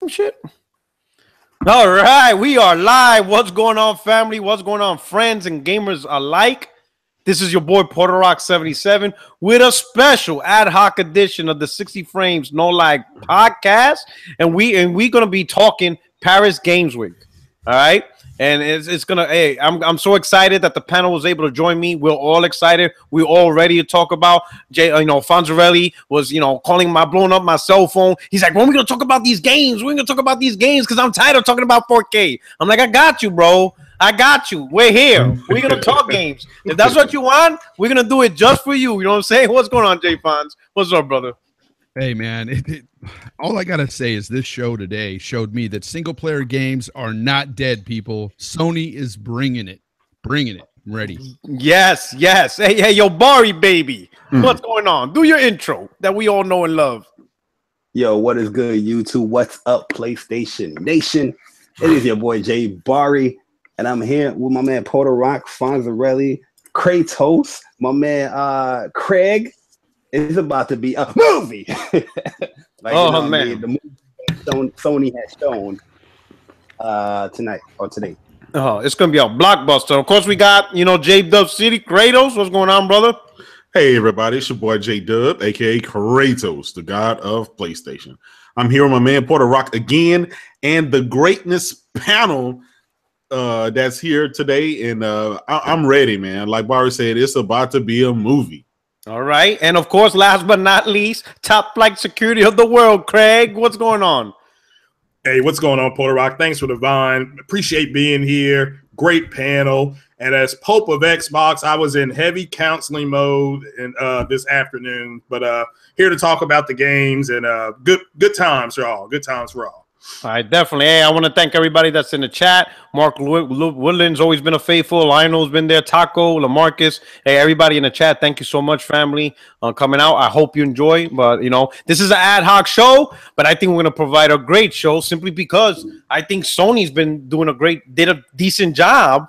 Shit. All right, we are live. What's going on, family? What's going on, friends and gamers alike? This is your boy Porter Rock 77 with a special ad hoc edition of the 60 Frames No Lag podcast, and we're gonna be talking Paris Games Week. All right, and it's gonna. Hey, I'm so excited that the panel was able to join me. We're all excited. We're all ready to talk about. Fonzarelli was calling blowing up my cell phone. He's like, when are we gonna talk about these games? We're gonna talk about these games because I'm tired of talking about 4K. I'm like, I got you, bro. I got you. We're here. We're gonna talk games. If that's what you want, we're gonna do it just for you. You know what I'm saying? What's going on, Jay Fonz? What's up, brother? Hey, man. All I gotta say is this show today showed me that single-player games are not dead, people. Sony is bringing it. I'm ready. Yes. Hey, yo, Bari, baby. What's going on? Do your intro that we all know and love. Yo, what is good, YouTube? What's up, PlayStation Nation? It is your boy Jay Bari. And I'm here with my man Porter Rock, Fonzarelli, Kratos, my man Craig. It's about to be a movie. The movie Sony has shown tonight or today. Oh, it's gonna be a blockbuster. Of course, we got J Dub City, Kratos. What's going on, brother? Hey, everybody! It's your boy J Dub, aka Kratos, the god of PlayStation. I'm here with my man Porter Rock again, and the greatness panel. That's here today, and I'm ready, man. Like Barry said, it's about to be a movie. All right, and of course, last but not least, top flight security of the world, Craig. What's going on? Hey, what's going on, Porter Rock? Thanks for the vine. Appreciate being here. Great panel. And as Pope of Xbox, I was in heavy counseling mode this afternoon, but here to talk about the games and good times for all. Good times for all. All right, definitely. Hey, I want to thank everybody that's in the chat. Mark Woodland's always been a faithful. Lionel's been there. Taco, LaMarcus. Hey, everybody in the chat, thank you so much, family, coming out. I hope you enjoy. But, this is an ad hoc show, but I think we're going to provide a great show simply because I think Sony's been did a decent job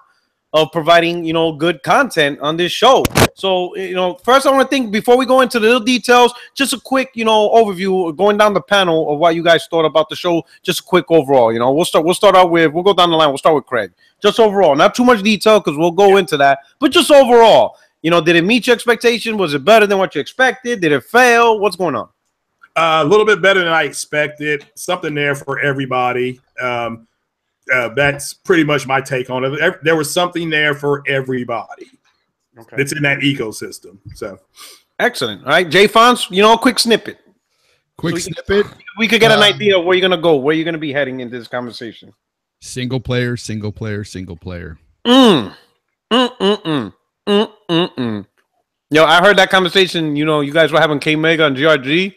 of providing, good content on this show. So, first I want to think, before we go into the little details, just a quick, overview, going down the panel of what you guys thought about the show. Just a quick overall, we'll start out with, we'll go down the line. We'll start with Craig. Just overall, not too much detail because we'll go into that, but just overall, did it meet your expectation? Was it better than what you expected? Did it fail? What's going on? A little bit better than I expected. Something there for everybody. That's pretty much my take on it. There was something there for everybody. Okay. It's in that ecosystem. So excellent. All right, Jay Fonz, quick snippet. We could get an idea of where you're gonna go, where you're gonna be heading into this conversation. Single player. Yo, I heard that conversation. You guys were having K Mega and GRG.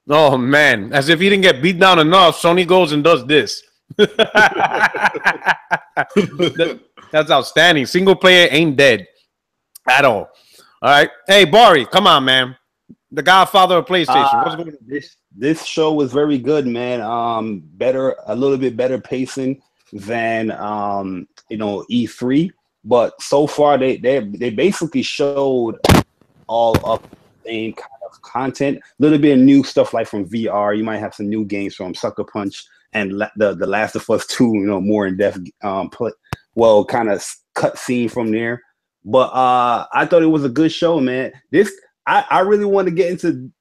Oh man, as if he didn't get beat down enough, Sony goes and does this. That's outstanding. Single player ain't dead at all. All right, hey Bari, come on, man. The Godfather of PlayStation. What's going on? This show was very good, man. A little bit better pacing than E3, but so far they basically showed all of the same kind of content. A little bit of new stuff like from VR. You might have some new games from Sucker Punch and the Last of Us 2, more in depth, kind of cut scene from there. But I thought it was a good show, man. I really want to get into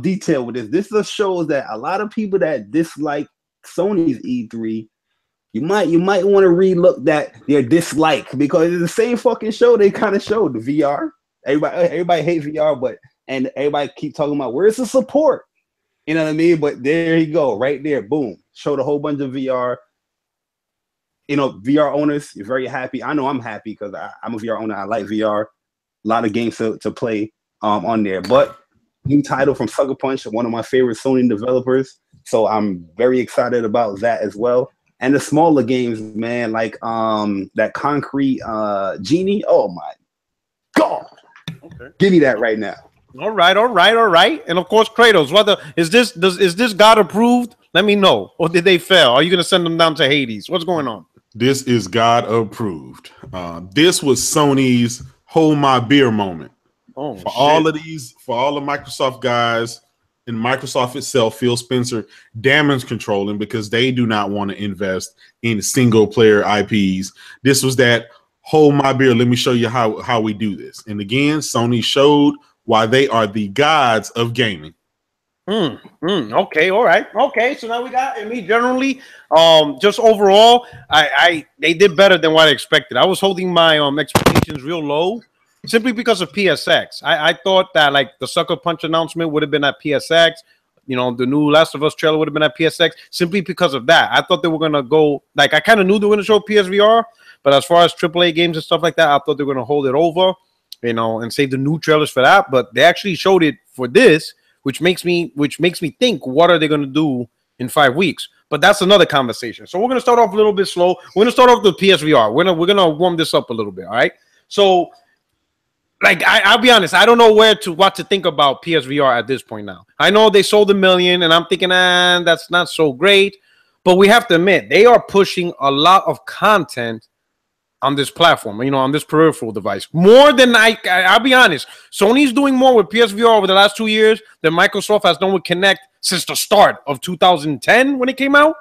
detail with this. This just shows that a lot of people that dislike Sony's E3, you might want to relook their dislike, because it's the same fucking show they kind of showed the VR. Everybody hates VR, and everybody keep talking about where's the support. You know what I mean? But there you go, right there, boom. Showed a whole bunch of VR. VR owners, you're very happy. I know I'm happy because I'm a VR owner. I like VR. A lot of games to play on there. But new title from Sucker Punch, one of my favorite Sony developers. So I'm very excited about that as well. And the smaller games, man, like that Concrete Genie. Oh my God. Okay. Give me that right now. All right. And of course, Kratos, is this God approved? Let me know. Or did they fail? Are you going to send them down to Hades? What's going on? This is God approved. This was Sony's hold my beer moment. Oh, for all the Microsoft guys and Microsoft itself, Phil Spencer, damage controlling because they do not want to invest in single player IPs. This was that, hold my beer, let me show you how we do this. And again, Sony showed why they are the gods of gaming. Okay, all right. Okay, so now we got, and me generally, just overall, they did better than what I expected. I was holding my expectations real low simply because of PSX. I thought that like the Sucker Punch announcement would have been at PSX. You know, the new Last of Us trailer would have been at PSX simply because of that. I thought they were gonna go, like, I kind of knew they were gonna show PSVR, but as far as AAA games and stuff like that, I thought they were gonna hold it over, you know, and save the new trailers for that. But they actually showed it for this, which makes me think, what are they going to do in 5 weeks? But that's another conversation. So we're going to start off a little bit slow. We're going to start off with PSVR. We're going to warm this up a little bit, all right? So, like, I'll be honest, I don't know what to think about PSVR at this point now. I know they sold 1 million, and I'm thinking, that's not so great. But we have to admit, they are pushing a lot of content on this platform, you know, on this peripheral device, more than I'll be honest. Sony's doing more with PSVR over the last 2 years than Microsoft has done with Kinect since the start of 2010 when it came out.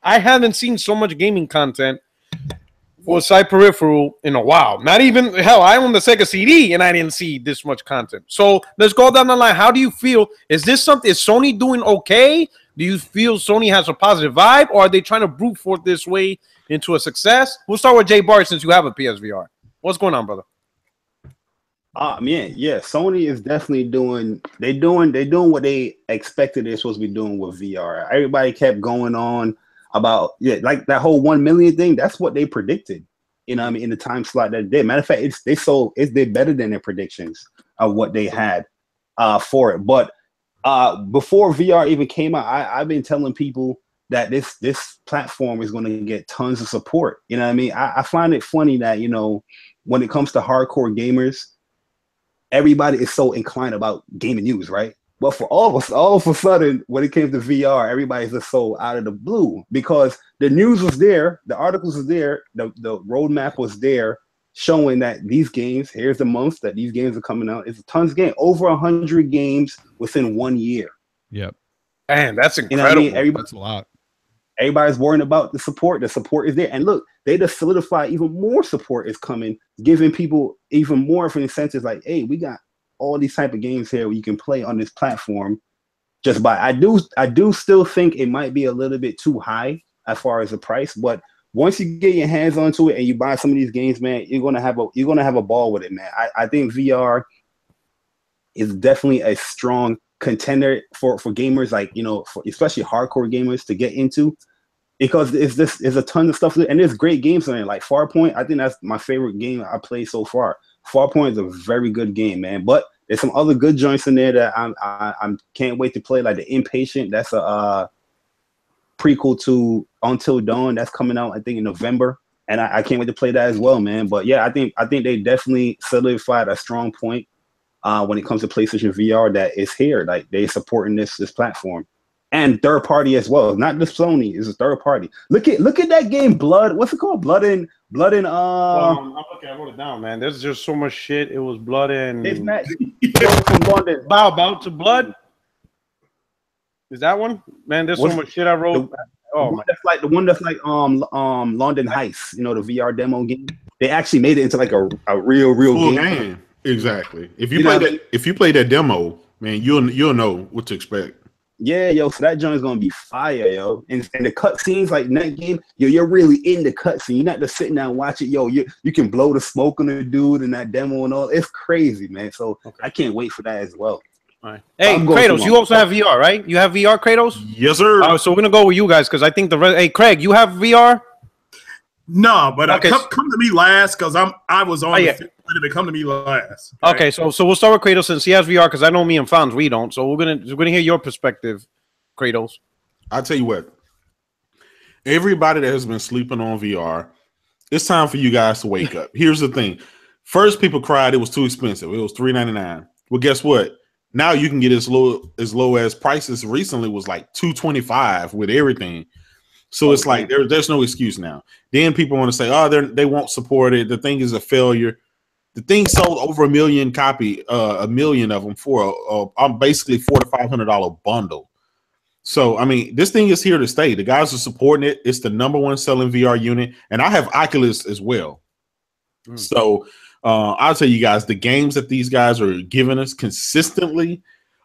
I haven't seen so much gaming content for side peripheral in a while. Not even, hell, I own the Sega CD and I didn't see this much content. So let's go down the line. How do you feel? Is Sony doing okay? Do you feel Sony has a positive vibe, or are they trying to brute force this way into a success? We'll start with Jay Bart since you have a PSVR. What's going on, brother? Man, yeah, Sony is definitely doing what they expected they're supposed to be doing with VR. Everybody kept going on about, like that whole 1 million thing. That's what they predicted, you know what I mean, in the time slot that they did. Matter of fact, they did better than their predictions of what they had for it. But before VR even came out, I've been telling people that this platform is going to get tons of support. You know what I mean? I find it funny that, you know, when it comes to hardcore gamers, everybody is so inclined about gaming news, right? But for all of a sudden, when it came to VR, everybody's just so out of the blue, because the news was there, the articles was there, the roadmap was there, showing that these games, here's the months that these games are coming out. It's tons of games, over 100 games within 1 year. Yep. Man, that's incredible. You know what I mean? That's a lot. Everybody's worrying about the support. The support is there. And look, they just solidify even more support is coming, giving people even more of an incentive. Like, hey, we got all these type of games here where you can play on this platform. Just by, I do still think it might be a little bit too high as far as the price, but once you get your hands onto it and you buy some of these games, man, you're gonna have a ball with it, man. I think VR is definitely a strong contender for gamers, like, you know, for especially hardcore gamers to get into, because there's a ton of stuff, and there's great games on it. Like Farpoint, I think that's my favorite game I played so far. Farpoint is a very good game, man. But there's some other good joints in there that I can't wait to play, like The Impatient. That's a prequel to Until Dawn that's coming out, I think, in November, and I can't wait to play that as well, man. But yeah, I think they definitely solidified a strong point when it comes to PlayStation VR, that is here, like they supporting this platform, and third party as well. It's not just Sony; it's a third party. Look at that game, Blood. What's it called? Blood and I'm looking, I wrote it down, man. There's just so much shit. It was Blood and it's not from London. Bow to Blood. Is that one? Man, there's so much shit I wrote. The one that's like London Heist, you know, the VR demo game. They actually made it into like a real game. Exactly. If you play that demo, man, you'll know what to expect. Yeah, yo, so that joint is gonna be fire, yo. And the cutscenes, like in that game, yo, you're really in the cutscene. You're not just sitting down and watch it, yo. You can blow the smoke on the dude in that demo and all. It's crazy, man. So I can't wait for that as well. All right. Hey, Kratos, you also have VR, right? You have VR, Kratos? Yes, sir. So we're gonna go with you guys because I think hey, Craig, you have VR? No, but okay. Come to me last because I was on the come to me last. Okay, so we'll start with Kratos since he has VR, because I know me and Fonz, we don't. So we're gonna hear your perspective, Kratos. I'll tell you what. Everybody that has been sleeping on VR, it's time for you guys to wake up. Here's the thing. First, people cried it was too expensive. It was $399. Well, guess what? Now you can get as low as prices recently was like $225 with everything. So it's like there's no excuse now. Then people want to say, oh, they won't support it. The thing is a failure. The thing sold over a million of them for basically $400 to $500 bundle. So, I mean, this thing is here to stay. The guys are supporting it. It's the #1 selling VR unit, and I have Oculus as well. So, I'll tell you guys, the games that these guys are giving us consistently,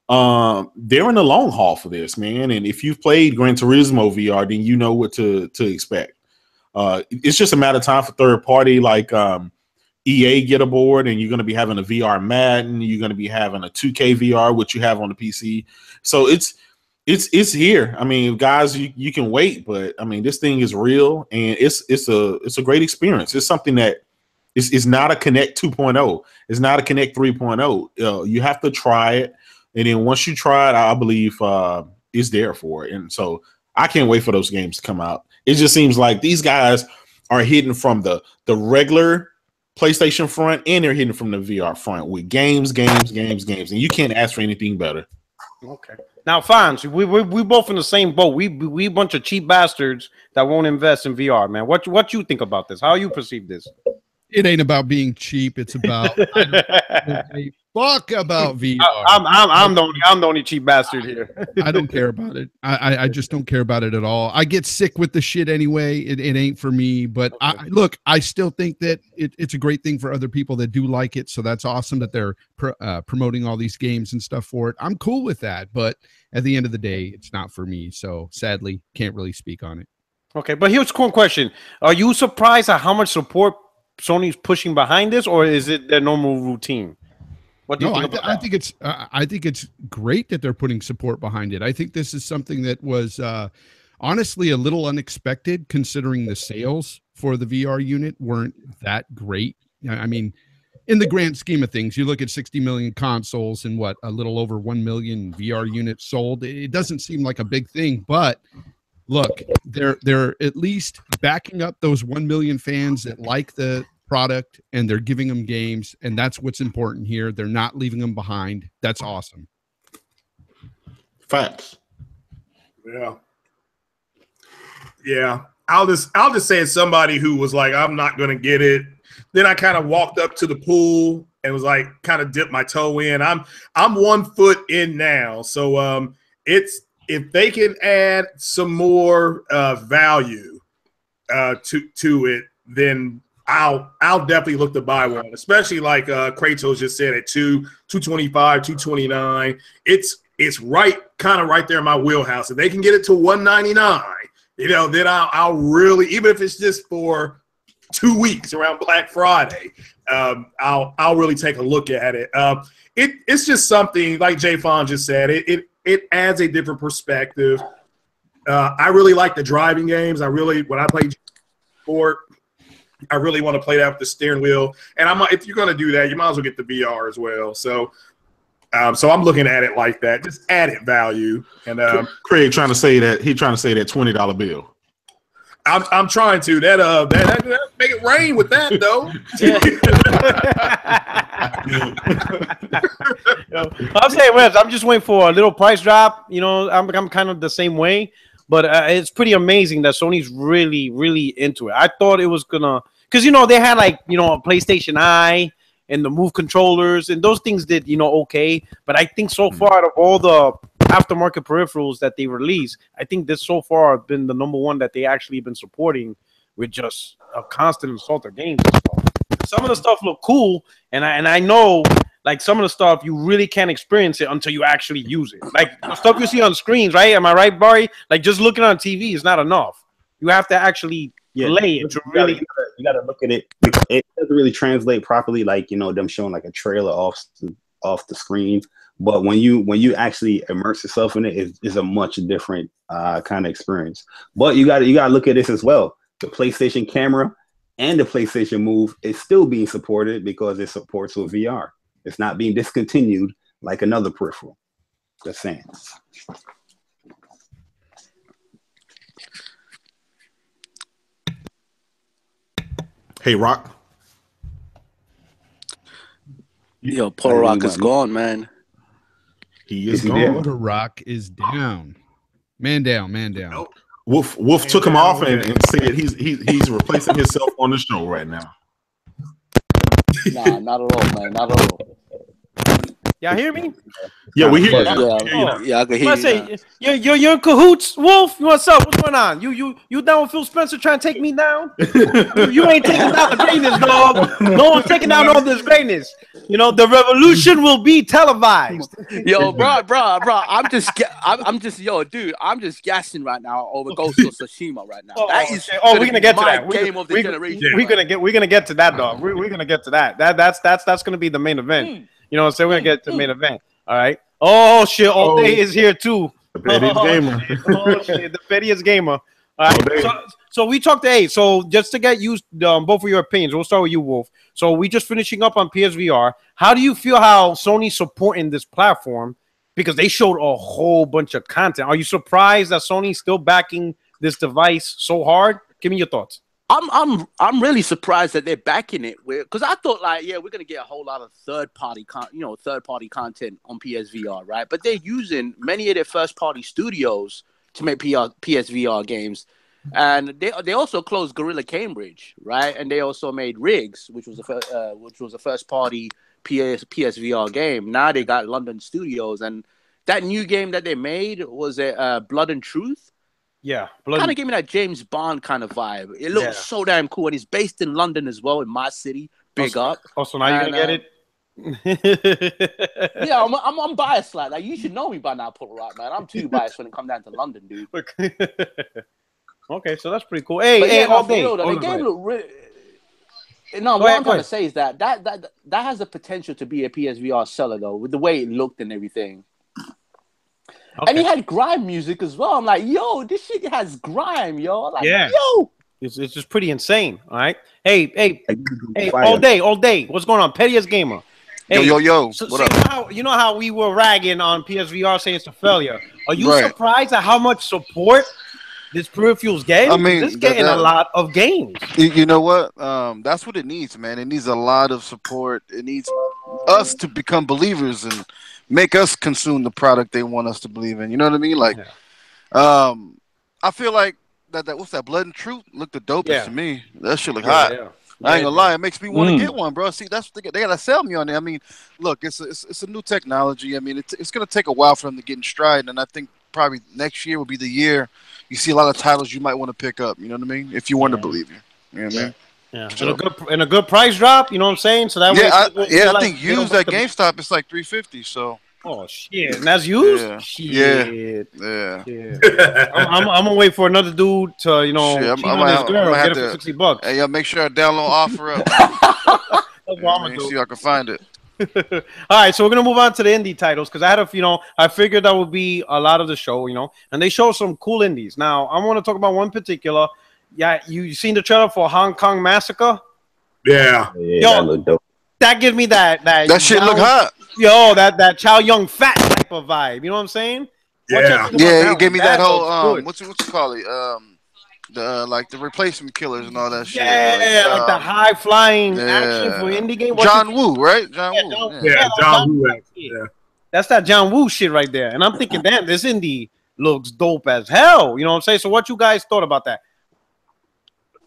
they're in the long haul for this, man. And if you've played Gran Turismo VR, then you know what to expect. It's just a matter of time for third party like EA get aboard, and you're going to be having a VR Madden. You're going to be having a 2K VR, which you have on the PC. So it's here. I mean, guys, you can wait, but I mean, this thing is real, and it's a great experience. It's something that is not a Connect 2.0. It's not a Connect 3.0. You have to try it, and then once you try it, I believe it's there for it. And so I can't wait for those games to come out. It just seems like these guys are hitting from the regular PlayStation front, and they're hitting from the VR front with games, and you can't ask for anything better. Okay. Now, fans, we both in the same boat. We a bunch of cheap bastards that won't invest in VR, man. What you think about this? How you perceive this? It ain't about being cheap. It's about I don't give a fuck about VR. I'm the only cheap bastard here. I don't care about it. I just don't care about it at all. I get sick with the shit anyway. It ain't for me. But look, I still think that it's a great thing for other people that do like it. So that's awesome that they're promoting all these games and stuff for it. I'm cool with that. But at the end of the day, it's not for me. So sadly, can't really speak on it. Okay, but here's a cool question: are you surprised at how much support Sony's pushing behind this, or is it their normal routine? What do you think about that? I think it's great that they're putting support behind it. I think this is something that was honestly a little unexpected, considering the sales for the VR unit weren't that great. I mean, in the grand scheme of things, you look at 60 million consoles and what, a little over 1 million VR units sold. It doesn't seem like a big thing, but look, they're at least backing up those 1 million fans that like the product, and they're giving them games, and that's what's important here. They're not leaving them behind. That's awesome. Facts. Yeah. I'll just say as somebody who was like, I'm not going to get it. Then I kind of walked up to the pool and was like, kind of dipped my toe in. I'm 1 foot in now. So it's, if they can add some more value to it, then I'll definitely look to buy one, especially like Kratos just said at $225, $229. It's right, kind of right there in my wheelhouse. If they can get it to $199, then I'll really, even if it's just for 2 weeks around Black Friday, I'll really take a look at it. It's just something like Jay Fon just said. It adds a different perspective. I really like the driving games. When I play sport, I really want to play that with the steering wheel. And if you're going to do that, you might as well get the VR as well. So I'm looking at it like that, just added value. And Craig trying to say that $20 bill. I'm trying to that make it rain with that though. I'm saying, Wes, I'm just waiting for a little price drop. I'm kind of the same way, but it's pretty amazing that Sony's really, really into it. I thought it was gonna, because they had a PlayStation Eye and the Move controllers, and those things did okay. But I think so far, out of all the aftermarket peripherals that they release, I think this so far have been the #1 that they actually been supporting with just a constant assault of games and stuff. Some of the stuff look cool, and I know like some of the stuff you really can't experience it until you actually use it. Like the stuff you see on screens, right? Am I right, Barry? Like just looking on TV is not enough. You have to actually play it to really. You gotta look at it. It doesn't really translate properly, like them showing like a trailer off the screen. But when you actually immerse yourself in it, it's a much different kind of experience. But you gotta look at this as well. The PlayStation camera and the PlayStation Move is still being supported because it supports with VR. It's not being discontinued like another peripheral. Just saying. Hey, Rock. Yo, Paul Rock is gone, man. He is gone. The Rock is down. Man down. Nope. Wolf took him off and said he's replacing himself on the show right now. Nah, not at all, man. Not at all. Y'all hear me? Yeah, we hear you. Yeah, I can hear I you. say you're in cahoots, Wolf. What's up? What's going on? You down with Phil Spencer trying to take me down? You ain't taking down the greatness, dog. No one's taking down all this greatness. You know the revolution will be televised. Yo, bro. I'm just, yo, dude. I'm just gassing right now over Ghost of Tsushima right now. We're gonna get to that. Game of the generation. We're gonna get to that, dog. We're gonna get to that. That's gonna be the main event. You know what I'm saying? We're gonna get to the main event. All right. Oh shit! All day is here too. The pettiest gamer. Oh shit! The pettiest gamer. All right. So we talked to So just to get used, both of your opinions. We'll start with you, Wolf. So we just finishing up on PSVR. How do you feel how Sony's supporting this platform? Because they showed a whole bunch of content. Are you surprised that Sony's still backing this device so hard? Give me your thoughts. I'm really surprised that they're backing it because I thought we're gonna get a whole lot of third party content on PSVR, right? But they're using many of their first party studios to make PSVR games, and they also closed Gorilla Cambridge, right? And they also made Riggs, which was the first party PSVR game. Now they got London Studios, and that new game that they made was Blood and Truth. Yeah, kind of gave me that James Bond kind of vibe. It looks so damn cool, and he's based in London as well, in my city. Big up. Also, now you're gonna get it. Yeah, I'm biased like you should know me by now, Pull Rock, man. I'm too biased when it comes down to London, dude. Okay, so that's pretty cool. Hey, all day. The game look really. No, what I'm trying to say is that has the potential to be a PSVR seller though, with the way it looked and everything. Okay. And he had grime music as well. I'm like, yo, this shit has grime, yo. Like, yo. It's just pretty insane. All right. Hey, all day. What's going on? Pettiest gamer. Hey, yo. So, you know how we were ragging on PSVR saying it's a failure. Are you surprised at how much support this peripheral's getting? I mean, it's getting a lot of games. You know what? That's what it needs, man. It needs a lot of support. It needs us to become believers and make us consume the product they want us to believe in. You know what I mean? Like, I feel like that what's that? Blood and Truth looked the dopest to me. That shit look hot. Yeah. I ain't gonna lie, it makes me want to get one, bro. See, that's what they gotta sell me on it. I mean, look, it's a new technology. I mean, it's gonna take a while for them to get in stride, and I think probably next year will be the year you see a lot of titles you might want to pick up. You know what I mean? If you want to believe you. You know what I mean? Yeah, so, and a good price drop. You know what I'm saying? So that I think used at GameStop it's like $350. So. Oh shit, and that's used. Yeah. I'm gonna wait for another dude to cheat on his girl, get it for $60. Hey, y'all make sure I download offer up. That's what I'm gonna do. See if I can find it. All right, so we're gonna move on to the indie titles because I figured that would be a lot of the show, and they show some cool indies. Now I want to talk about one particular. Yeah, you seen the trailer for Hong Kong Massacre? Yeah. That look dope. That gives me that shit look hot. Yo, that Chow Yun Fat type of vibe. You know what I'm saying? Yeah. It gave me that whole what's you call it? The replacement killers and all that shit. Yeah, like the high flying action for indie game. John Woo, right? John Woo. Yeah, John Woo. Yeah. That's that John Woo shit right there. And I'm thinking, damn, this indie looks dope as hell. You know what I'm saying? So what you guys thought about that?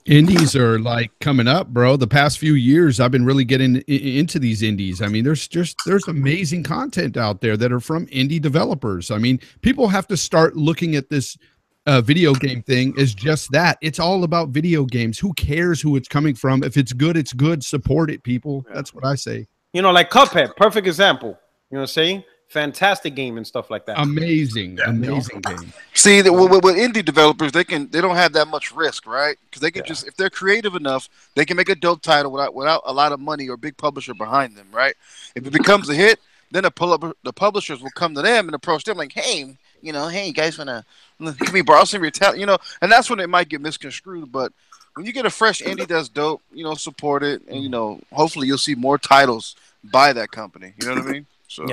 Indies are like coming up, bro. The past few years, I've been really getting into these indies. I mean, there's amazing content out there that are from indie developers. I mean, people have to start looking at this video game thing as just that. It's all about video games. Who cares who it's coming from? If it's good, it's good. Support it, people. That's what I say. Like Cuphead, perfect example. You know what I'm saying? Fantastic game and stuff like that. Amazing game. See, with indie developers, they don't have that much risk, right? Because they can just, if they're creative enough, they can make a dope title without a lot of money or big publisher behind them, right? If it becomes a hit, then the publishers will come to them and approach them like, hey, hey, you guys wanna can we borrow some of your talent, and that's when it might get misconstrued. But when you get a fresh indie that's dope, support it, and hopefully you'll see more titles by that company. You know what I mean? So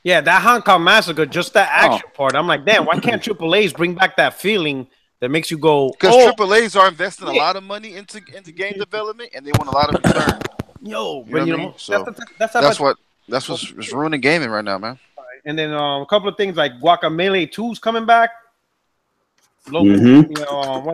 Yeah, that Hong Kong Massacre, just that action part. I'm like, damn, why can't AAAs bring back that feeling that makes you go? Because AAAs are investing a lot of money into game development, and they want a lot of return. That's what's ruining gaming right now, man. And then a couple of things like Guacamelee 2's coming back. What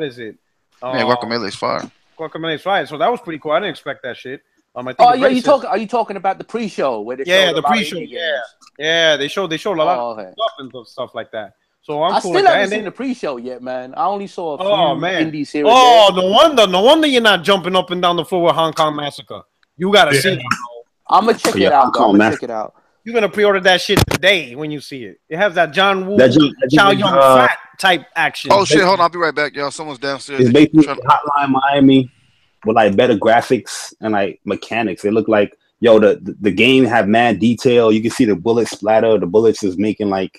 is it? Man, Guacamelee's fire. Guacamelee's fire. So that was pretty cool. I didn't expect that shit. I think Oh it's yeah, you racist. talking? Are you talking about the pre-show where they showed the a lot of pre-show. indie Yeah, games? they showed a lot Oh, of okay. stuff and stuff like that. So I'm I cool still like that. haven't And seen then, the pre-show yet, man. I only saw a few oh man, indies here and there. oh no wonder you're not jumping up and down the floor with Hong Kong Massacre. You gotta see that, bro. I'm gonna check Yeah, it out. Hong Though. I'm Kong gonna check it out. You're gonna pre-order that shit today when you see it. It has that John Woo, that Chow is, Yun Fat type action. Oh shit! Hold on, I'll be right back, y'all. Someone's downstairs. it's They keep basically trying- Hotline Miami with like better graphics and like mechanics. It looked like the game had mad detail. You can see the bullets splatter. The bullets is making like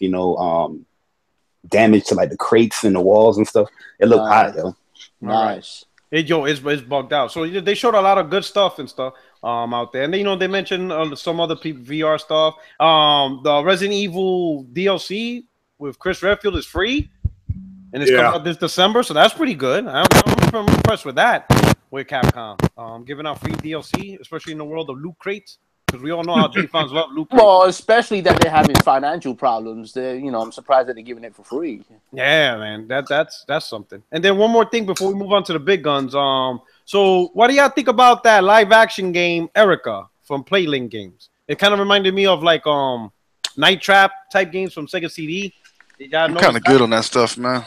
damage to like the crates and the walls and stuff. It looked hot, yo. Nice. It's bugged out. So they showed a lot of good stuff and stuff out there, and then, they mentioned some other people VR stuff. The Resident Evil DLC with Chris Redfield is free, and it's coming out this December, so that's pretty good. I'm impressed with that with Capcom giving out free DLC, especially in the world of loot crates, because we all know how J fans love loot crates. Well, especially that they're having financial problems. I'm surprised that they're giving it for free. Yeah, man, that's something. And then one more thing before we move on to the big guns. So what do y'all think about that live action game, Erica from Playlink Games? It kind of reminded me of like Night Trap type games from Sega CD. I'm kind of good on that stuff, man.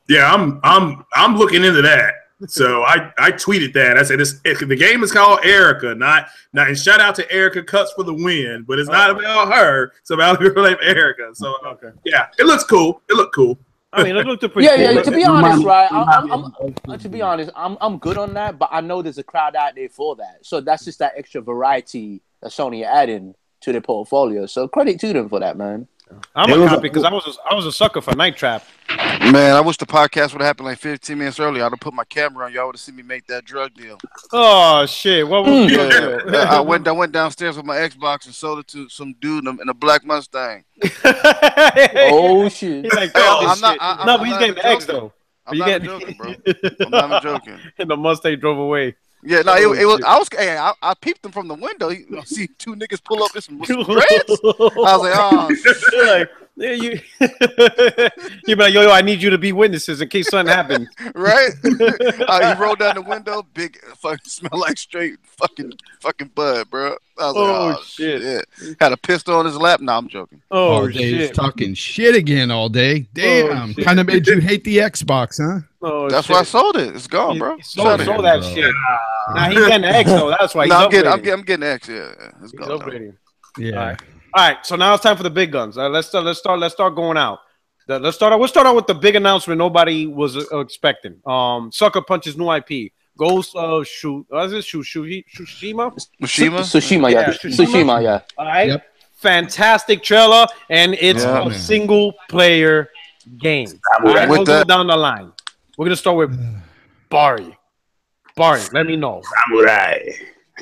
Yeah, I'm looking into that. So I tweeted that. I said the game is called Erica, not and shout out to Erica Cuts for the win, but it's not about her. It's about a girl named Erica. So yeah, it looks cool. It looked cool. I mean, it looked pretty cool. Yeah. To be honest, right? To be honest, I'm good on that, but I know there's a crowd out there for that. So that's just that extra variety that Sony are adding to their portfolio. So credit to them for that, man. I'm a copy because I was a sucker for Night Trap. Man, I wish the podcast would have happened like 15 minutes earlier. I'd have put my camera on. Y'all would have seen me make that drug deal. Oh shit! What was I went downstairs with my Xbox and sold it to some dude in a black Mustang. Oh shit! He's like, I'm not. but he's getting the X though. I'm not even joking, bro. I'm not even joking. And the Mustang drove away. Yeah, no, it was. I peeped him from the window. See two niggas pull up with some dreads. I was like, oh shit. Like, yeah, you be like, yo, I need you to be witnesses in case something happens. Right? He rolled down the window, big fucking smell like straight fucking bud, bro. I was like, oh shit. Had a pistol on his lap. No, I'm joking. Oh shit. Talking shit again all day. Damn. Kind of made you hate the Xbox, huh? Oh, that's why I sold it. It's gone, bro. Sold that shit. Now he's getting the X though. That's why. I'm getting X. Yeah, it's gone. Yeah. All right. So now it's time for the big guns. Let's start going out. We'll start out with the big announcement nobody was expecting. Sucker Punch's new IP. Ghost of Tsushima. Tsushima, yeah. Tsushima, yeah. All right. Yep. Fantastic trailer, and it's a single player game. All right, we'll go down the line. We're gonna start with Barry. Barry, let me know. Samurai.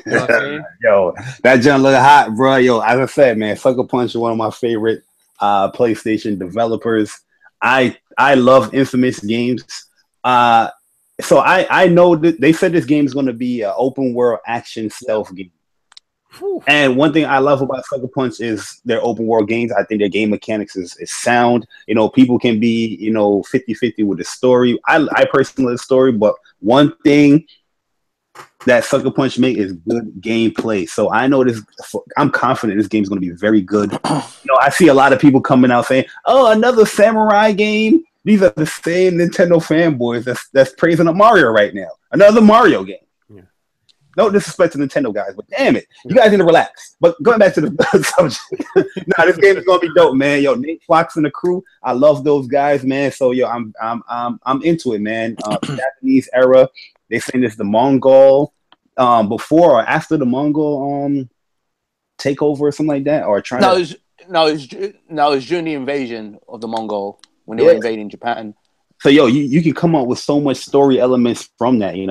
You know what I'm saying? Yo, that junk look hot, bro. Yo, as I said, man, Sucker Punch is one of my favorite PlayStation developers. I love Infamous games. So I know that they said this game is going to be an open world action stealth game. And one thing I love about Sucker Punch is their open world games. I think their game mechanics is sound. People can be, 50-50 with the story. I personally love the story, but one thing that Sucker Punch make is good gameplay. So I know this. I'm confident this game is going to be very good. I see a lot of people coming out saying, "Oh, another samurai game." These are the same Nintendo fanboys that's praising a Mario right now. Another Mario game. Yeah. No disrespect to Nintendo guys, but damn it, you guys need to relax. But going back to the subject, this game is gonna be dope, man. Yo, Nate Fox and the crew, I love those guys, man. So yo, I'm into it, man. Japanese era. They saying this the Mongol before or after the Mongol takeover or something like that, or trying. It's during the invasion of the Mongol when they were invading Japan. So yo, you can come up with so much story elements from that. You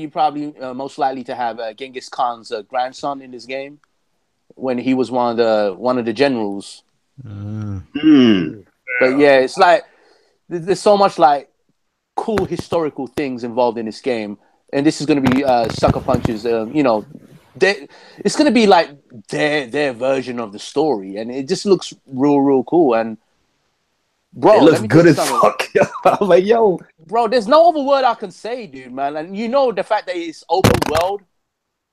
probably most likely to have Genghis Khan's grandson in this game when he was one of the generals. But yeah, it's like there's so much like cool historical things involved in this game, and this is going to be Sucker Punch's. It's going to be like their version of the story, and it just looks real cool. And Bro, it let looks me tell good you as something. fuck. I'm like, yo, Bro, there's no other word I can say, dude, man. And you know the fact that it's open world,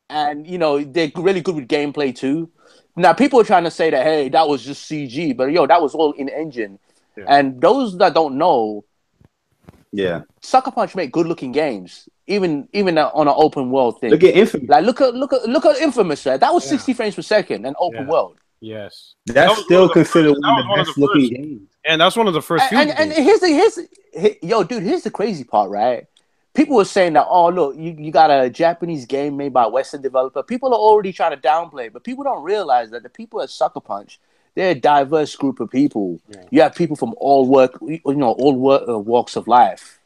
and you know they're really good with gameplay too. Now people are trying to say that hey, that was just CG, but yo, that was all in engine. Yeah. And those that don't know, yeah. Sucker Punch make good looking games, even on an open world thing. Look at Infamous. Like look at Infamous, right? That was Yeah. 60 frames per second and open Yeah. world. Yes. That's still considered one of the best looking first. games. And that's one of the first few. And here's the crazy part, right? People were saying that, oh, look, you got a Japanese game made by a Western developer. People are already trying to downplay, but people don't realize that the people at Sucker Punch, they're a diverse group of people. Yeah. You have people from all walks of life.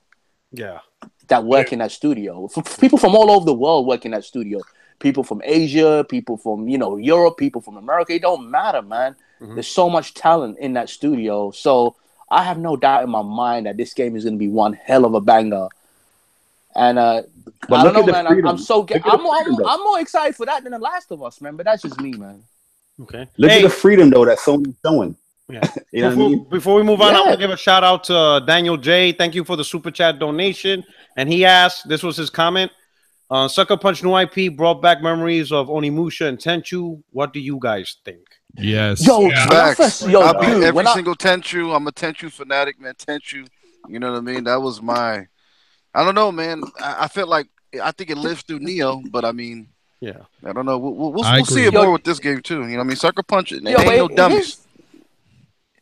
Yeah. That work in that studio. People from all over the world work in that studio. People from Asia, people from Europe, people from America. It don't matter, man. Mm-hmm. There's so much talent in that studio. So I have no doubt in my mind that this game is going to be one hell of a banger. And but I don't know, man. I'm more excited for that than The Last of Us, man. But that's just me, man. Okay. Look at the freedom though that Sony's showing. Yeah. You know what I mean? Before we move on, I want to give a shout out to Daniel J. Thank you for the super chat donation. And he asked, this was his comment. Sucker Punch new IP brought back memories of Onimusha and Tenchu. What do you guys think? Yes. I'll beat every single Tenchu. I'm a Tenchu fanatic, man. Tenchu, you know what I mean? That was my. I don't know, man. I felt like I think it lives through Neo, but I mean, yeah. I don't know. We'll see it more with this game too. You know what I mean? Sucker Punch. Ain't no dummies.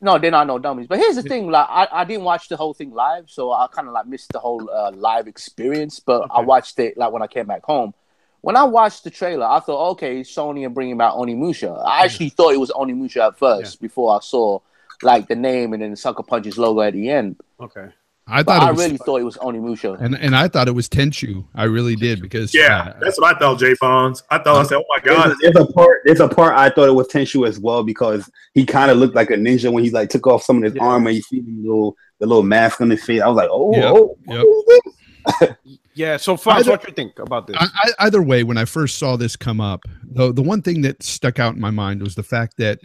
No, they're not no dummies. But here's the thing: like, I didn't watch the whole thing live, so I kind of like missed the whole live experience. But I watched it like when I came back home. When I watched the trailer, I thought, okay, Sony are bringing back Onimusha. I actually thought it was Onimusha at first before I saw like the name and then the Sucker Punch's logo at the end. Okay. I really thought it was Onimusha. And I thought it was Tenchu. I really did because that's what I thought, Jay Fonz. I said, oh my god. There's a part I thought it was Tenchu as well because he kind of looked like a ninja when he like took off some of his armor. You see the little mask on his face. I was like, yeah. So Fonz, what you think about this? Either way, when I first saw this come up, the one thing that stuck out in my mind was the fact that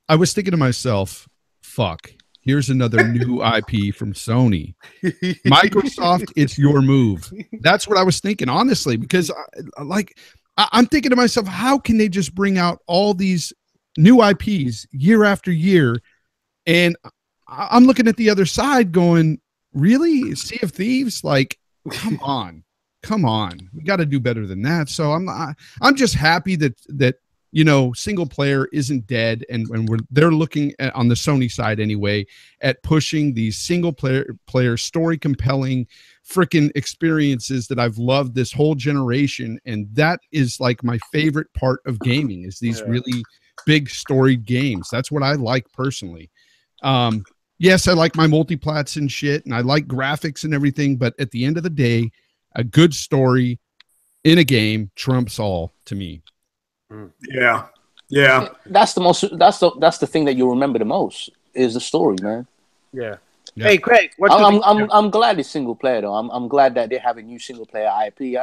I was thinking to myself, fuck. Here's another new IP from Sony. Microsoft, it's your move. That's what I was thinking, honestly, because I'm thinking to myself, how can they just bring out all these new IPs year after year? And I'm looking at the other side going, really? Sea of Thieves? Like, come on. We got to do better than that. So I'm just happy that single player isn't dead, and they're looking at, on the Sony side anyway, at pushing these single player story compelling freaking experiences that I've loved this whole generation, and that is like my favorite part of gaming is these really big storied games. That's what I like personally. Yes, I like my multiplats and shit, and I like graphics and everything, but at the end of the day, a good story in a game trumps all to me. Yeah. That's the thing that you'll remember the most is the story, man. Yeah. Hey, Craig, I'm glad it's single player though. I'm glad that they have a new single player IP.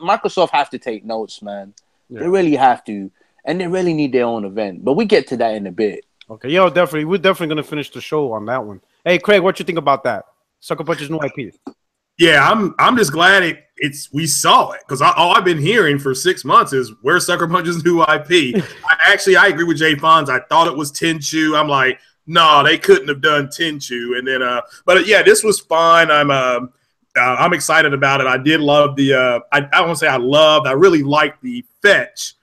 Microsoft have to take notes, man. Yeah. They really have to, and they really need their own event. But we get to that in a bit. Okay, definitely. We're definitely gonna finish the show on that one. Hey, Craig, what you think about that? Sucker Punch's new IP. Yeah, I'm just glad we saw it because all I've been hearing for 6 months is where's Sucker Punch's new IP. I agree with Jay Fonz. I thought it was Tenchu. I'm like, no, they couldn't have done Tenchu. And then, but yeah, this was fine. I'm excited about it. I did love the. I won't say I really liked the Fetch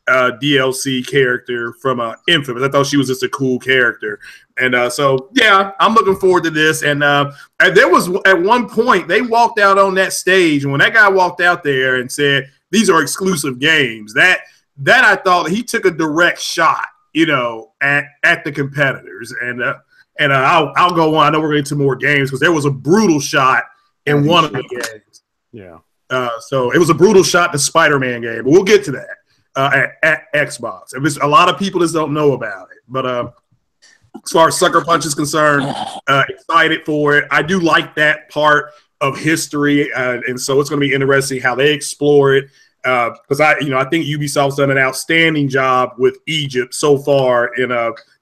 DLC character from Infamous. I thought she was just a cool character. And so, yeah, I'm looking forward to this. And there was at one point they walked out on that stage, and when that guy walked out there and said these are exclusive games, that I thought he took a direct shot, at the competitors. And I'll go on. I know we're going to get to more games because there was a brutal shot in one of the games. Yeah. So it was a brutal shot, the Spider-Man game, but we'll get to that at Xbox. A lot of people just don't know about it, but. As far as Sucker Punch is concerned, excited for it. I do like that part of history, and so it's going to be interesting how they explore it. because I think Ubisoft's done an outstanding job with Egypt so far in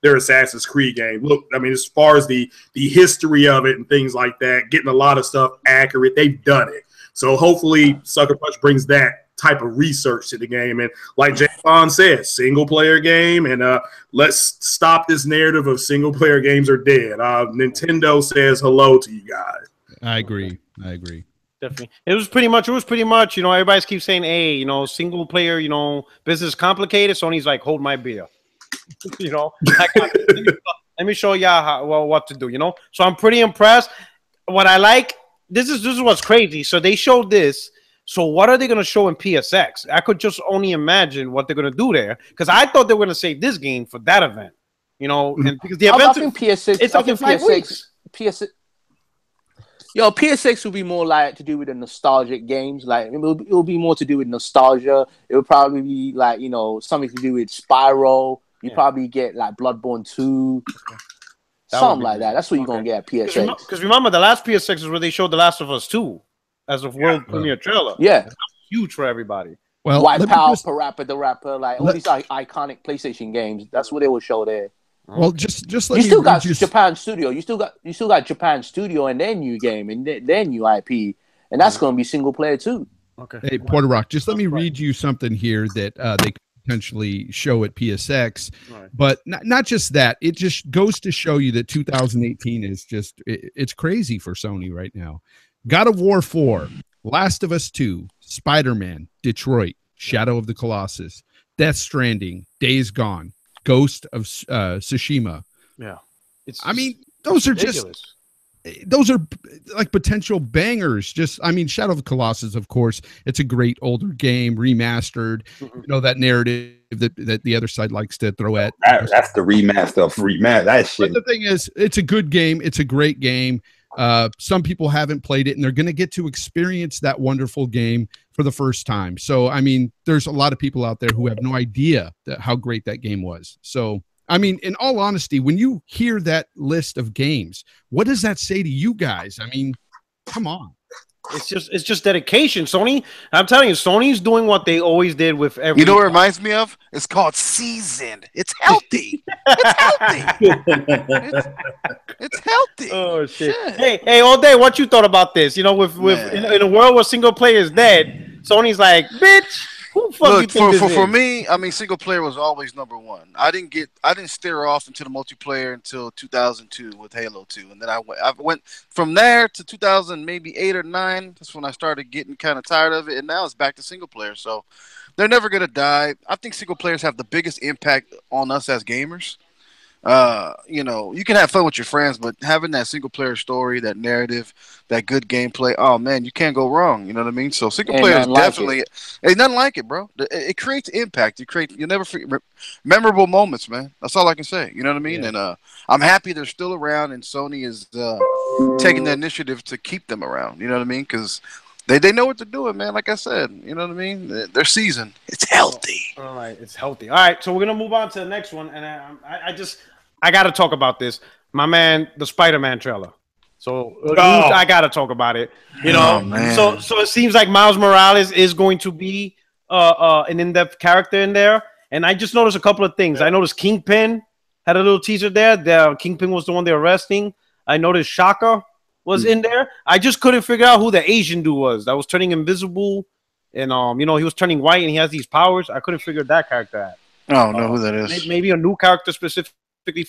their Assassin's Creed game. Look, I mean, as far as the history of it and things like that, getting a lot of stuff accurate, they've done it. So hopefully Sucker Punch brings that type of research to the game. And like James Bond said, single player game, and let's stop this narrative of single player games are dead. Nintendo says hello to you guys. I agree. Definitely. It was pretty much, everybody keeps saying, hey, single player, business is complicated. Sony's like, hold my beer. Let me show y'all what to do, So I'm pretty impressed. What I like, this is what's crazy. So they showed this. So what are they going to show in PSX? I could just only imagine what they're going to do there, because I thought they were going to save this game for that event, and because the event, I think PSX, it's like in 5 weeks. PSX will be more like to do with the nostalgic games. Like it will be more to do with nostalgia. It will probably be like something to do with Spyro. You probably get like Bloodborne 2, something like that. That's what you're gonna get at PSX. Because remember, the last PSX is where they showed The Last of Us 2 as a world premiere trailer. Yeah, that was huge for everybody. Well, Wipeout, Parappa the Rapper, like all these iconic PlayStation games. That's what they will show there. Well, just let you me still got Japan Studio. You still got Japan Studio and their new game and their new IP, and that's going to be single player too. Okay. Hey, Porter Rock, just let me read you something here that they could potentially show at PSX. Right. But not just that, it just goes to show you that 2018 is just it's crazy for Sony right now. God of War 4, Last of Us 2, Spider-Man, Detroit, Shadow of the Colossus, Death Stranding, Days Gone, Ghost of Tsushima. Yeah. Those are ridiculous. Those are like potential bangers. Shadow of the Colossus, of course, it's a great older game, remastered. That narrative that the other side likes to throw at. That's the remaster of remaster. That shit. But the thing is, it's a good game. It's a great game. Some people haven't played it, and they're going to get to experience that wonderful game for the first time. So, there's a lot of people out there who have no idea how great that game was. So, in all honesty, when you hear that list of games, what does that say to you guys? Come on. It's just dedication. Sony, I'm telling you, Sony's doing what they always did with every. You know what it reminds me of? It's called seasoned. It's healthy. It's healthy. It's healthy. Oh shit. Hey, all day. What you thought about this? In a world where single player is dead, Sony's like, bitch. Who the fuck Look, you think for me, single player was always number one. I didn't steer off into the multiplayer until 2002 with Halo 2, and then I went from there to 2000, maybe 8 or 9. That's when I started getting kind of tired of it, and now it's back to single player. So they're never gonna die. I think single players have the biggest impact on us as gamers. You can have fun with your friends, but having that single player story, that narrative, that good gameplay, oh man, you can't go wrong. You know what I mean? So single player is definitely ain't nothing like it, bro. It creates impact. You'll never forget memorable moments, man. That's all I can say. You know what I mean? Yeah. And I'm happy they're still around, and Sony is taking the initiative to keep them around. You know what I mean? Because they know what they're doing, man. Like I said, you know what I mean? They're seasoned. It's healthy. All right, it's healthy. All right, so we're gonna move on to the next one, and I got to talk about this. My man, the Spider-Man trailer. So I got to talk about it. So it seems like Miles Morales is going to be an in-depth character in there. And I just noticed a couple of things. I noticed Kingpin had a little teaser there. Kingpin was the one they're arresting. I noticed Shaka was in there. I just couldn't figure out who the Asian dude was that was turning invisible. And, he was turning white and he has these powers. I couldn't figure that character out. I don't know who that is. Maybe a new character specifically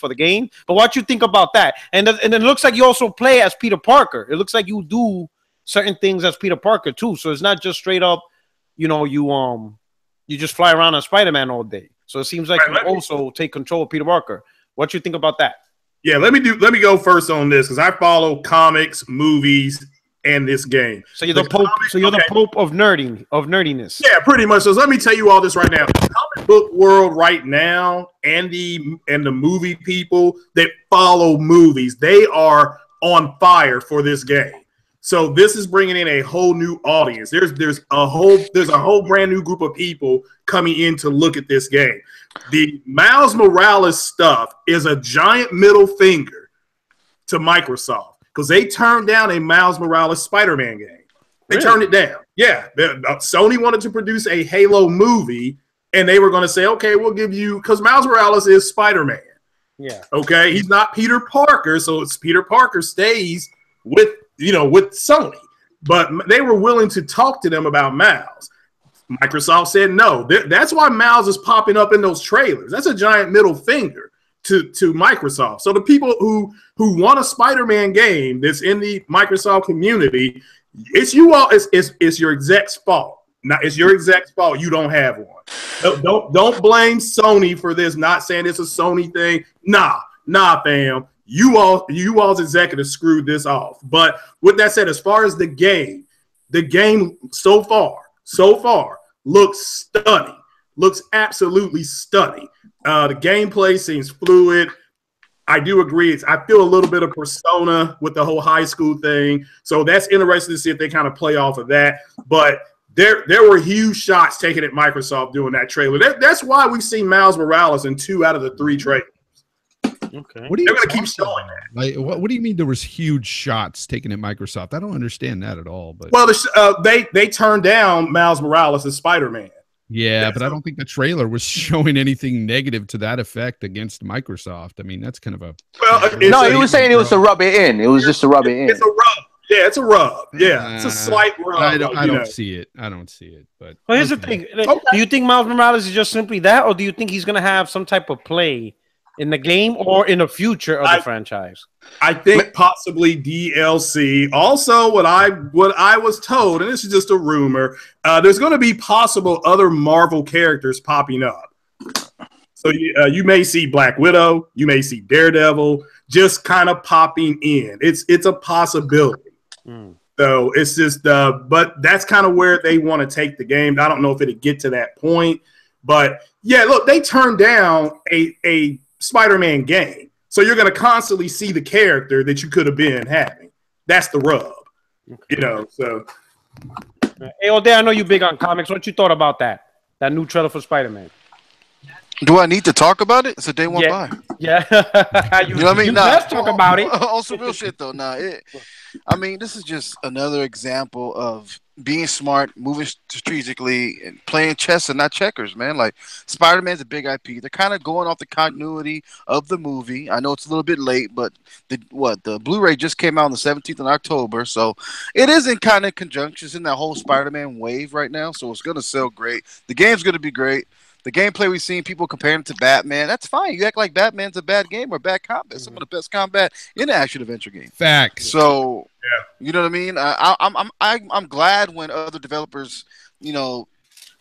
for the game. But what you think about that? And then it looks like you also play as Peter Parker. It looks like you do certain things as Peter Parker too. So it's not just straight up, you just fly around as Spider-Man all day. So it seems like you also take control of Peter Parker. What you think about that? Yeah, let me go first on this because I follow comics, movies, and this game. So you're the Pope. So you're the Pope of nerdiness. Yeah, pretty much. So let me tell you all this right now. The comic book world right now, and the movie people that follow movies, they are on fire for this game. So this is bringing in a whole new audience. There's a whole brand new group of people coming in to look at this game. The Miles Morales stuff is a giant middle finger to Microsoft. Because they turned down a Miles Morales Spider-Man game. They turned it down. Yeah, Sony wanted to produce a Halo movie, and they were going to say, okay, we'll give you, because Miles Morales is Spider-Man. Yeah. Okay, he's not Peter Parker, so it's Peter Parker stays with Sony. But they were willing to talk to them about Miles. Microsoft said no. That's why Miles is popping up in those trailers. That's a giant middle finger to Microsoft. So the people who want a Spider-Man game that's in the Microsoft community, it's you all. It's your exec's fault. Now it's your exec's fault you don't have one. Don't blame Sony for this. Not saying it's a Sony thing. Nah, fam. You all's executives screwed this off. But with that said, as far as the game so far looks stunning. Looks absolutely stunning. The gameplay seems fluid. I do agree. I feel a little bit of Persona with the whole high school thing. So that's interesting to see if they kind of play off of that. But there were huge shots taken at Microsoft doing that trailer. That's why we've seen Miles Morales in 2 out of the 3 trailers. Okay. They're going to keep showing that. Like, what do you mean there was huge shots taken at Microsoft? I don't understand that at all. But well, they turned down Miles Morales as Spider-Man. Yeah, but I don't think the trailer was showing anything negative to that effect against Microsoft. I mean, that's kind of a no. He was saying it was to rub it in. It was just to rub it in. It's a rub. Yeah, it's a rub. Yeah, it's a slight rub. I don't see it. I don't see it. But well, here's the thing. Do you think Miles Morales is just simply that, or do you think he's going to have some type of play in the game or in the future of the franchise? I think possibly DLC. Also, what I was told, and this is just a rumor, there's going to be possible other Marvel characters popping up. So you may see Black Widow, you may see Daredevil, just kind of popping in. It's a possibility. So it's just, but that's kind of where they want to take the game. I don't know if it'll get to that point, but yeah, look, they turned down a Spider-Man game. So you're going to constantly see the character that you could have been having. That's the rub, so. Hey, O'Day, I know you're big on comics. What you thought about that new trailer for Spider-Man? Do I need to talk about it? It's a day one buy. Yeah. You know what I mean? Let's talk about it. On some real shit, though. I mean, this is just another example of being smart, moving strategically, and playing chess and not checkers, man. Like, Spider-Man's a big IP. They're kind of going off the continuity of the movie. I know it's a little bit late, but the Blu-ray just came out on the 17th of October, so it is in kind of conjunction. It's in that whole Spider-Man wave right now, so it's going to sell great. The game's going to be great. The gameplay we've seen, people comparing it to Batman. That's fine. You act like Batman's a bad game or bad combat. Some of the best combat in an action adventure game. Facts. So, you know what I mean? I'm glad when other developers,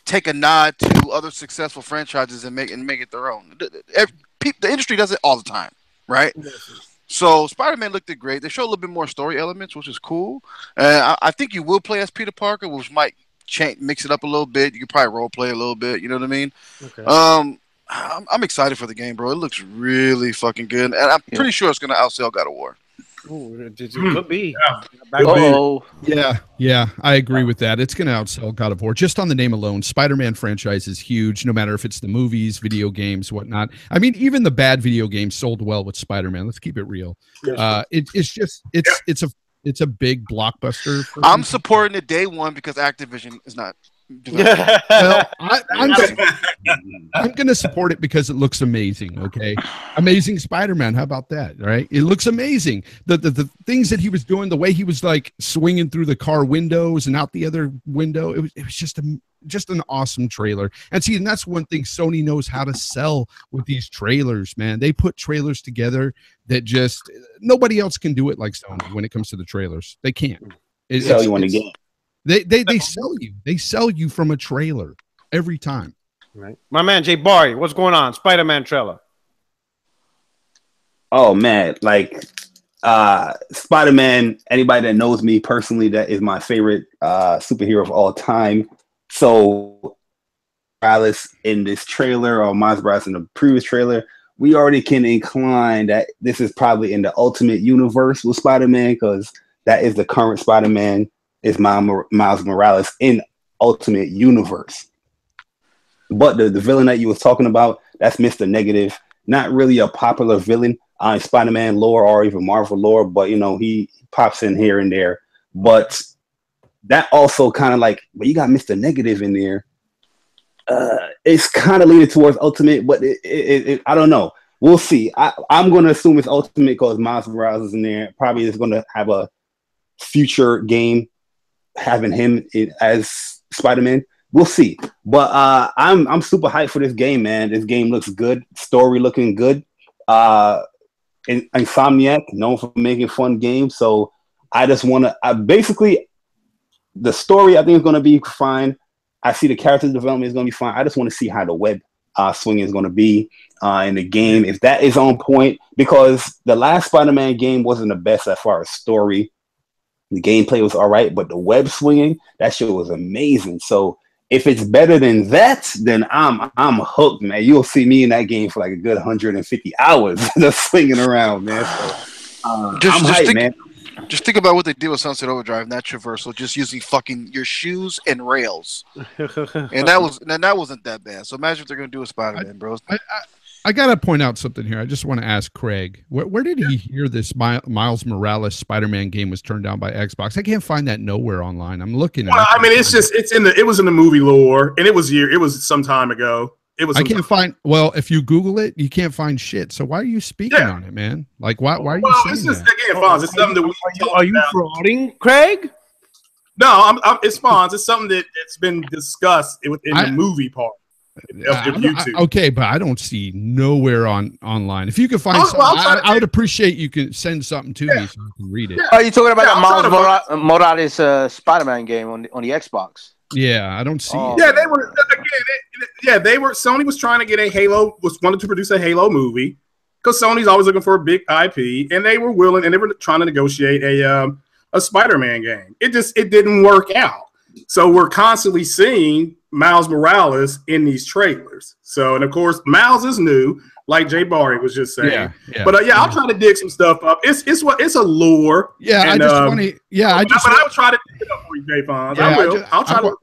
take a nod to other successful franchises and make it their own. The industry does it all the time, right? So Spider-Man looked great. They show a little bit more story elements, which is cool. I think you will play as Peter Parker, which might mix it up a little bit. You could probably role play a little bit. You know what I mean? Okay. I'm excited for the game, bro. It looks really fucking good, and I'm pretty sure it's gonna outsell God of War. Ooh, it could be. Yeah, I agree with that. It's gonna outsell God of War just on the name alone. Spider-Man franchise is huge, no matter if it's the movies, video games, whatnot. I mean, even the bad video games sold well with Spider-Man. Let's keep it real. It's a big blockbuster. I'm supporting it day one because Activision is not. Well, I'm going to support it because it looks amazing. Okay, Amazing Spider-Man. How about that? Right? It looks amazing. The things that he was doing, the way he was like swinging through the car windows and out the other window. It was just an awesome trailer. And that's one thing Sony knows how to sell with these trailers, man. They put trailers together that just nobody else can do it like Sony when it comes to the trailers. They can't. Sell you on the game. They sell you. They sell you from a trailer every time. Right. My man Jay Barry, what's going on? Spider-Man trailer. Oh man, like Spider-Man, anybody that knows me personally, that is my favorite superhero of all time. So Morales in this trailer, or Miles Morales in the previous trailer, we already can incline that this is probably in the Ultimate Universe with Spider-Man, because that is the current Spider-Man, is Miles Morales in Ultimate Universe. But the villain that you was talking about, that's Mr. Negative. Not really a popular villain on Spider-Man lore or even Marvel lore, but he pops in here and there. But that also kind of like, but you got Mr. Negative in there. It's kind of leaning towards Ultimate, but I don't know. We'll see. I'm going to assume it's Ultimate because Miles Morales is in there. Probably is going to have a future game having him as Spider-Man. We'll see. But I'm super hyped for this game, man. This game looks good. Story looking good. Insomniac, known for making fun games. So I just want to. Basically, the story I think is going to be fine. I see the character development is going to be fine. I just want to see how the web swing is going to be in the game. If that is on point, because the last Spider-Man game wasn't the best as far as story. The gameplay was all right, but the web swinging, that shit was amazing. So if it's better than that, then I'm hooked, man. You'll see me in that game for like a good 150 hours just swinging around, man. So, I'm hyped, man. Just think about what they did with Sunset Overdrive, not traversal, just using fucking your shoes and rails, and that wasn't that bad. So imagine what they're gonna do with Spider-Man, bro. I gotta point out something here. I just want to ask Craig, where did he hear this Miles Morales Spider-Man game was turned down by Xbox? I can't find that nowhere online. I'm looking. Well, I mean, it was in the movie lore, and it was some time ago. I can't find. Well, if you Google it, you can't find shit. So why are you speaking on it, man? Like, why are you saying it's just, that? Again, Fonz, it's something that are you frauding, Craig? No, it's Fonz. It's something that's been discussed in the movie part of YouTube. Okay, but I don't see nowhere online. If you could find something, I would appreciate you can send something to me so I can read it. Are you talking about the Miles Morales Spider-Man game on the Xbox? Yeah, I don't see it. Yeah, they were. Sony was trying to get wanted to produce a Halo movie because Sony's always looking for a big IP, and they were willing, and they were trying to negotiate a Spider-Man game. It didn't work out. So we're constantly seeing Miles Morales in these trailers. So, and of course, Miles is new, like Jay Barry was just saying. But I'll try to dig some stuff up. It's a lore. Yeah, and, I just want to. Yeah, but I will try to dig it up for you, Jay Fonz. I will. I'll try to.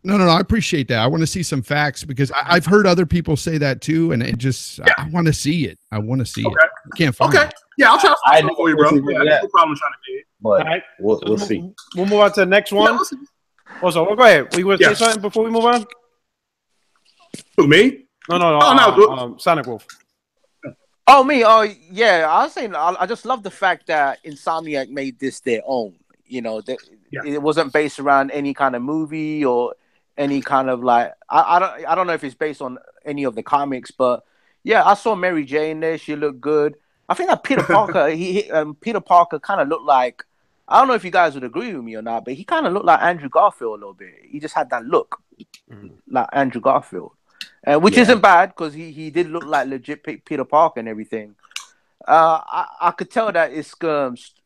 No, I appreciate that. I want to see some facts because I've heard other people say that too, and it just I want to see it. I want to see it. I can't find it. Yeah, I'll try to find it for you, bro. Yeah, no problem trying to dig it. But all right, we'll see. We'll move on to the next one. Also, go ahead. We want to say something before we move on? Who, me? No. Sonic Wolf. Oh, me? Oh, yeah. I was saying, I just love the fact that Insomniac made this their own. You know, it wasn't based around any kind of movie or any kind of like. I don't know if it's based on any of the comics, but yeah, I saw Mary Jane there. She looked good. I think that Peter Parker, Peter Parker kind of looked like. I don't know if you guys would agree with me or not, but he kind of looked like Andrew Garfield a little bit. He just had that look, like Andrew Garfield, which isn't bad because he did look like legit Peter Parker and everything. I could tell that it's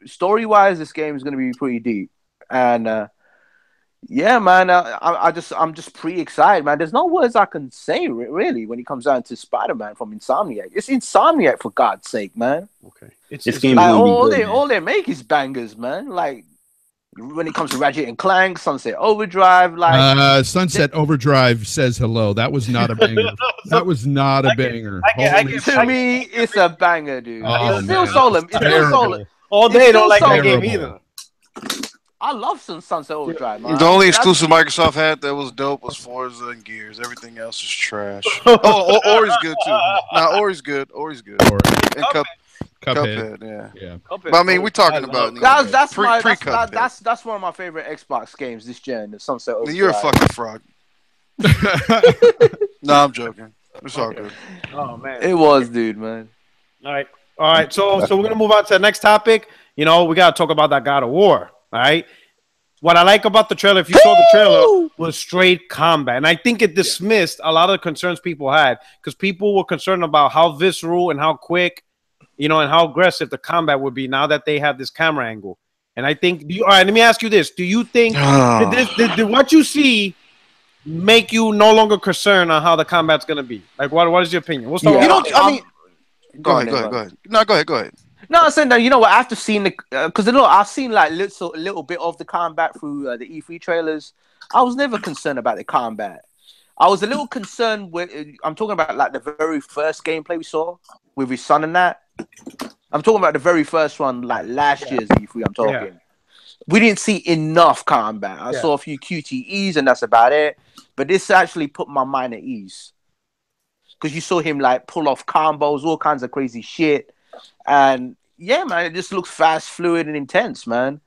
story-wise, this game is going to be pretty deep, and yeah, man, I'm just pretty excited, man. There's no words I can say really when it comes down to Spider-Man from Insomniac. It's Insomniac for God's sake, man. Okay, this game like good, all they make is bangers, man. Like when it comes to Ratchet and Clank, Sunset Overdrive, like Sunset Overdrive says hello. That was not a banger. That was not a banger. To me, it's a banger, dude. It's still Solid. It's still Solid. All day don't like that game either. I love Sunset Overdrive, man. The only exclusive Microsoft had that was dope was Forza and Gears. Everything else is trash. Ori's good too. Nah, Ori's good. And Cuphead, yeah. But I mean, we're talking about that's one of my favorite Xbox games this gen. The Sunset Overdrive. You're a fucking fraud. No, I'm joking. It's all good. Oh man, it was, dude, man. All right. So we're gonna move on to the next topic. You know, we gotta talk about that God of War. All right. What I like about the trailer, if you saw the trailer, was straight combat. And I think it dismissed a lot of the concerns people had because people were concerned about how visceral and how quick, you know, and how aggressive the combat would be now that they have this camera angle. And I think, all right, let me ask you this. Do you think, did what you see make you no longer concerned on how the combat's going to be? Like, what is your opinion? What's the Go ahead. No, go ahead. No, I'm saying that, you know what, after seeing because I've seen like little bit of the combat through the E3 trailers. I was never concerned about the combat. I was a little concerned with. I'm talking about like the very first gameplay we saw with his son and that. I'm talking about the very first one, like last year's E3. I'm talking. we didn't see enough combat. I saw a few QTEs, and that's about it. But this actually put my mind at ease because you saw him like pull off combos, all kinds of crazy shit, and yeah, man, it just looks fast, fluid, and intense, man.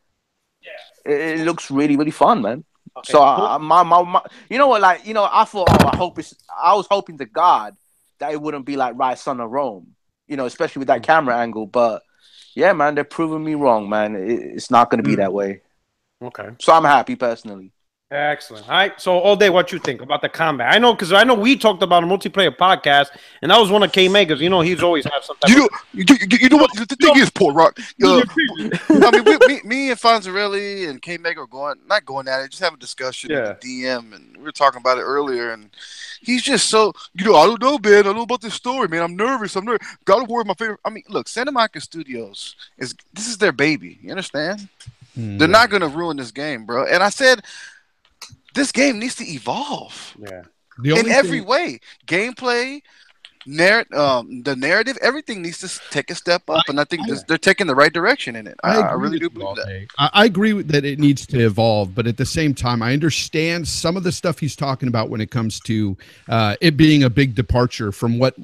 Yeah, it looks really, really fun, man. Okay. So my, you know what, like, you know, I thought, I was hoping to God that it wouldn't be like Rise Son of Rome, you know, especially with that camera angle. But yeah, man, they're proving me wrong, man. It's not going to be that way. Okay. So I'm happy personally. Excellent. All right. So all day, what you think about the combat? I know, because I know we talked about a multiplayer podcast, and that was one of K Mega's. You know, he's always have some type you know what the thing is, Port Rock. I mean, me and Fonzarelli and K Mega are not going at it, just having a discussion in the DM, and we were talking about it earlier, and he's just so, you know, I don't know, man. I don't know about this story, man. I'm nervous. God of War is my favorite. I mean, look, Santa Monica Studios this is their baby. You understand? They're not going to ruin this game, bro. And I said, this game needs to evolve. Yeah. In every way. Gameplay, the narrative, everything needs to take a step up. And I think they're taking the right direction in it. I really do believe that. I agree that it needs to evolve, but at the same time, I understand some of the stuff he's talking about when it comes to it being a big departure from what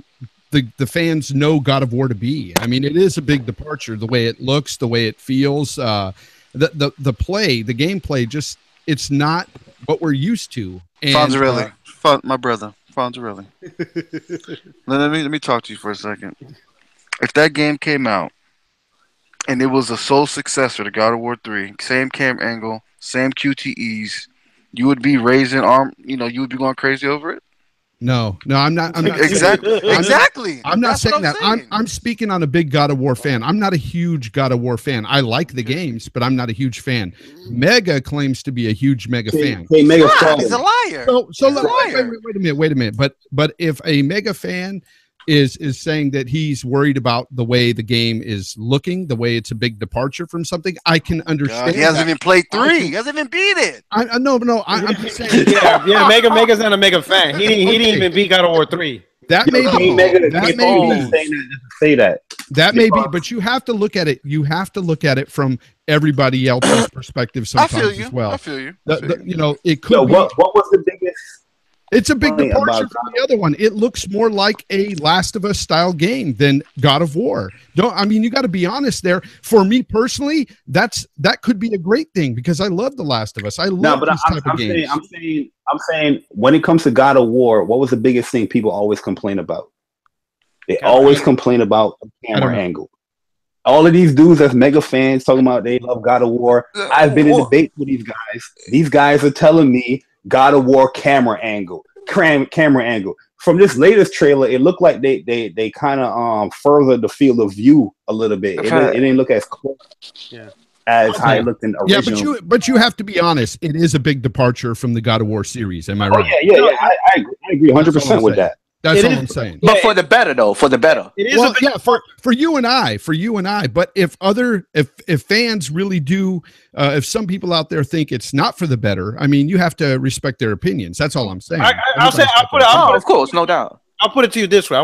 the fans know God of War to be. I mean, it is a big departure, the way it looks, the way it feels, the gameplay, just, it's not what we're used to. And, Fonzarelli, my brother, Fonzarelli. let me talk to you for a second. If that game came out and it was a sole successor to God of War 3, same camera angle, same QTEs, you would be raising arm. You know, you would be going crazy over it. No, I'm not. Exactly. I'm not saying that. I'm speaking on a big God of War fan. I'm not a huge God of War fan. I like the games, but I'm not a huge fan. Mega claims to be a huge Mega fan. Hey, Mega he's a liar. Wait a minute. But if a Mega fan is saying that he's worried about the way the game is looking, the way it's a big departure from something, I can understand. He hasn't even played 3. He hasn't even beat it. No. I'm just saying. Yeah. Mega's not a Mega fan. He didn't even beat God of War 3. That may be. That may be, but you have to look at it. You have to look at it from everybody else's perspective sometimes as well. I feel you. You know, it could be. What was the biggest? It's a big departure from the other one. It looks more like a Last of Us style game than God of War. You got to be honest there. For me personally, that could be a great thing because I love The Last of Us. I love these type of games. I'm saying when it comes to God of War, what was the biggest thing people always complain about? They always complain about the camera angle. All of these dudes that's Mega fans talking about they love God of War. I've been in debates with these guys. These guys are telling me God of War camera angle. From this latest trailer, it looked like they kind of furthered the field of view a little bit. It didn't look as close as how it looked in the original. But you have to be honest. It is a big departure from the God of War series. Am I right? Yeah. I agree 100% with that. That's all I'm saying. But for the better, though. For the better. It is for you and I. But if fans really do, if some people out there think it's not for the better, I mean, you have to respect their opinions. That's all I'm saying. Of course, no doubt. I'll put it to you this way.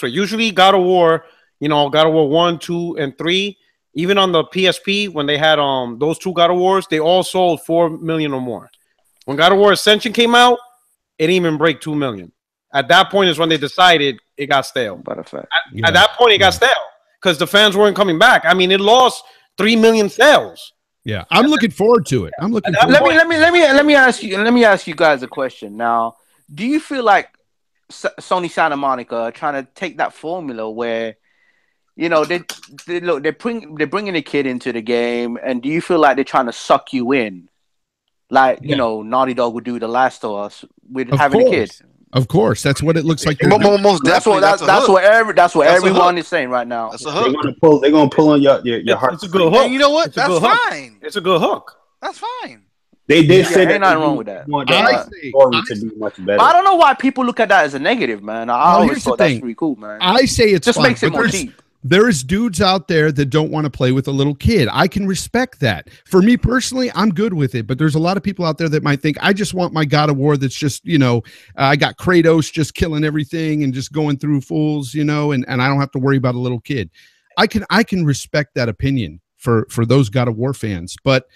Usually, God of War, God of War 1, 2, and 3, even on the PSP when they had those 2 God of Wars, they all sold 4 million or more. When God of War Ascension came out, it didn't even break 2 million. At that point is when they decided it got stale. At that point, it got stale because the fans weren't coming back. I mean, it lost 3 million sales. Yeah, I'm looking forward to it. Let me ask you guys a question. Now, do you feel like Sony Santa Monica are trying to take that formula where, they're bringing a kid into the game, and do you feel like they're trying to suck you in, like Naughty Dog would do The Last of Us with having a kid? Of course, that's what it looks like. That's what everyone is saying right now. That's a hook. They're gonna pull on your heart. It's a good hook. And you know what? That's fine. It's a good hook. That's fine. They did say ain't nothing wrong with that. To be much better. I don't know why people look at that as a negative, man. I always thought that's pretty cool, man. I say it's just fun, makes it more cheap. There's dudes out there that don't want to play with a little kid. I can respect that. For me personally, I'm good with it. But there's a lot of people out there that might think, I just want my God of War that's just, I got Kratos just killing everything and just going through fools, and I don't have to worry about a little kid. I can respect that opinion for those God of War fans. But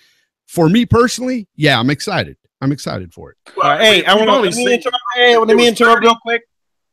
for me personally, yeah, I'm excited. I'm excited for it. Well, Hey, I want to let me interrupt real quick.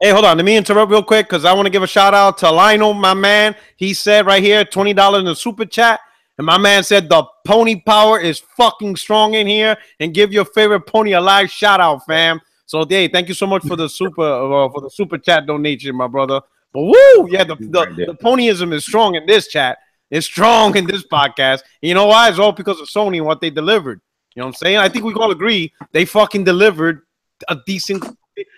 Hey, hold on. Let me interrupt real quick because I want to give a shout out to Lionel, my man. He said right here, $20 in the super chat. And my man said the pony power is fucking strong in here. And give your favorite pony a live shout out, fam. So, hey, thank you so much for the super chat donation, my brother. But woo, yeah, the ponyism is strong in this chat. It's strong in this podcast. And you know why? It's all because of Sony and what they delivered. You know what I'm saying? I think we all agree they fucking delivered a decent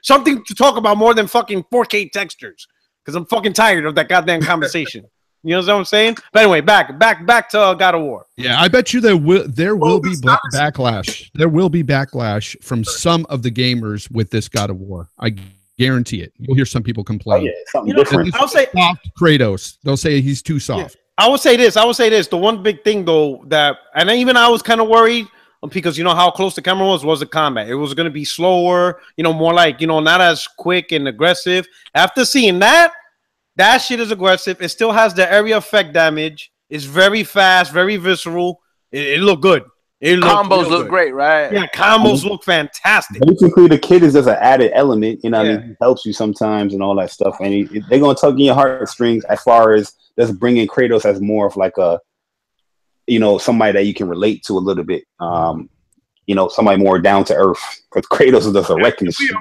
something to talk about more than fucking 4K textures. Because I'm fucking tired of that goddamn conversation. You know what I'm saying? But anyway, back to God of War. Yeah, I bet you there will be backlash. There will be backlash from some of the gamers with this God of War. I guarantee it. You'll hear some people complain. Oh, yeah, something different. I'll say soft Kratos. They'll say he's too soft. Yeah. I would say this. The one big thing though that, and even I was kind of worried because you know how close the camera was the combat. It was going to be slower, more like not as quick and aggressive. After seeing that shit is aggressive. It still has the area effect damage. It's very fast, very visceral. It looked good. Combos look great, right? Yeah, combos look fantastic. Basically, the kid is just an added element. I mean, he helps you sometimes and all that stuff. And they're gonna tug in your heartstrings as far as just bringing Kratos as more of like a, somebody that you can relate to a little bit. Somebody more down to earth. Because Kratos is just a wrecking shit.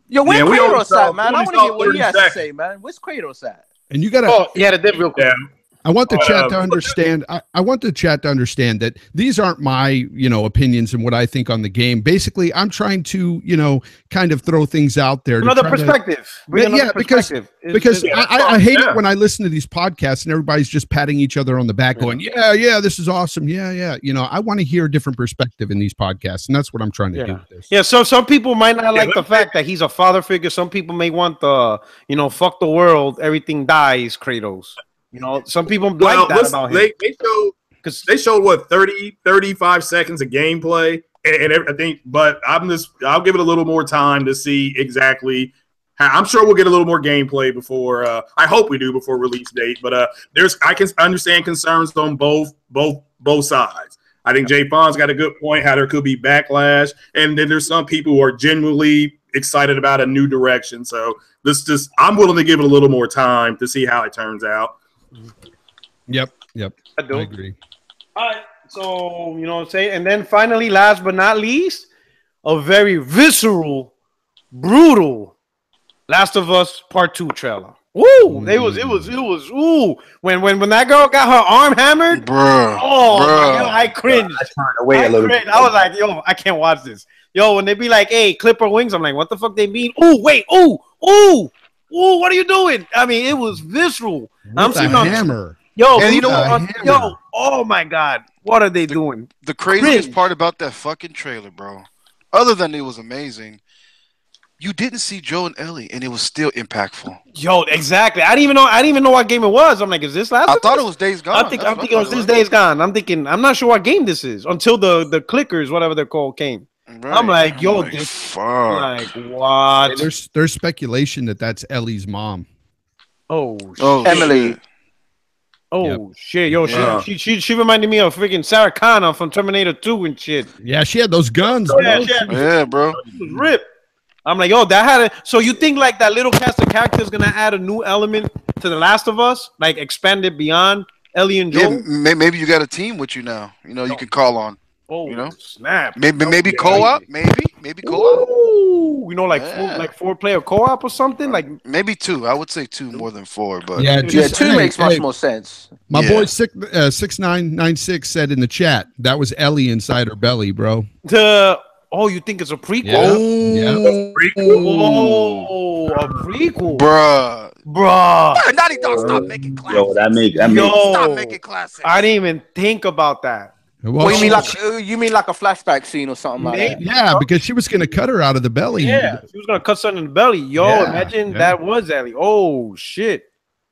Yo, where's Kratos at, man? I want to hear what he has to say, man. Where's Kratos at? And you gotta. Oh, yeah, the dip real quick. Yeah. I want the chat to understand. I want the chat to understand that these aren't my, opinions and what I think on the game. Basically, I'm trying to, kind of throw things out there. Another perspective. Because I hate it when I listen to these podcasts and everybody's just patting each other on the back, going, "Yeah, this is awesome." Yeah. I want to hear a different perspective in these podcasts, and that's what I'm trying to do with this. Yeah. So some people might not like the fact that he's a father figure. Some people may want the, fuck the world, everything dies, Kratos. Some people like that about him. They showed what 35 seconds of gameplay, and I think, but I'll give it a little more time to see exactly. I'm sure we'll get a little more gameplay before. I hope we do before release date. But I can understand concerns on both sides. I think Jay Fon's got a good point. How there could be backlash, and then there's some people who are genuinely excited about a new direction. So I'm willing to give it a little more time to see how it turns out. Yep. I agree. All right. So, what I'm saying? And then finally, last but not least, a very visceral, brutal Last of Us Part 2 trailer. Woo! It was ooh. When that girl got her arm hammered, bro. I cringed. I was like, yo, I can't watch this. Yo, when they be like, hey, clip her wings, I'm like, what the fuck they mean? Ooh, wait, ooh, what are you doing? I mean, it was visceral. I'm seeing hammer. Yo, and oh my god, what are they doing? The craziest part about that fucking trailer, bro, other than it was amazing, you didn't see Joe and Ellie, and it was still impactful. Yo, exactly. I didn't even know what game it was. I'm like, is this Last of Us? I thought it was Days Gone. I'm thinking it was this Days Gone. I'm not sure what game this is until the clickers, whatever they're called, came. Right. I'm like, yo, this fuck. Like what? There's speculation that that's Ellie's mom. Oh Emily. Shit. Oh shit, yo, she reminded me of freaking Sarah Connor from Terminator 2 and shit. Yeah, she had those guns. Yeah, bro. She was ripped. I'm like, yo, that had so you think like that little cast of characters gonna add a new element to The Last of Us, like expand it beyond Ellie and Joel? Yeah, maybe you got a team with you now. You can call on. Oh, snap! Maybe co-op. Maybe co-op. Ooh, like 4-player co-op or something. Like maybe 2. I would say 2 more than 4, but 2 makes much more sense. My boy 6996 said in the chat that was Ellie inside her belly, bro. You think it's a prequel? Yeah. A prequel, bruh. Naughty Dog, stop making classics. Yo, that make stop making classics. I didn't even think about that. Well, you mean like a flashback scene or something like that? Yeah, because she was going to cut her out of the belly. Yeah, she was going to cut something in the belly. Yo, imagine that was Ellie. Oh, shit.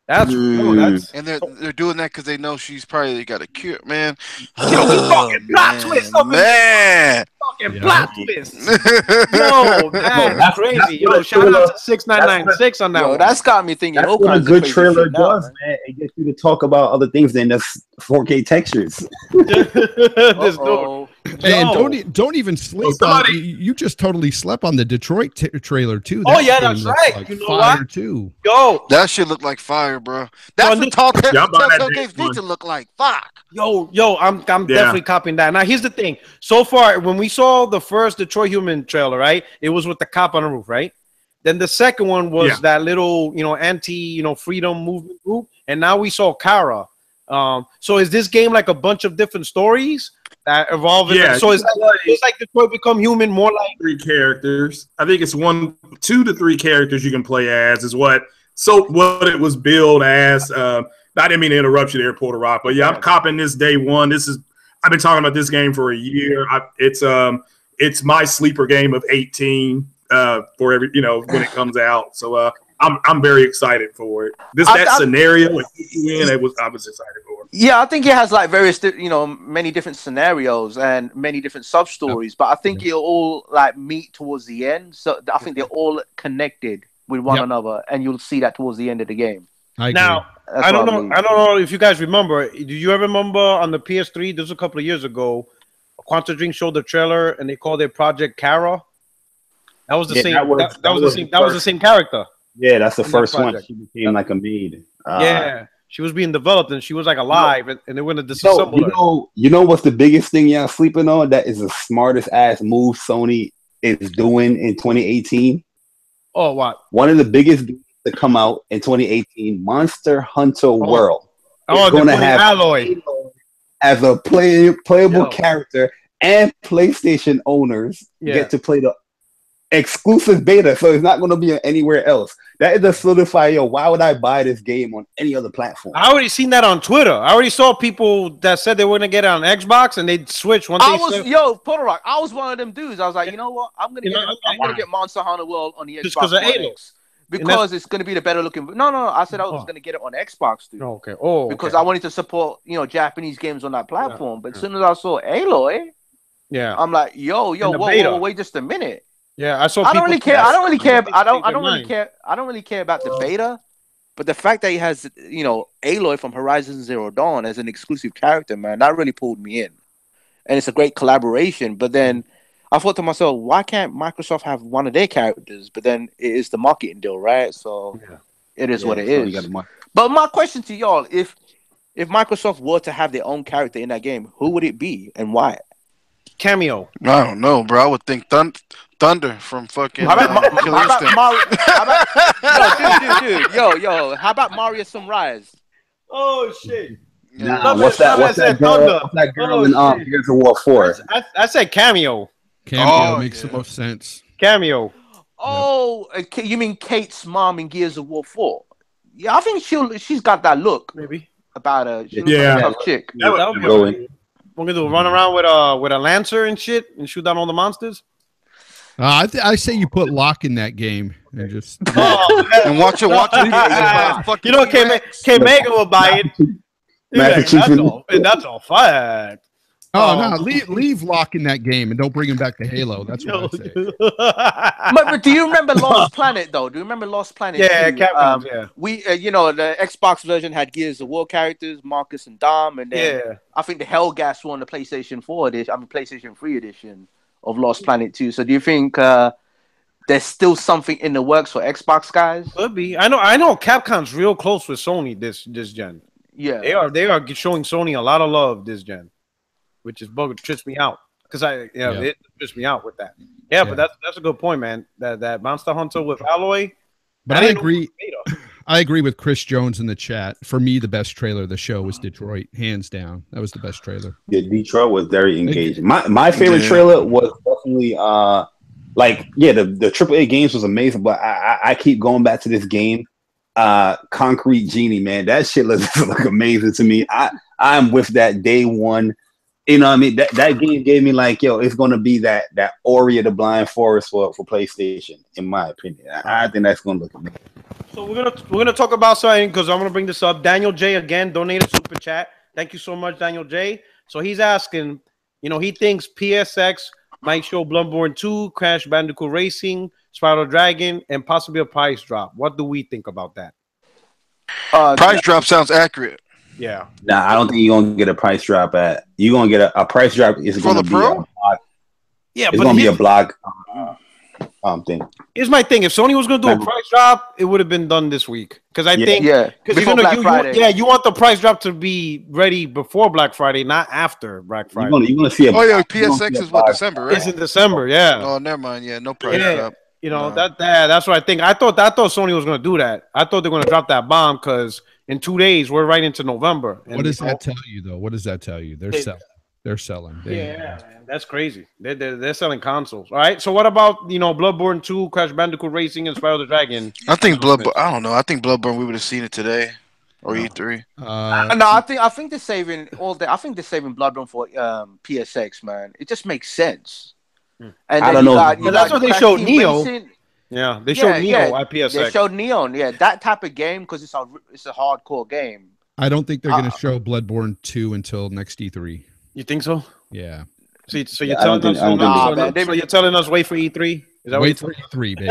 That's and they're doing that because they know she's probably got a cure, man. Yo, fucking plot twist, man. fucking plot twist. Yo, that's crazy. Yo, shout out to 6996 on that one. That's got me thinking. That's what a good trailer does, man. It gets you to talk about other things than just 4K textures. This dude. And don't even sleep on you. Just totally slept on the Detroit trailer too. Oh yeah, that's right. Like you know fire what? Too. Yo, that shit looked like fire, bro. That's what Telltale games need to look like. Fuck. Yo, I'm definitely copying that. Now here's the thing. So far, when we saw the first Detroit Human trailer, right? It was with the cop on the roof, right? Then the second one was that little, anti, freedom movement group, and now we saw Kara. So is this game like a bunch of different stories that evolve? Yeah. So it's like Detroit Become Human, more like 3 characters. I think it's 2 to 3 characters you can play as is what it was billed as. I didn't mean to interrupt you there, Porter Rock, but I'm copping this day one. I've been talking about this game for a year. It's my sleeper game of 18 for every when it comes out. So I'm very excited for it. Scenario I was excited for it. Yeah, I think it has like various many different scenarios and many different sub stories, but I think it'll all like meet towards the end. So I think they're all connected with one another, and you'll see that towards the end of the game. Now, I don't know if you guys remember. Do you ever remember on the PS3? This was a couple of years ago. Quantum Dream showed the trailer, and they called it Project Kara. That was the same. That was the same character. Yeah, that's the first one. She became like a maid. She was being developed, and she was like alive, and they went to disassemble her. You know what's the biggest thing y'all sleeping on? That is the smartest ass move Sony is doing in 2018. Oh, what? One of the biggest games to come out in 2018, Monster Hunter World. It's going to have Alloy as a playable character, and PlayStation owners get to play the exclusive beta, so it's not going to be anywhere else. That is a solidify. Why would I buy this game on any other platform? I already seen that on Twitter. I already saw people that said they were going to get it on Xbox and they'd switch once. Porter Rock. I was one of them dudes. I was like, you know what? I'm gonna get Monster Hunter World on the Xbox because of Halo. Because it's going to be the better looking. No. I said I was going to get it on Xbox, dude. Okay. Because I wanted to support Japanese games on that platform. But as soon as I saw Aloy, I'm like, whoa, wait just a minute. Yeah, I saw. I don't really care. I don't really care. I don't really care about the beta, but the fact that he has Aloy from Horizon Zero Dawn as an exclusive character, man, that really pulled me in, and it's a great collaboration. But then I thought to myself, why can't Microsoft have one of their characters? But then it is the marketing deal, right? So it is what it is. But my question to y'all, if Microsoft were to have their own character in that game, who would it be and why? Cameo. I don't know, bro. I would think Thunder from fucking Dude. How about Mario Sunrise? Oh shit. What's that girl in Gears of War 4? I said Cameo. Cameo makes the most sense. Cameo. Oh, you mean Kate's mom in Gears of War 4? Yeah, I think she's got that look. Maybe about her. She looks like a tough chick. That would be going. We're gonna do run around with a lancer and shit and shoot down all the monsters. I say you put Locke in that game and just and watch it. K-Mega will buy it. That's all fact. No, leave Locke in that game and don't bring him back to Halo. That's what I say. But do you remember Lost Planet though? Do you remember Lost Planet? Yeah, Capcom, yeah. We the Xbox version had Gears of War characters, Marcus and Dom, and then I think the Hellgas won the PlayStation 4 edition. PlayStation 3 edition of Lost Planet 2. So do you think there's still something in the works for Xbox guys? Could be. I know Capcom's real close with Sony this gen. Yeah, they are showing Sony a lot of love this gen, which trips me out because it trips me out with that. Yeah, but that's a good point, man. That Monster Hunter with Alloy. But I agree. I agree with Chris Jones in the chat. For me, the best trailer of the show was Detroit, hands down. That was the best trailer. Yeah, Detroit was very engaging. My favorite trailer was definitely the AAA games was amazing, but I keep going back to this game, Concrete Genie, man. That shit looks amazing to me. I'm with that day one. You know what I mean? That game gave me it's gonna be that Ori of the Blind Forest for PlayStation, in my opinion. I think that's gonna look amazing. So we're gonna talk about something because I'm gonna bring this up. Daniel J again donated super chat. Thank you so much, Daniel J. So he's asking, he thinks PSX might show Bloodborne 2, Crash Bandicoot Racing, Spiral Dragon, and possibly a price drop. What do we think about that? Price drop sounds accurate. Yeah. Nah, I don't think you're gonna get a price drop at. You're gonna get a price drop. Is For gonna the be Pro? a blog. Yeah, It's but gonna be a blog thing. here's my thing. If Sony was gonna do a price drop, it would have been done this week. Because I think because before Black Friday. you want the price drop to be ready before Black Friday, not after Black Friday. You're gonna see a. Oh yeah, you're gonna see PSX a is what, blog. December, right? It's in December, yeah. Oh, never mind. Yeah, no price Yeah. drop. You know, No. that's what I think. I thought Sony was gonna do that. I thought they're gonna drop that bomb because in 2 days we're right into November. And What does that tell you, though? What does that tell you? They're selling. They're selling. Man, that's crazy. They're selling consoles. All right. So what about Bloodborne 2, Crash Bandicoot Racing, and Spiral the Dragon? I think Bloodborne. I don't know. I think Bloodborne. We would have seen it today or E3. No, I think they're saving all day. I think they're saving Bloodborne for PSX, man. It just makes sense. And I don't know. But that's what they Crash showed Team Neo. Racing. Yeah, they showed Neo at PSX. They showed Neon. Yeah, that type of game because it's a hardcore game. I don't think they're going to show Bloodborne 2 until next E3. You think so? Yeah. So you're telling us? So you're telling us wait for E3? Is that wait for E3, baby?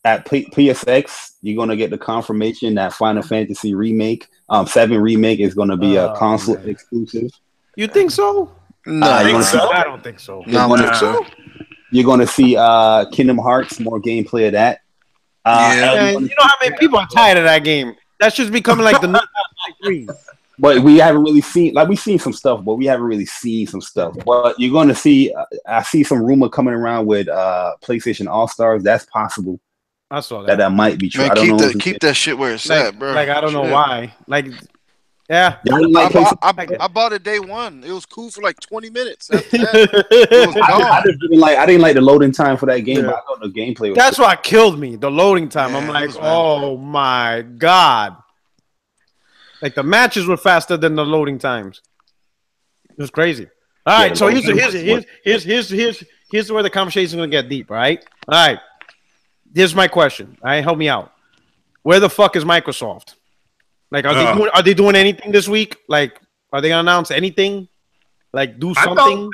At PSX, you're gonna get the confirmation that Final Fantasy remake, 7 remake is gonna be a console exclusive. You think so? No, I don't think so. You're gonna see Kingdom Hearts, more gameplay of that. You know how many people are tired of that game? That's just becoming like the new 3. But we haven't really seen, we've seen some stuff, but we haven't really seen some stuff. But you're going to see, I see some rumor coming around with PlayStation All-Stars. That's possible. I saw that. That might be true. Man, I don't know. keep that shit where it's at, bro. Like, I don't know why. Like, yeah. I bought it day one. It was cool for like 20 minutes. After that, it was gone. I didn't like the loading time for that game, but I thought the gameplay was That's what killed me, the loading time. Yeah, I'm like, oh my God. Like the matches were faster than the loading times. It was crazy. All right, so here's where the conversation is gonna get deep. Right. All right. Here's my question. All right, help me out. Where the fuck is Microsoft? Like, are they doing anything this week? Like, are they gonna announce anything? Like, do something?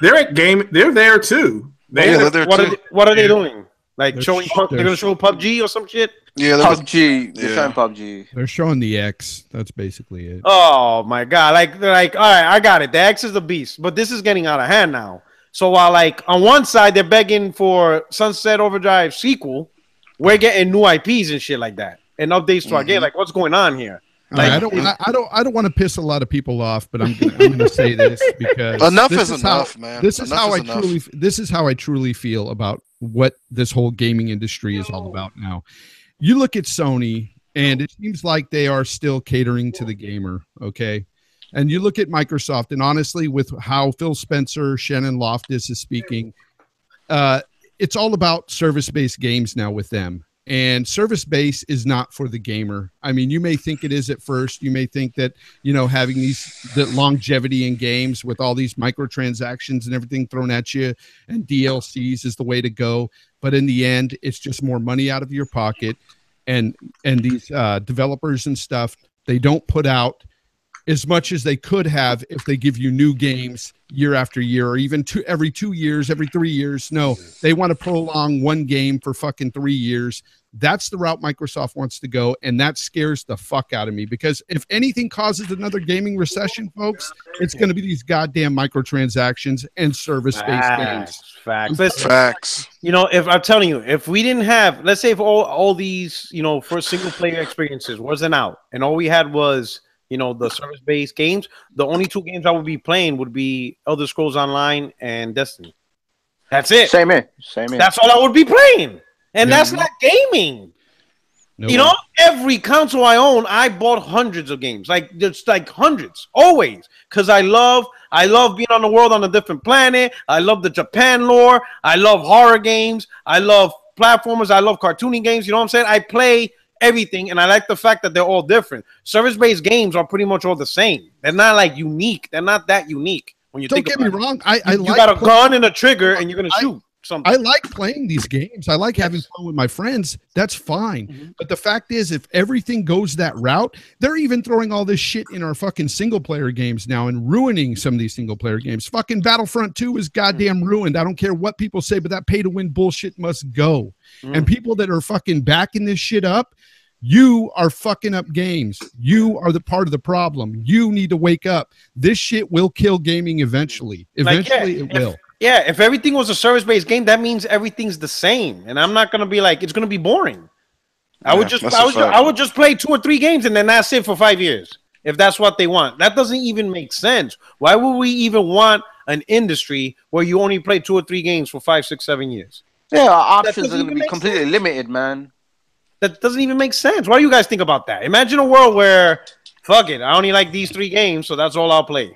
They're at game. They're there too. They're there too. What are they doing? Like, they're gonna show PUBG or some shit? Yeah, PUBG. They're showing PUBG. They're showing the X. That's basically it. Oh my God! Like they're like, all right, I got it. The X is the beast, but this is getting out of hand now. So while like on one side they're begging for Sunset Overdrive sequel, we're getting new IPs and shit like that and updates to our game. Like, what's going on here? Like, I don't want to piss a lot of people off, but I'm gonna say this because enough is enough, man. This is how I truly feel about what this whole gaming industry is all about now. You look at Sony, and it seems like they are still catering to the gamer, okay? And you look at Microsoft, and honestly, with how Phil Spencer, Shannon Loftus is speaking, it's all about service-based games now with them. And service-based is not for the gamer. I mean, you may think it is at first. You may think that, having the longevity in games with all these microtransactions and everything thrown at you and DLCs is the way to go. But in the end, it's just more money out of your pocket. And these developers and stuff, they don't put out as much as they could have if they give you new games year after year, or even every 2 years, every 3 years. No, they want to prolong one game for fucking 3 years. That's the route Microsoft wants to go, and that scares the fuck out of me, because if anything causes another gaming recession, folks, it's going to be these goddamn microtransactions and service-based games. Facts. If I'm telling you, if we didn't have, let's say if all these, for single-player experiences wasn't out, and all we had was the service-based games, the only 2 games I would be playing would be Elder Scrolls Online and Destiny. That's it. Same here. That's all I would be playing. And that's not gaming. No. Every console I own, I bought hundreds of games. Like, just like hundreds. Always. Because I love being on the world on a different planet. I love the Japan lore. I love horror games. I love platformers. I love cartoony games. You know what I'm saying? I play everything, and I like the fact that they're all different. Service-based games are pretty much all the same. They're not like unique. They're not that unique. When you don't get me wrong, you got a gun and a trigger, and you're gonna shoot. something. I like playing these games. I like having fun with my friends. That's fine. But the fact is, if everything goes that route, they're even throwing all this shit in our fucking single player games now and ruining some of these single player games. Fucking Battlefront 2 is goddamn ruined. I don't care what people say, but that pay to win bullshit must go. And people that are fucking backing this shit up, you are fucking up games. You are the part of the problem. You need to wake up. This shit will kill gaming eventually. Eventually, it will. Yeah, if everything was a service-based game, that means everything's the same, and I'm not gonna be like it's gonna be boring. I would just play 2 or 3 games and then that's it for 5 years if that's what they want. That doesn't even make sense. Why would we even want an industry where you only play 2 or 3 games for 5, 6, 7 years? Yeah, our options are gonna be completely limited, man. That doesn't even make sense. What do you guys think about that? Imagine a world where, fuck it, I only like these 3 games, so that's all I'll play.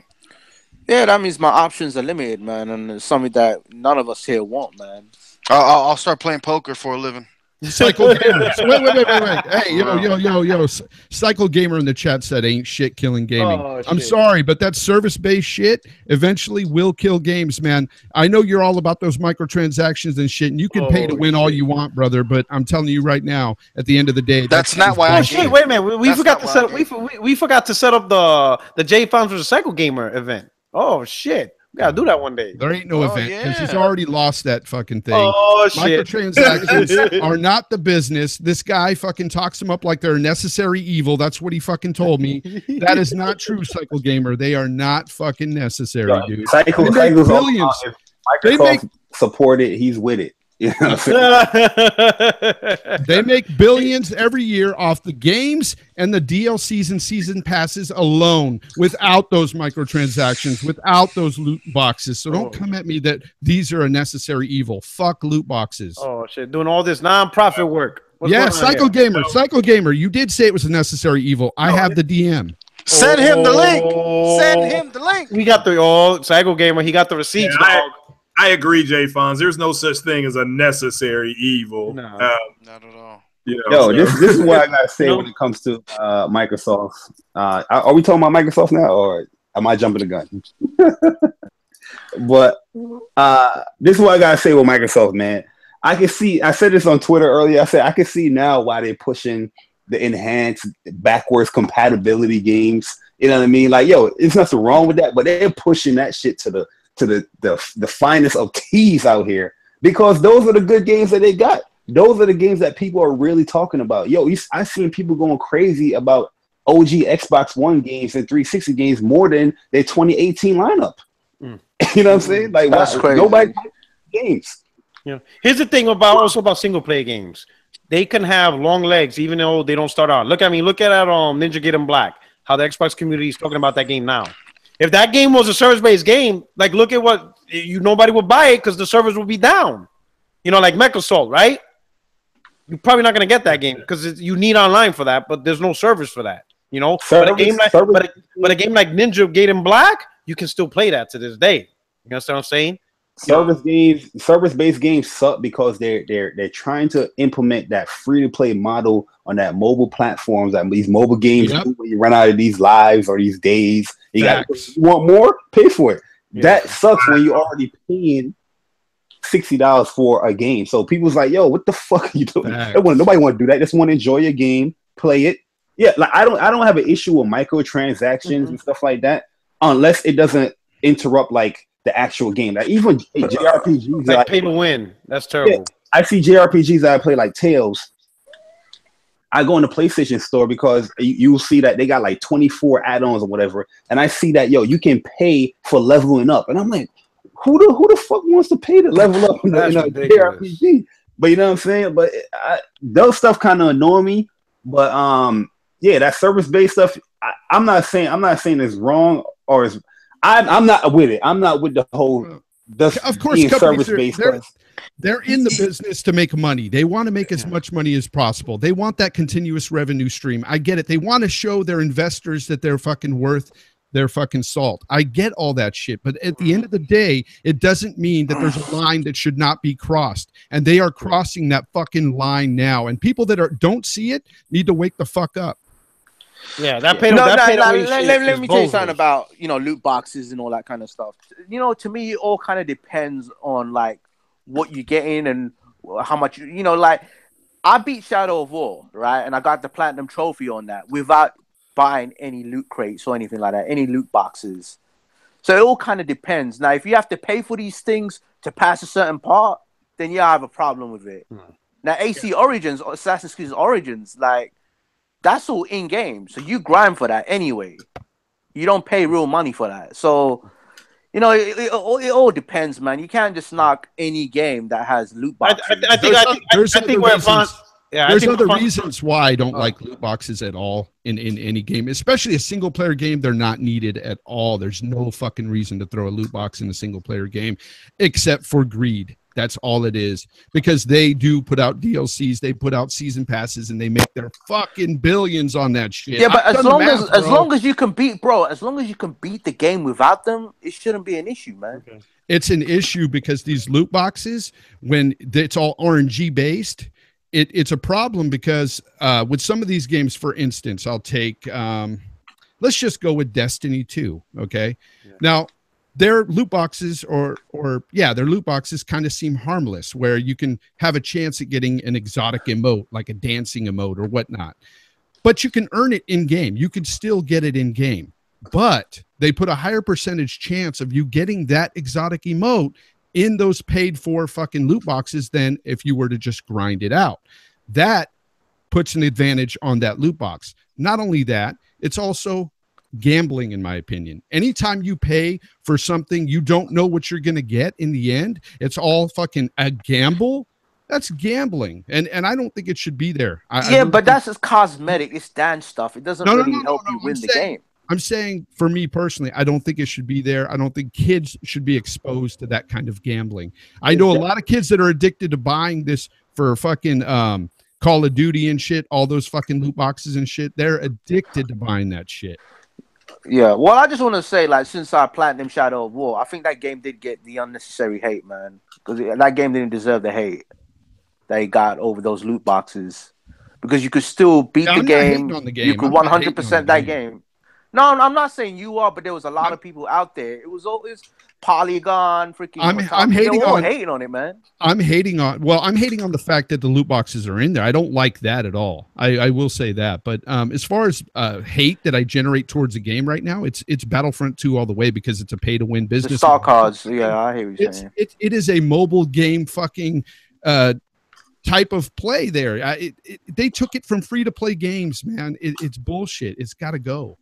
Yeah, that means my options are limited, man, and it's something that none of us here want, man. I'll start playing poker for a living. Cycle Gamer. Wait. Hey, yo. Cycle Gamer in the chat said ain't shit killing gaming. I'm sorry, but that service-based shit eventually will kill games, man. I know you're all about those microtransactions and shit, and you can pay to win all you want, brother, but I'm telling you right now, at the end of the day, that's not why I shit, wait a minute. We forgot to set up we forgot to set up the J Farms for the Cycle Gamer event. Oh shit. We gotta do that one day. There ain't no event because he's already lost that fucking thing. Oh shit. Microtransactions are not the business. This guy fucking talks them up like they're a necessary evil. That's what he fucking told me. That is not true, Cycle Gamer. They are not fucking necessary, dude. Cycle's billions. Microsoft support it, he's with it. You know what I'm saying? They make billions every year off the games and the DLCs and season passes alone, without those microtransactions, without those loot boxes. So don't come at me that these are a necessary evil. Fuck loot boxes. Oh shit, doing all this non-profit work. Cycle Gamer, you did say it was a necessary evil. I have the DM. Send him the link. We got the Cycle Gamer. He got the receipts. I agree, J Fonz. There's no such thing as a necessary evil. No. Not at all. This is what I gotta say when it comes to Microsoft. Are we talking about Microsoft now, or am I jumping the gun? But this is what I gotta say with Microsoft, man. I can see. I said this on Twitter earlier. I said I can see now why they're pushing the enhanced backwards compatibility games. You know what I mean? Like, there's nothing wrong with that, but they're pushing that shit to the finest of keys out here, because those are the good games that they got. Those are the games that people are really talking about. I've seen people going crazy about OG Xbox One games and 360 games more than their 2018 lineup. You know what I'm saying? Like, that's crazy. Nobody games. Here's the thing about single player games. They can have long legs even though they don't start out. Look at Ninja Gaiden Black. How the Xbox community is talking about that game now. If that game was a service-based game, like, look at what nobody would buy it because the servers would be down. Like Mecasol, right? You're probably not going to get that game because you need online for that, but there's no servers for that. But a game like Ninja Gaiden Black, you can still play that to this day. You understand what I'm saying? Service-based games suck because they're trying to implement that free-to-play model on that mobile platforms. That these mobile games, when you run out of these lives or these days, you want more, pay for it. That sucks when you're already paying $60 for a game. So people's like, what the fuck are you doing? Nobody want to do that. Just want to enjoy your game, play it. Yeah, like I don't have an issue with microtransactions and stuff like that, unless it doesn't interrupt like the actual game. Like even JRPGs, like pay to win. That's terrible. Yeah, I see JRPGs that I play like Tales. I go in the PlayStation store because you will see that they got like 24 add-ons or whatever, and I see that you can pay for leveling up, and I'm like, who the fuck wants to pay to level up in a JRPG? But you know what I'm saying? But those stuff kind of annoy me. But that service-based stuff, I'm not saying it's wrong or it's. I'm not with it. I'm not with the whole. Of course, service-based stuff. They're in the business to make money. They want to make as much money as possible. They want that continuous revenue stream. I get it. They want to show their investors that they're fucking worth their fucking salt. I get all that shit. But at the end of the day, it doesn't mean that there's a line that should not be crossed. And they are crossing that fucking line now. And people that don't see it need to wake the fuck up. Yeah, let me tell you something about loot boxes and all that kind of stuff. To me, it all kind of depends on like what you're getting and how much you know. Like I beat Shadow of War, right, and I got the platinum trophy on that without buying any loot crates or anything like that, any loot boxes. So it all kind of depends. Now, if you have to pay for these things to pass a certain part, then yeah, I have a problem with it. Now, AC Origins, Assassin's Creed Origins, like that's all in game, so you grind for that anyway. You don't pay real money for that. So, you know, it all depends, man. You can't just knock any game that has loot boxes. I think we're fine. Yeah, there's other reasons why I don't like loot boxes at all in any game, especially a single player game. They're not needed at all. There's no fucking reason to throw a loot box in a single player game except for greed. That's all it is, because they do put out DLCs, they put out season passes, and they make their fucking billions on that shit. Yeah, but as long as you can beat the game without them, it shouldn't be an issue, man. Okay. It's an issue because these loot boxes, when it's all RNG based, it's a problem because with some of these games, for instance, I'll take let's just go with Destiny 2. Okay. Yeah. Now their loot boxes their loot boxes kind of seem harmless, where you can have a chance at getting an exotic emote, like a dancing emote or whatnot, but you can earn it in game. You can still get it in game, but they put a higher percentage chance of you getting that exotic emote in those paid for fucking loot boxes than if you were to just grind it out. That puts an advantage on that loot box. Not only that, it's also gambling, in my opinion. Anytime you pay for something you don't know what you're going to get in the end, it's all fucking a gamble. That's gambling, and I don't think it should be there. But that's just cosmetic. It's dance stuff. It doesn't really help you win the game. I'm saying, for me personally, I don't think it should be there. I don't think kids should be exposed to that kind of gambling. I know a lot of kids that are addicted to buying this for fucking Call of Duty and shit, all those fucking loot boxes and shit. They're addicted to buying that shit. Yeah, well, I just want to say, like, since I platinum Shadow of War, I think that game did get the unnecessary hate, man. Because that game didn't deserve the hate that it got over those loot boxes. Because you could still beat the game. You could 100% that game. No, I'm not saying you are, but there was a lot of people out there. It was always Polygon, freaking. I'm hating on it, man. I'm hating on the fact that the loot boxes are in there. I don't like that at all. I will say that. But as far as hate that I generate towards a game right now, it's Battlefront 2 all the way, because it's a pay to win business. The star cards, yeah, I hear what you're saying. It is a mobile game fucking type of play there. They took it from free to play games, man. It's bullshit. It's got to go.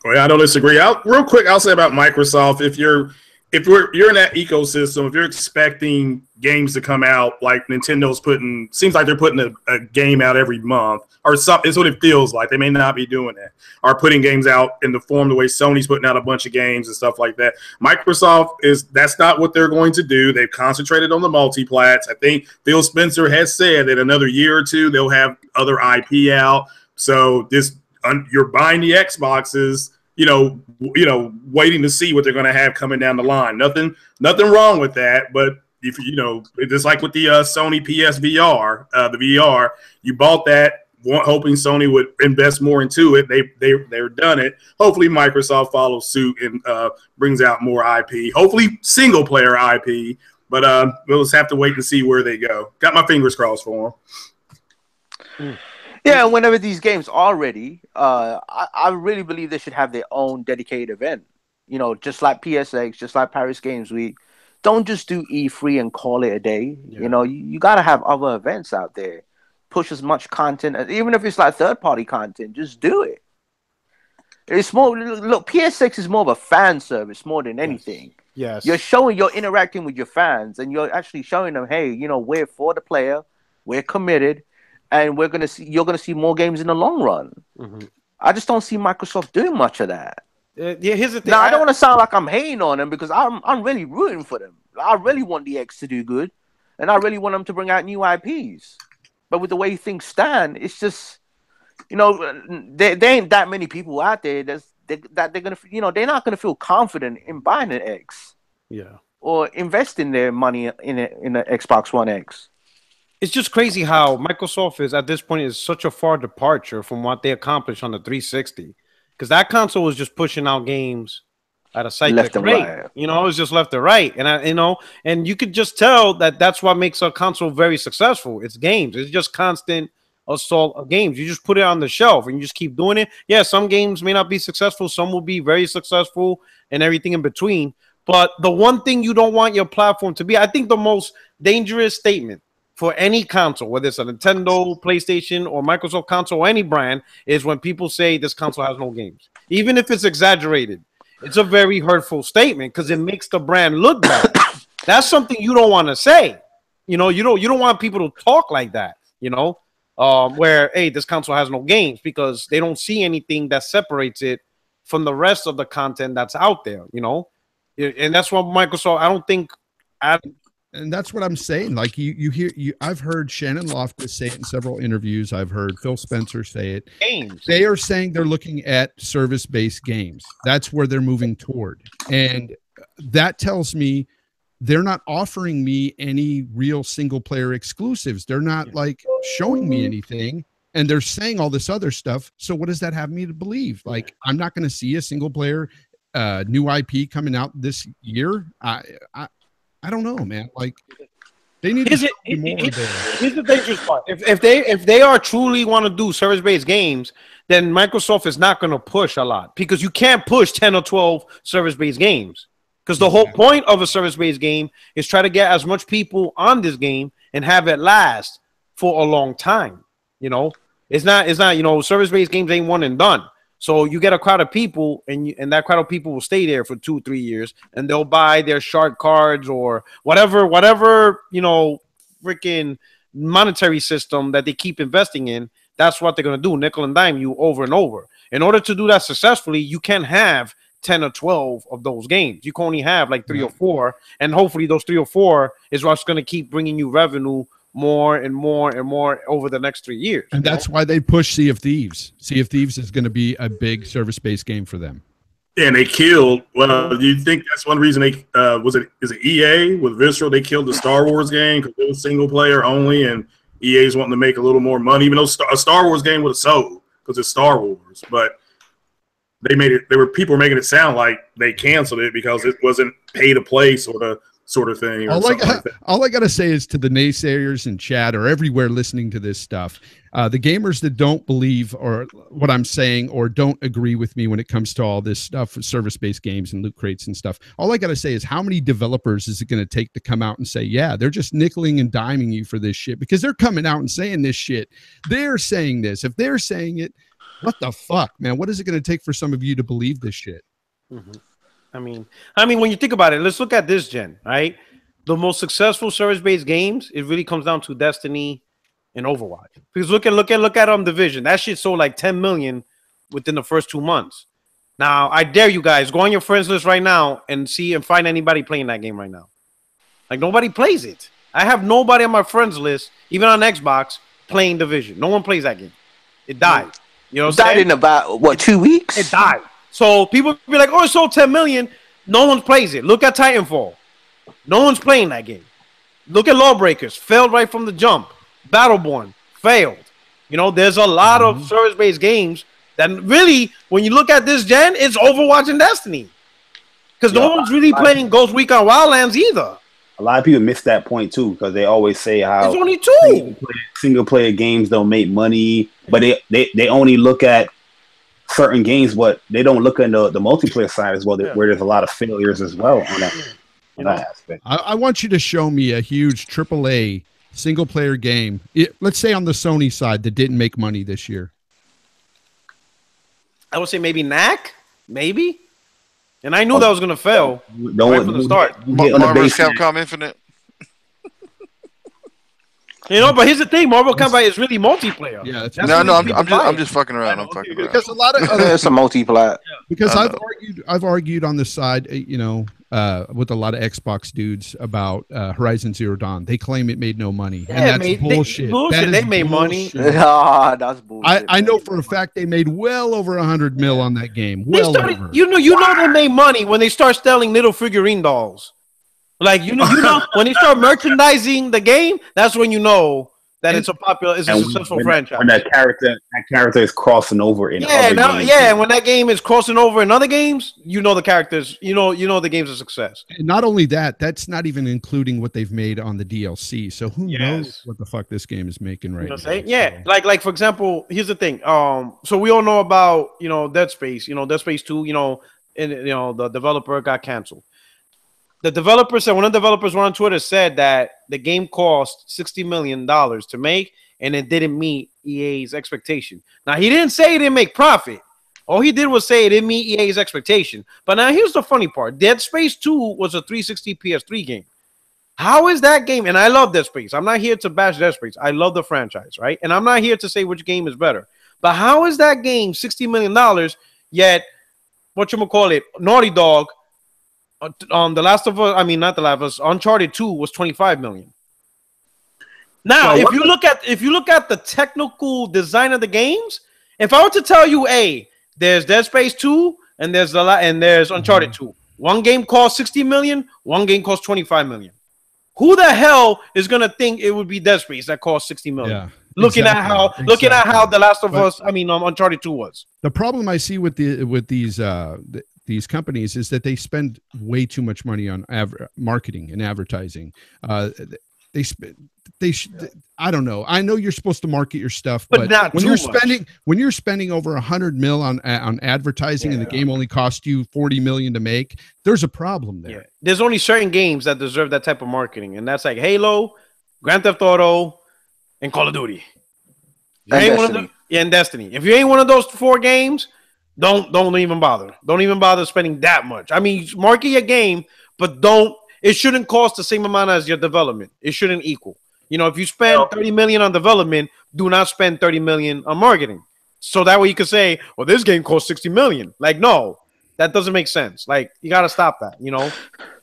Well, I don't disagree. Real quick, I'll say about Microsoft. If you're in that ecosystem, if you're expecting games to come out like Nintendo's seems like they're putting a game out every month or something. It's what it feels like. They may not be doing that, or putting games out in the form the way Sony's putting out a bunch of games and stuff like that. Microsoft that's not what they're going to do. They've concentrated on the multi-plats. I think Phil Spencer has said that another year or two they'll have other IP out. So you're buying the Xboxes, waiting to see what they're going to have coming down the line. Nothing wrong with that. But if just like with the Sony PSVR, the VR, you bought that hoping Sony would invest more into it. They're done it. Hopefully Microsoft follows suit and brings out more IP. Hopefully single player IP. But we'll just have to wait and see where they go. Got my fingers crossed for them. Yeah, whenever these games are ready, I really believe they should have their own dedicated event. Just like PSX, just like Paris Games Week. Don't just do E3 and call it a day. Yeah. You got to have other events out there. Push as much content, even if it's like third-party content, just do it. It's more, look, PSX is more of a fan service more than anything. Yes. You're interacting with your fans, and you're actually showing them, hey, we're for the player, we're committed, and you're gonna see more games in the long run. Mm-hmm. I just don't see Microsoft doing much of that. Here's the thing. Now, I don't want to sound like I'm hating on them, because I'm really rooting for them. I really want the X to do good, and I really want them to bring out new IPs. But with the way things stand, it's just, there ain't that many people out there that they're gonna, they're not gonna feel confident in buying an X, or investing their money in an Xbox One X. It's just crazy how Microsoft is at this point is such a far departure from what they accomplished on the 360, because that console was just pushing out games at a cyclic Left and rate. right. You know, it's just left and right, and and you could just tell that that's what makes a console very successful. It's games. It's just constant assault of games. You just put it on the shelf and you just keep doing it. Yeah, some games may not be successful, some will be very successful, and everything in between. But the one thing you don't want your platform to be, I think the most dangerous statement for any console, whether it's a Nintendo, PlayStation, or Microsoft console, or any brand, is when people say this console has no games. Even if it's exaggerated, it's a very hurtful statement because it makes the brand look bad. That's something you don't want to say. You know, you don't want people to talk like that, you know, where, hey, this console has no games, because they don't see anything that separates it from the rest of the content that's out there, you know. And that's what Microsoft, I don't think. And that's what I'm saying. Like I've heard Shannon Loftus say it in several interviews. I've heard Phil Spencer say it. Games. They are saying they're looking at service-based games. That's where they're moving toward. And that tells me they're not offering me any real single-player exclusives. They're not like showing me anything. And they're saying all this other stuff. So what does that have me to believe? Like, I'm not going to see a single-player new IP coming out this year. I don't know, man. Like, they need to show me more there. Here's the dangerous part. If they are truly want to do service-based games, then Microsoft is not going to push a lot, because you can't push 10 or 12 service-based games. Because the whole point of a service-based game is try to get as much people on this game and have it last for a long time. You know, it's not, you know, service-based games ain't one and done. So you get a crowd of people, and that crowd of people will stay there for 2-3 years, and they'll buy their shark cards or whatever, you know, freaking monetary system that they keep investing in. That's what they're going to do, nickel and dime you over and over. In order to do that successfully, you can't have 10 or 12 of those games. You can only have like 3 or 4, and hopefully those 3 or 4 is what's going to keep bringing you revenue more and more and more over the next 3 years. And that's why they push Sea of Thieves. Sea of Thieves is going to be a big service-based game for them. Yeah, and they killed. Well, do you think that's one reason they is it EA with Visceral? They killed the Star Wars game because it was single player only, and EA's wanting to make a little more money, even though a Star Wars game would have sold because it's Star Wars. But they made it. There were people making it sound like they canceled it because it wasn't pay to play sort of thing. All I got to say is to the naysayers in chat or everywhere listening to this stuff, the gamers that don't believe or what I'm saying or don't agree with me when it comes to all this stuff with service-based games and loot crates and stuff, all I got to say is, how many developers is it going to take to come out and say, yeah, they're just nickeling and diming you for this shit? Because they're coming out and saying this shit. They're saying this. If they're saying it, what the fuck, man? What is it going to take for some of you to believe this shit? Mm-hmm. I mean, when you think about it, let's look at this gen, right? The most successful service-based games, it really comes down to Destiny and Overwatch. Because look at Division. That shit sold like 10 million within the first 2 months. Now, I dare you guys, go on your friends list right now and see and find anybody playing that game right now. Like, nobody plays it. I have nobody on my friends list, even on Xbox, playing Division. No one plays that game. It died. You know what I'm saying? Died in about, what, 2 weeks? It died. So people be like, oh, it sold 10 million. No one plays it. Look at Titanfall. No one's playing that game. Look at Lawbreakers. Failed right from the jump. Battleborn. Failed. You know, there's a lot of service-based games that really, when you look at this gen, it's Overwatch and Destiny. Because no one's really playing Ghost Recon Wildlands either. A lot of people miss that point too, because they always say how it's only 2 single-player games don't make money, but they only look at certain games, but they don't look at the multiplayer side as well, where there's a lot of failures as well on that aspect. I want you to show me a huge AAA single-player game, let's say on the Sony side, that didn't make money this year. I would say maybe Knack, maybe. And I knew that was going to fail right from the start. Marvel's Capcom Infinite. You know, but here's the thing: Marvel Combat is really multiplayer. Yeah, I'm just fucking around. I'm fucking around. Because a lot of it's a multiplayer. Because I've argued on the side, you know, with a lot of Xbox dudes about Horizon Zero Dawn. They claim it made no money, and that's bullshit. They made money. That's bullshit. I know for a fact they made well over 100 mil on that game. Well over. You know they made money when they start selling little figurine dolls. Like you know when they start merchandising the game, that's when you know that it's a And successful when franchise. When that character is crossing over in other games. Yeah, when that game is crossing over in other games, you know the characters, you know the game's a success. And not only that, that's not even including what they've made on the DLC. So who knows what the fuck this game is making right now? Yeah, like for example, here's the thing. So we all know about Dead Space. Dead Space 2. And the developer got canceled. The developer said, one of the developers on Twitter said that the game cost $60 million to make, and it didn't meet EA's expectation. Now, he didn't say it didn't make profit. All he did was say it didn't meet EA's expectation. But now here's the funny part. Dead Space 2 was a 360 PS3 game. How is that game? And I love Dead Space. I'm not here to bash Dead Space. I love the franchise, right? And I'm not here to say which game is better. But how is that game $60 million, yet, Naughty Dog, The Last of Us, not The Last of Us, Uncharted 2 was 25 million. Now, if you look at the technical design of the games, if I were to tell you, hey, there's Dead Space 2 and there's Uncharted 2. One game costs 60 million, one game costs 25 million. Who the hell is gonna think it would be Dead Space that costs 60 million? Yeah. Looking at how The Last of Us, Uncharted 2 was. The problem I see with these companies is that they spend way too much money on marketing and advertising. I don't know. I know you're supposed to market your stuff, but when you're spending over $100 million on advertising and the game only cost you $40 million to make, there's a problem there. Yeah. There's only certain games that deserve that type of marketing, and that's like Halo, Grand Theft Auto, and Call of Duty. And Destiny. If you ain't one of those 4 games, don't even bother. Don't even bother spending that much. Market your game, but it shouldn't cost the same amount as your development. It shouldn't equal. If you spend $30 million on development, do not spend $30 million on marketing. So that way you could say, well, this game costs $60 million. Like, no, that doesn't make sense. Like, you got to stop that,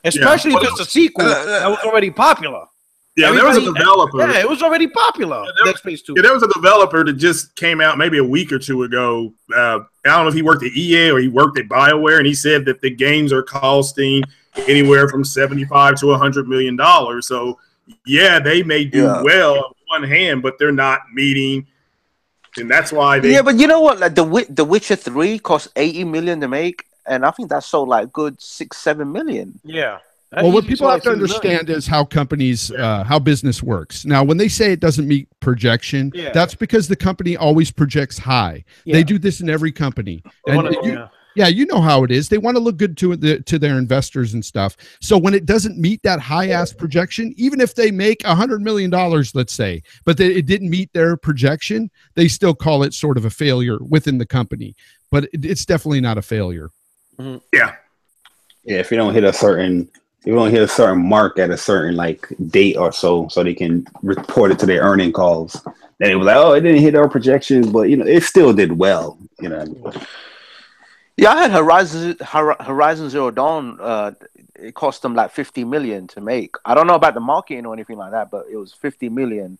especially if it's a sequel that was already popular. Yeah, there was a developer. Yeah, it was already popular. Dead Space 2. Yeah, there was a developer that just came out maybe a week or two ago. I don't know if he worked at EA or he worked at BioWare, and he said that the games are costing anywhere from $75 to $100 million. So, yeah, they may do well on one hand, but they're not meeting, and that's why they. Yeah, but you know what? Like the Witcher 3 cost $80 million to make, and I think that sold like good $6-7 million. Yeah. Well, what people have to understand is how companies, how business works. Now, when they say it doesn't meet projection, that's because the company always projects high. Yeah. They do this in every company. You know how it is. They want to look good to their investors and stuff. So when it doesn't meet that high-ass projection, even if they make $100 million, let's say, but it didn't meet their projection, they still call it sort of a failure within the company. But it's definitely not a failure. Mm-hmm. Yeah. Yeah, if you don't hit a certain mark at a certain date or so they can report it to their earning calls. Then it was like, oh, it didn't hit our projections, but it still did well. Yeah, I had Horizon Zero Dawn. It cost them like $50 million to make. I don't know about the marketing or anything like that, but it was $50 million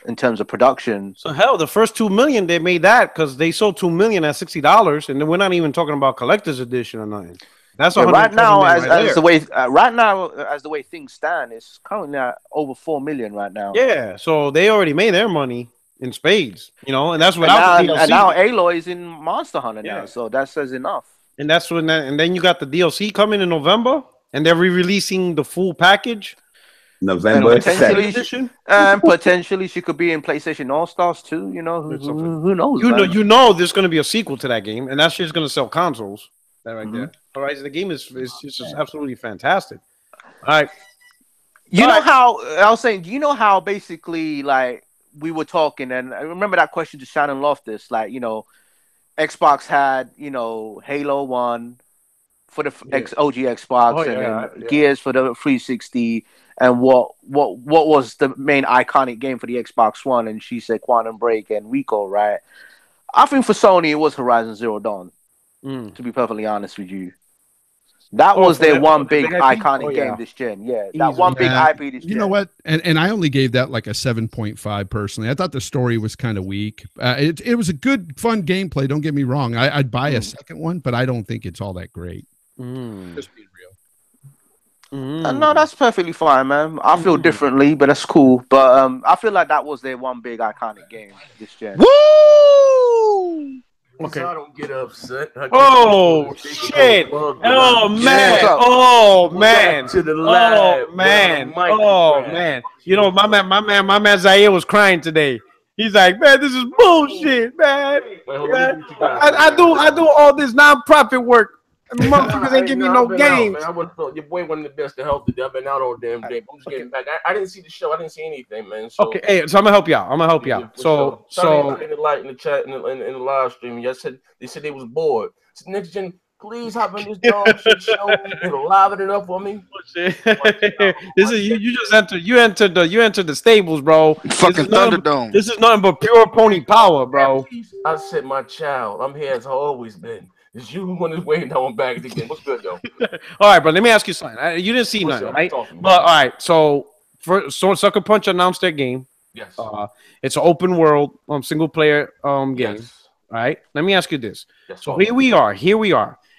in terms of production. So hell, the first $2 million they made that because they sold $2 million at $60, and then we're not even talking about collector's edition or nothing. That's right now, as the way things stand, it's currently at over $4 million right now. Yeah, so they already made their money in spades, and that's without the DLC. And now Aloy is in Monster Hunter now, so that says enough. And that's and then you got the DLC coming in November, and they're re-releasing the full package. November edition. And potentially she could be in PlayStation All Stars too. Who knows? There's going to be a sequel to that game, and that's just going to sell consoles. That right there. Horizon, the game is just absolutely fantastic. All right. Do you know how basically we were talking, and I remember that question to Shannon Loftus, Xbox had, Halo 1 for the OG Xbox, and Gears for the 360, and what was the main iconic game for the Xbox One? And she said Quantum Break and Rico, right? I think for Sony it was Horizon Zero Dawn. To be perfectly honest with you, that was their one big iconic game this gen. Yeah, that one big IP this gen. You know what? And I only gave that like a 7.5 personally. I thought the story was kind of weak. It was a good, fun gameplay. Don't get me wrong. I'd buy a second one, but I don't think it's all that great. Just being real. No, that's perfectly fine, man. I feel differently, but that's cool. But I feel like that was their one big iconic game this gen. Woo! Okay. So I don't get upset. Oh shit! Oh man! Oh man! To the lab. Oh man! Oh man! You know, my man Zaire was crying today. He's like, man, this is bullshit, man. I do all this nonprofit work. Motherfuckers ain't give me no games. I would have thought your boy wasn't the best to help the. I've been out all damn day. I'm just getting back. I didn't see the show. I didn't see anything, man. So, okay, hey, so I'm gonna help you out. So in the light in the chat in the live stream, they said they was bored. So next gen, please hop in this dog shit show. It'll liven it up for me. This is you just entered the stables, bro. Fucking Thunderdome. This is nothing but pure pony power, bro. I said, my child, I'm here as I always been. It's you who wanted to wait now I'm back again. What's good, yo? All right, bro. Let me ask you something. You didn't see nothing, right? But all right, so Sucker Punch announced their game. Yes. It's an open world single player game. Yes. All right. Let me ask you this. Yes, so here we are.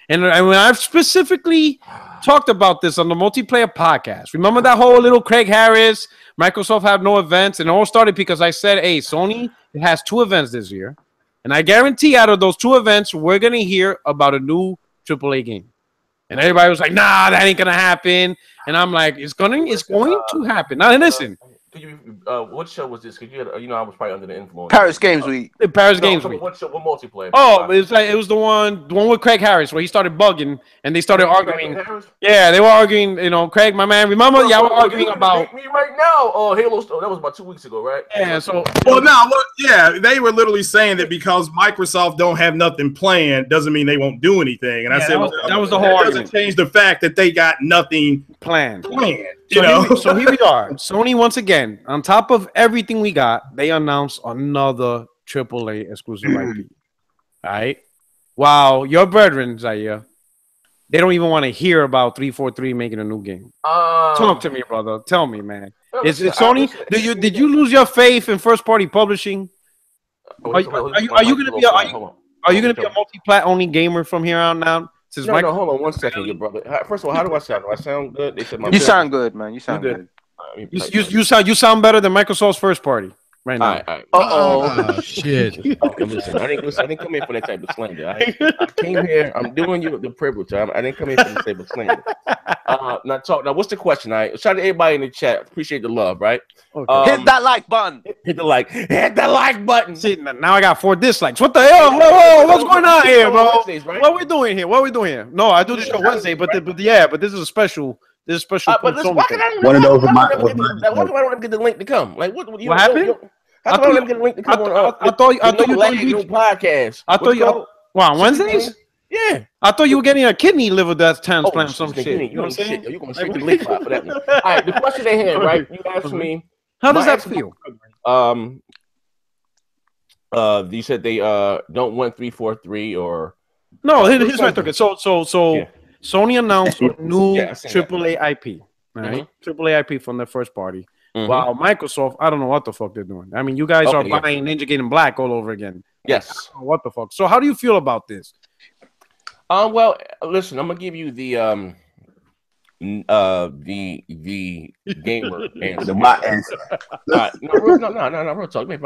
And when I've specifically talked about this on the multiplayer podcast, remember that whole little Craig Harris, Microsoft had no events, and it all started because I said, hey, Sony has 2 events this year. And I guarantee out of those 2 events, we're going to hear about a new AAA game. And everybody was like, nah, that ain't going to happen. And I'm like, it's going to happen. Now, listen. Could you, what show was this? Because you know, I was probably under the influence. Paris Games Week. Paris Games Week. What show? What multiplayer? Oh, it was the one with Craig Harris where he started bugging and they started arguing. Yeah, they were arguing. You know, Craig, my man. Remember, y'all were arguing about me right now. Oh, Halo. That was about 2 weeks ago, right? Yeah. So, they were literally saying that because Microsoft don't have nothing planned doesn't mean they won't do anything. And I said that was the whole argument. Doesn't change the fact that they got nothing planned. So here we are. Sony once again, on top of everything we got, they announced another AAA exclusive IP. All right. Wow, your brethren, Zaire, they don't even want to hear about 343 making a new game. Talk to me, brother. Tell me, man. Is it Sony? Did you lose your faith in first party publishing? Are you gonna be a multi-plat only gamer from here on out? No, hold on 1 second, your brother. First of all, how do I sound? Do I sound good? They said you sound good, man. You sound good. You sound better than Microsoft's first party right now. All right. Shit. Okay, listen, I didn't come here for that type of slander. I came here. I'm doing you the privilege. I didn't come here for the type of slander. Now, what's the question? Shout out to everybody in the chat. Appreciate the love, right? Okay. Hit that like button. Hit the like button. See, now I got 4 dislikes. What the hell? Whoa, what's going on here, bro? Right? What we doing here? No, I do the show Wednesday, but this is a special. This is special. One of those. Why do I don't get the link to come? Like what happened? I thought you get the link to come on. I thought you podcast. I thought you. Wow, Wednesdays. Yeah, I thought you were getting a kidney liver transplant, some shit. You know what I'm saying? You're going straight to the link file for that one. All right, the question they had, right? You asked me. How does that feel? You said they don't want 343 or no. Here's what I took it. So Sony announced a new AAA IP, right? AAA IP from their first party. Wow, Microsoft, I don't know what the fuck they're doing. I mean, you guys are buying Ninja Gaiden Black all over again. Yes. What the fuck? So how do you feel about this? Well, listen, I'm gonna give you the gamer answer. My answer. No, real talk. Man,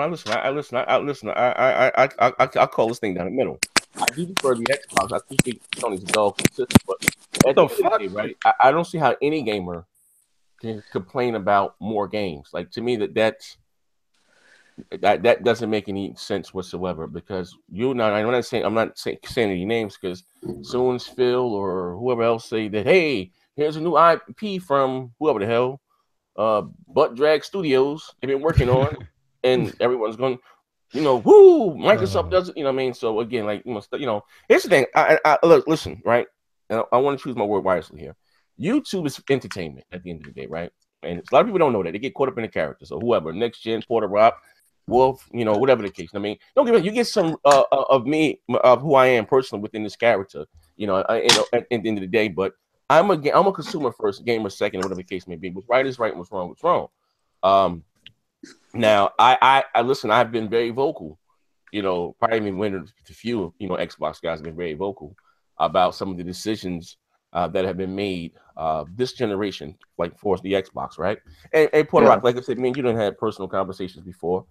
I call this thing down the middle. I do prefer the Xbox. I think Sony's dull consistent, but at the end of the day, right? I don't see how any gamer can complain about more games. Like, to me, that doesn't make any sense whatsoever, because I'm not saying any names, because soon as Phil or whoever else say that, hey, here's a new IP from whoever the hell, Butt Drag Studios they've been working on, and everyone's going, whoo, Microsoft does it, you know what I mean? So again, like, here's the thing. I look, listen, right? And I want to choose my word wisely here. YouTube is entertainment at the end of the day, right? And a lot of people don't know that. They get caught up in the characters. So whoever, Next Gen, Porter Rock, Wolf, whatever the case. I mean, don't get me. You get some of me, of who I am personally within this character. At the end of the day, but I'm a consumer first, gamer second, whatever the case may be. What's right is right, and what's wrong. Now I listen. I've been very vocal. Probably even when a few Xbox guys have been very vocal about some of the decisions that have been made this generation, like for the Xbox, right? And Puerto Rock, like I said, man, you didn't have personal conversations before.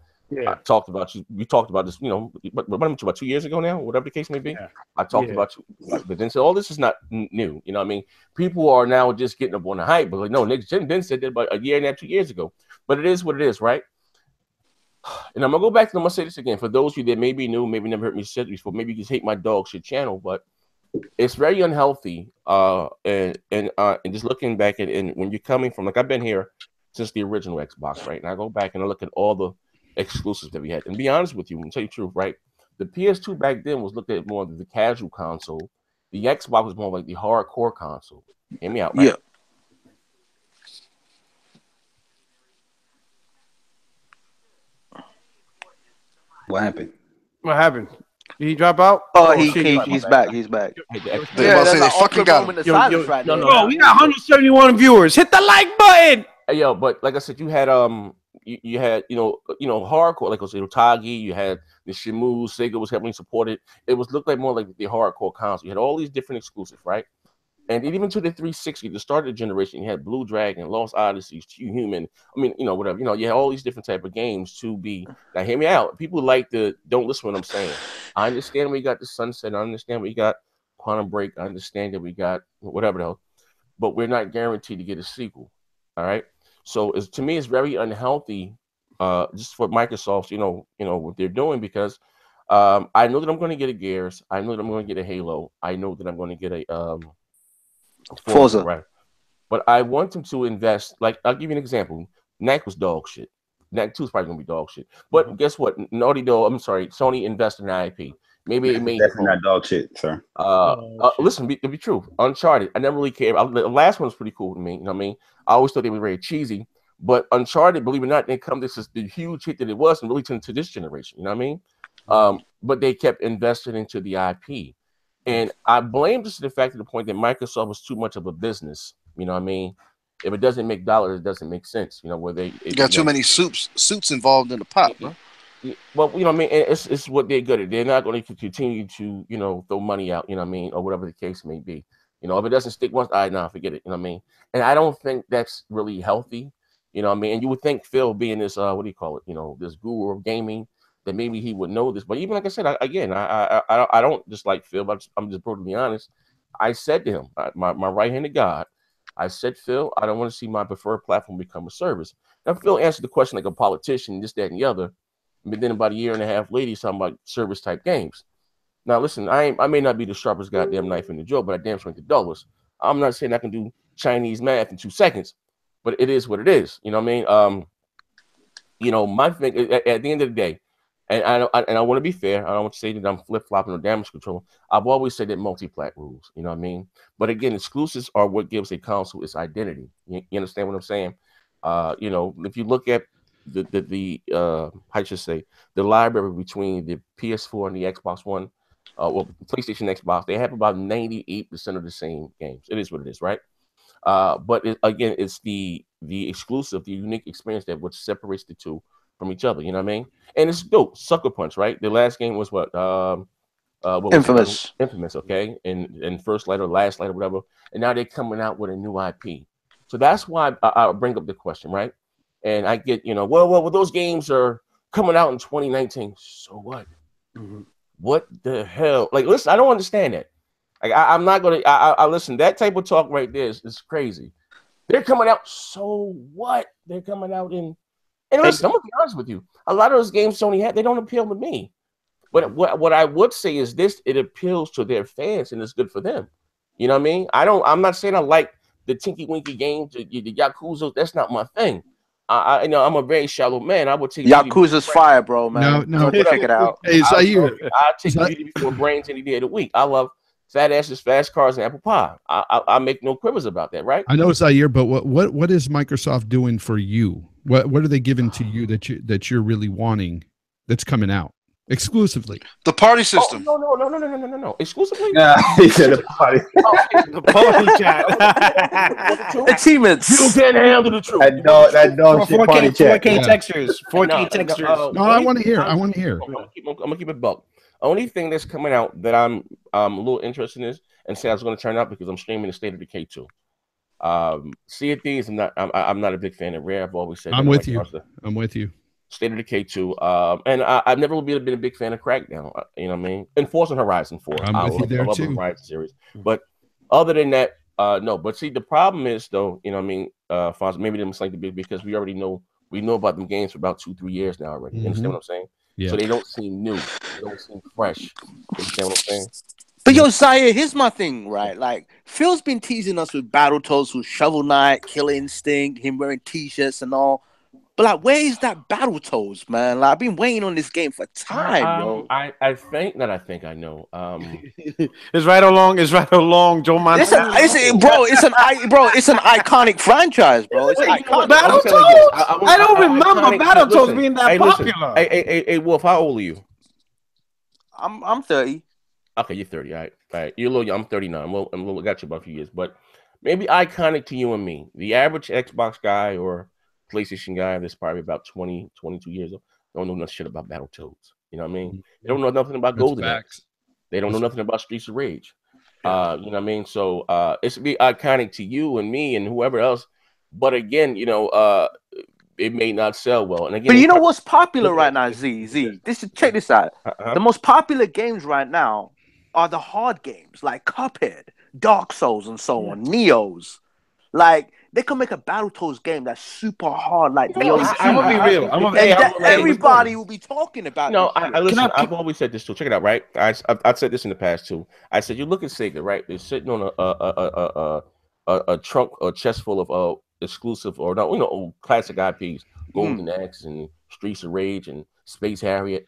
I talked about you. We talked about this, you know, about 2 years ago now, whatever the case may be. I talked about you, but then said, "Oh, this is not new." You know what I mean? People are now just getting up on the hype, but like, no, Nick Jim Ben said that about a year and a half, 2 years ago. But it is what it is, right? And I'm gonna go back to. I'm gonna say this again for those of you that may be new, maybe never heard me say it before. Maybe you just hate my dog shit channel, but it's very unhealthy. And just looking back at it, and when you're coming from, like, I've been here since the original Xbox, right? And I go back and I look at all the exclusives that we had. And be honest with you, and tell you the truth, right? The PS2 back then was looked at more of the casual console. The Xbox was more like the hardcore console. Hear me out, right? Yeah. What happened? What happened? Did he drop out? Oh, he's back. He's back. They about to say they fucking got him. Bro, we got 171 viewers. Hit the like button. Hey, yo, but like I said, you had you had you know hardcore, like I said, Tagi, you had the Shimu, Sega was heavily supported. It was looked like more like the hardcore console. You had all these different exclusives, right? And even to the 360, the start of the generation, you had Blue Dragon, Lost Odyssey, Too Human. I mean, you know, whatever. You know, you had all these different type of games to be. Now, hear me out. People like to don't listen to what I'm saying. I understand we got the Sunset. I understand we got Quantum Break. I understand that we got whatever else, but we're not guaranteed to get a sequel. All right. So to me, it's very unhealthy, just for Microsoft. You know what they're doing, because I know that I'm going to get a Gears. I know that I'm going to get a Halo. I know that I'm going to get a Forza, right? But I want them to invest. Like, I'll give you an example. NAC was dog shit. NAC 2 is probably gonna be dog shit. But guess what? Sony invested in IP. Maybe it made that's not dog shit, sir. Listen, to be true, Uncharted. I never really cared. The last one was pretty cool to me. You know what I mean? I always thought they were very cheesy. But Uncharted, believe it or not, they come. This is the huge hit that it was, and really to this generation. You know what I mean? But they kept investing into the IP. And I blame this to the fact, to the point that Microsoft was too much of a business. You know what I mean? If it doesn't make dollars, it doesn't make sense. You know, where they got too many suits involved in the pot, bro. Well, you know what I mean? It's what they're good at. They're not going to continue to, throw money out, you know what I mean? Or whatever the case may be. You know, if it doesn't stick once, forget it. You know what I mean? And I don't think that's really healthy. You know what I mean? And you would think Phil, being this, what do you call it? This guru of gaming, that maybe he would know this. But even like I said, I don't dislike Phil, but I'm just brutally honest. I said to him, my right-handed God, I said, Phil, I don't want to see my preferred platform become a service. Now, Phil answered the question like a politician, this, that, and the other. But then about a year and a half later, he's talking about service-type games. Now, listen, I may not be the sharpest goddamn knife in the drawer, but I damn sure ain't the dullest. I'm not saying I can do Chinese math in 2 seconds, but it is what it is. You know what I mean? My thing, at the end of the day, and I want to be fair. I don't want to say that I'm flip-flopping or damage control. I've always said that multi-plat rules. You know what I mean? But again, exclusives are what gives a console its identity. You understand what I'm saying? If you look at the library between the PS4 and the Xbox One, PlayStation, Xbox, they have about 98% of the same games. It is what it is, right? But it's the exclusive, the unique experience that which separates the two from each other. You know what I mean? And it's dope. Sucker Punch, right? The last game was what Infamous. Infamous, okay, and First Light or Last Light or whatever. And now they're coming out with a new IP. So that's why I bring up the question, right? And I get, well, those games are coming out in 2019. So what? Mm-hmm. What the hell? Like, listen, I don't understand that. Like, I'm not gonna. I listen. That type of talk right there is crazy. They're coming out. So what? They're coming out in. And listen, I'm gonna be honest with you. A lot of those games Sony had, they don't appeal to me. But what I would say is this: it appeals to their fans, and it's good for them. You know what I mean? I'm not saying I like the Tinky Winky games, the Yakuza. That's not my thing. I'm a very shallow man. I would take Yakuza's fire, bro, man. No, check it out. Hey, I'll take beauty before brains any day of the week. I love fat asses, fast cars, and apple pie. I make no quibbles about that, right? I know, Zaire, but what is Microsoft doing for you? What are they giving to you that you're really wanting that's coming out exclusively? The party system. No. Exclusively? He said the party. The party chat. Achievements. You can't handle the truth. That dog shit party chat. 4K textures. 4K textures. No, I want to hear. I'm gonna keep it buck. Only thing that's coming out that I'm a little interested in is, and say I was going to turn out because I'm streaming the State of Decay 2. Sea of Thieves, I'm not a big fan of Rare. I've always said I'm with you. I'm with you. State of Decay 2. And I've never been a big fan of Crackdown. You know what I mean? And Forza Horizon 4. I'm with you there I love too. the Horizon series. But other than that, no. But see, the problem is though, you know what I mean, Fonz, maybe they must like the big because we know about them games for about 2-3 years now already. You understand what I'm saying? Yeah. So they don't seem new. They don't seem fresh. You understand what I'm saying? But yo, Zaire, here's my thing, right? Like, Phil's been teasing us with Battletoads, with Shovel Knight, Killer Instinct, him wearing t-shirts and all. But like, where is that Battletoads, man? Like, I've been waiting on this game for time, yo. I think I know. It's right along Joe Montana. It's an iconic franchise, bro. It's iconic. Battletoads? I don't remember Battletoads being that popular. Hey, Wolf, how old are you? I'm 30. Okay, you're 30. All right. You're a little young. I'm 39. I'm a little got you about a few years, but maybe iconic to you and me. The average Xbox guy or PlayStation guy that's probably about 20, 22 years old don't know nothing shit about Battletoads. You know what I mean? They don't know nothing about Golden Axe. They don't know nothing about Streets of Rage. You know what I mean? So it's be iconic to you and me and whoever else. But again, you know, it may not sell well. And again, but you know what's popular right now, Z? Check this out. The most popular games right now are the hard games like Cuphead, Dark Souls, and so on. Neos. Like, they can make a Battletoads game that's super hard, like Neo. I'm gonna be real. Everybody will be talking about. No, listen. I've always said this too. Check it out, right? I've said this in the past too. I said you look at Sega, right? They're sitting on a trunk, a chest full of exclusive or no, old classic IPs, Golden Axe and Streets of Rage and Space Harriet.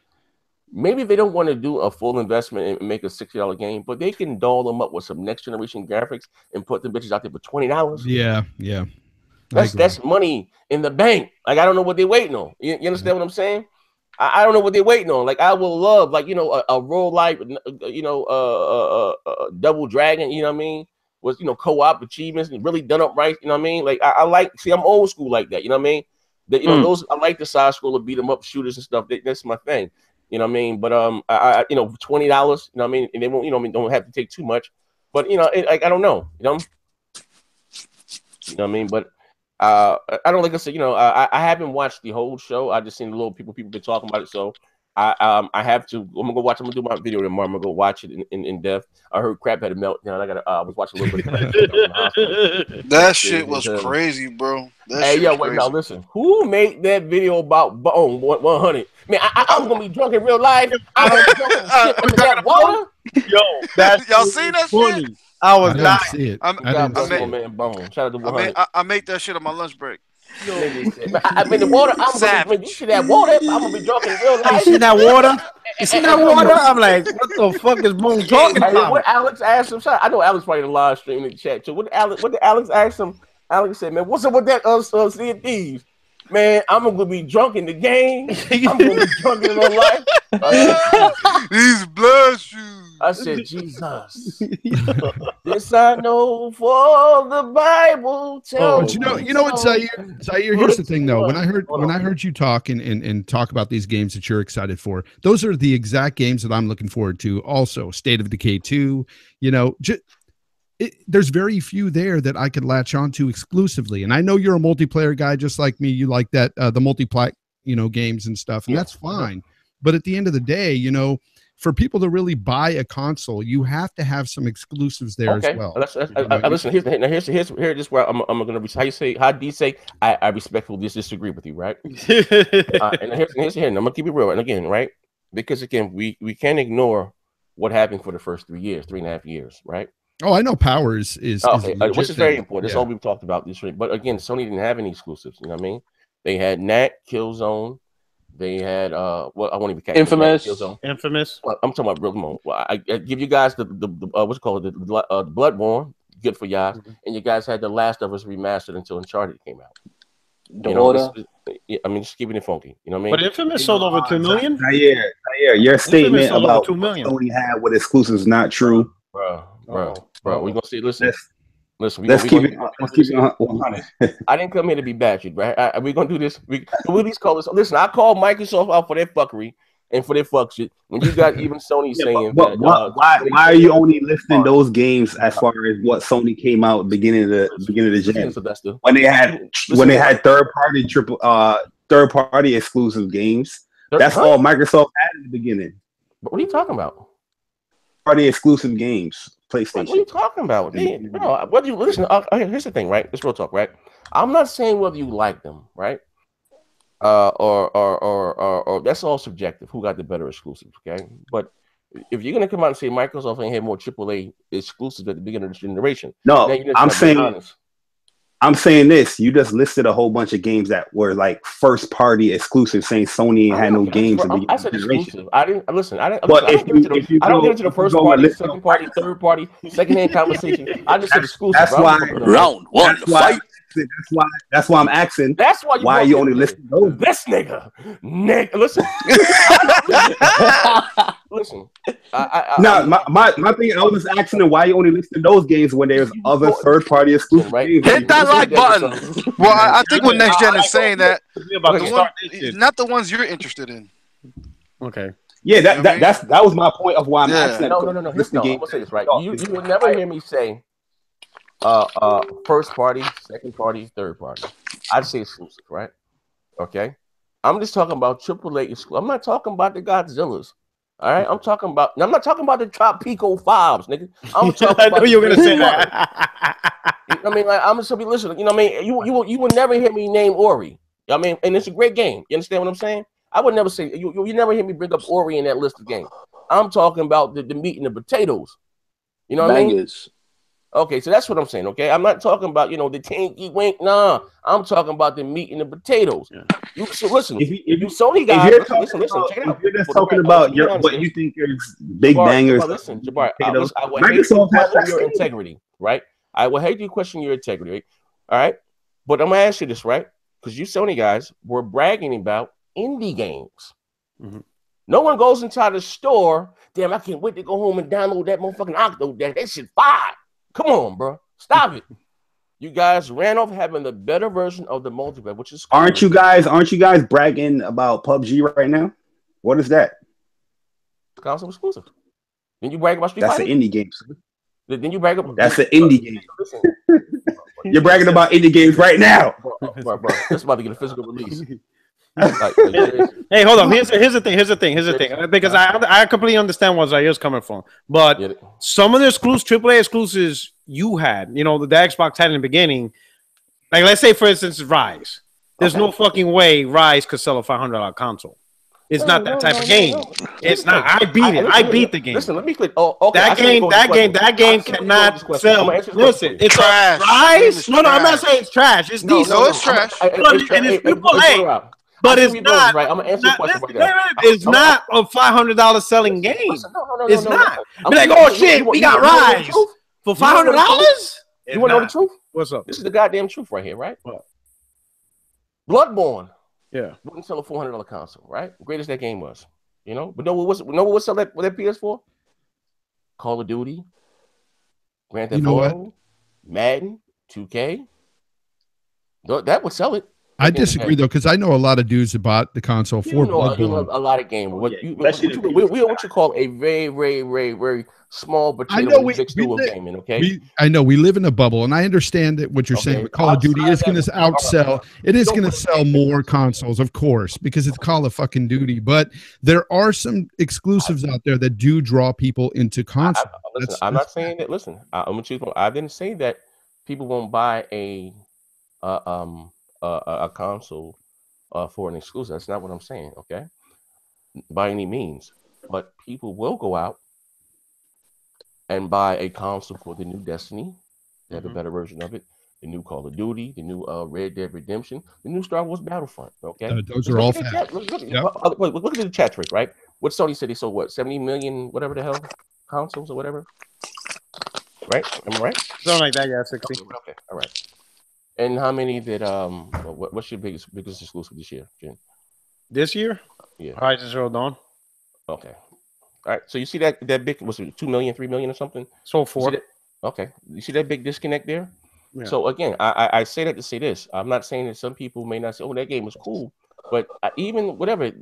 Maybe they don't want to do a full investment and make a $60 game, but they can doll them up with some next generation graphics and put the bitches out there for $20. Yeah. That's money in the bank. Like, I don't know what they're waiting on. You understand what I'm saying? I don't know what they're waiting on. Like, I will love, like, a Roll Life, Double Dragon, you know what I mean? Was, co-op achievements and really done up right, you know what I mean? Like, I like, see, I'm old school like that, you know what I mean? That, those, I like the side scroller beat 'em up shooters and stuff. That's my thing. You know what I mean? But $20, you know what I mean? And they won't, don't have to take too much. But I don't know, you know what I mean? But I don't, like I said, I haven't watched the whole show. I just seen the little people been talking about it. So I have to. I'm gonna go watch. I'm gonna do my video tomorrow. I'm gonna go watch it in depth. I heard Crap had a meltdown. I was watching a little bit of that. That shit was crazy, bro. Hey, yo, wait, now listen. Who made that video about Bone 100? Man, I'm gonna be drunk in real life. I'm gonna be drunk in shit in that water. Yo, y'all seen that funny. shit? I was not. Shout out to 100. I make that shit on my lunch break. I mean, the water. You see that water? I'm gonna be drunk in real life. You see that water? You see that water? I'm like, what the fuck is Boone talking about? What Alex asked him? I know Alex probably in the live stream in the chat too. What did Alex ask him? Alex said, "Man, what's up with that? Sea of Thieves? Man, I'm gonna be drunk in the game. I'm gonna be drunk in real life." These blood shoes. I said, Jesus. This I know, for the Bible tells. But you know what, Zaire? Here's the thing, though. When I heard you talk and talk about these games that you're excited for, those are the exact games that I'm looking forward to. Also, State of Decay 2. There's very few there that I could latch onto exclusively. And I know you're a multiplayer guy, just like me. You like that the multiplayer, games and stuff, and that's fine. But at the end of the day, for people to really buy a console, you have to have some exclusives there as well. Listen, here's where I'm going to how do you say I respectfully disagree with you, right? And here's here. I'm going to keep it real. And again, right? Because again, we can't ignore what happened for the first 3.5 years, right? Oh, I know Power is which is very important. That's all we've talked about this week. But again, Sony didn't have any exclusives. You know what I mean? They had Knack, Killzone. They had I won't even catch Infamous. Well, I'm talking about real. Come on. Well, I give you guys the what's it called, the Bloodborne. Good for y'all. And you guys had The Last of Us remastered until Uncharted came out. Just keeping it funky. You know what I mean? But Infamous sold over 2 million. Zaire, your statement about 2 million Sony had with exclusives not true, bro. We gonna see. Listen. Let's keep it 100. I didn't come here to be battered, right? We're gonna do this. We at least call this. Listen, I called Microsoft out for their fuckery, and for their fuck shit. When you got even Sony saying but that, why are you only listing those games as far as what Sony came out beginning of the gen? When they had third party exclusive games. That's all Microsoft had in the beginning. What are you talking about? Party exclusive games, PlayStation. What are you talking about? No, what you listen? Okay, here's the thing, right? It's real talk, right? I'm not saying whether you like them, right? Or that's all subjective. Who got the better exclusives? Okay, but if you're gonna come out and say Microsoft ain't had more AAA exclusives at the beginning of the generation, no, I'm saying this. You just listed a whole bunch of games that were like first party exclusive, saying Sony had no games. I said exclusive. I didn't listen. I don't get into the first party, second party, third party, secondhand conversation. I just said exclusive. That's why round one fight. That's why I'm asking. That's why you only listed those. This nigga. Listen. Listen. My thing. I was asking why you only listed those games when there's other third party exclusive games. Hit that like button. Well, I think what Next Gen is saying that not the ones you're interested in. Okay. Yeah, that was my point of why I'm asking. No. I'm gonna say this right. You would never hear me say first party, second party, third party. I'd say exclusive, right? Okay. I'm just talking about AAA exclusive. I'm not talking about the Godzillas. All right. I'm not talking about the Tropico 5s, nigga. I'm talking I about knew you were gonna say that. I mean, like, I'm just gonna be listening. You know what I mean? You will never hear me name Ori. I mean, and it's a great game. You understand what I'm saying? I would never say you never hear me bring up Ori in that list of games. I'm talking about the meat and the potatoes. You know what I mean? Okay, so that's what I'm saying. Okay, I'm not talking about the tinky wink. Nah, I'm talking about the meat and the potatoes. Yeah. So listen, if you Sony guys, listen, check it out. If you're just talking about what you think is big bangers. Listen, Jabbar, I would hate to question your integrity, right? I would hate to question your integrity, right? All right, but I'm gonna ask you this, right? Because you Sony guys were bragging about indie games. Mm-hmm. No one goes inside the store. Damn, I can't wait to go home and download that motherfucking Octo. That shit fire. Come on, bro. Stop it. You guys ran off having the better version of the multiplayer, which is cool. Aren't you guys bragging about PUBG right now? What is that? Console exclusive. Then you brag about Street Fighter? That's an indie game. Then you brag about That's an indie game. You're bragging about indie games right now. Bro. That's about to get a physical release. Hey, hold on. Here's the thing. Because I completely understand where Zair's coming from, but some of the AAA exclusives you had, the Xbox had in the beginning, like let's say for instance Rise. There's no fucking way Rise could sell a $500 console. It's not that type of game. It's not. I beat it. I beat the game. Listen, let me click. Oh, okay. That game cannot sell. Listen, it's trash. Rise. No, I'm not saying it's trash. It's decent. No, it's trash. And it's AAA. But it's not. Right. I'm gonna answer your question right now. It's not a $500 selling game. It's not. Be like, oh shit, we got Rise for $500. You want to know the truth? What's up? This is the goddamn truth right here, right? Bloodborne. Yeah. Wouldn't sell a $400 console, right? Greatest that game was, But know what was sell that PS4? Call of Duty, Grand Theft Auto, Madden, 2K. That would sell it. I disagree though, because I know a lot of dudes that bought the console for Bloodborne. A lot of gamers. What you call a very, very, very, very small potato mixed of gaming. Okay, I know we live in a bubble, and I understand that what you're saying. But Call of Duty is going to outsell. It is going to sell more consoles, of course, because it's Call of fucking Duty. But there are some exclusives out there that do draw people into consoles. I'm not saying that. Listen, I didn't say that people won't buy a console for an exclusive. That's not what I'm saying, okay? By any means. But people will go out and buy a console for the new Destiny. They have a better version of it. The new Call of Duty, the new Red Dead Redemption, the new Star Wars Battlefront, okay? Those are all fat. Look at the chat trick, right? What Sony said they sold, what, 70 million, whatever the hell, consoles or whatever? Right? Am I right? Something like that, yeah, 60. Okay, all right. And how many did what's your biggest exclusive this year, Jim? This year? Yeah. Horizon Zero Dawn. Okay. All right. So you see that big, was it 2 million, 3 million or something? So 4. Okay. You see that big disconnect there? Yeah. So again, I say that to say this. I'm not saying that some people may not say, oh, that game was cool. But even whatever,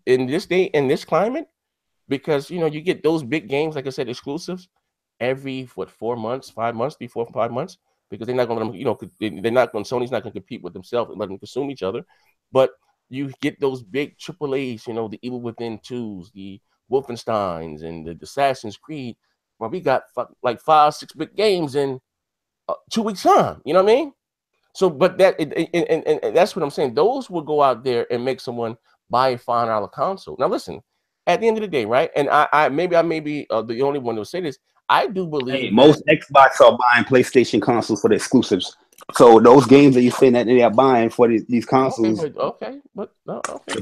in this day, in this climate, because you know you get those big games, like I said, exclusives every 4 months, 5 months, 5 months, because they're not going to, you know, they're not going. Sony's not going to compete with themselves and let them consume each other. But you get those big AAAs, you know, the Evil Within 2s, the Wolfensteins, and the Assassin's Creed. Well, we got like 5, 6 big games in 2 weeks time. You know what I mean? So, but that and that's what I'm saying. Those will go out there and make someone buy a $5 console. Now, listen. At the end of the day, right? And I may be the only one to say this. I do believe most Xbox are buying PlayStation consoles for the exclusives. So those games that you're saying that they are buying for these consoles. Okay.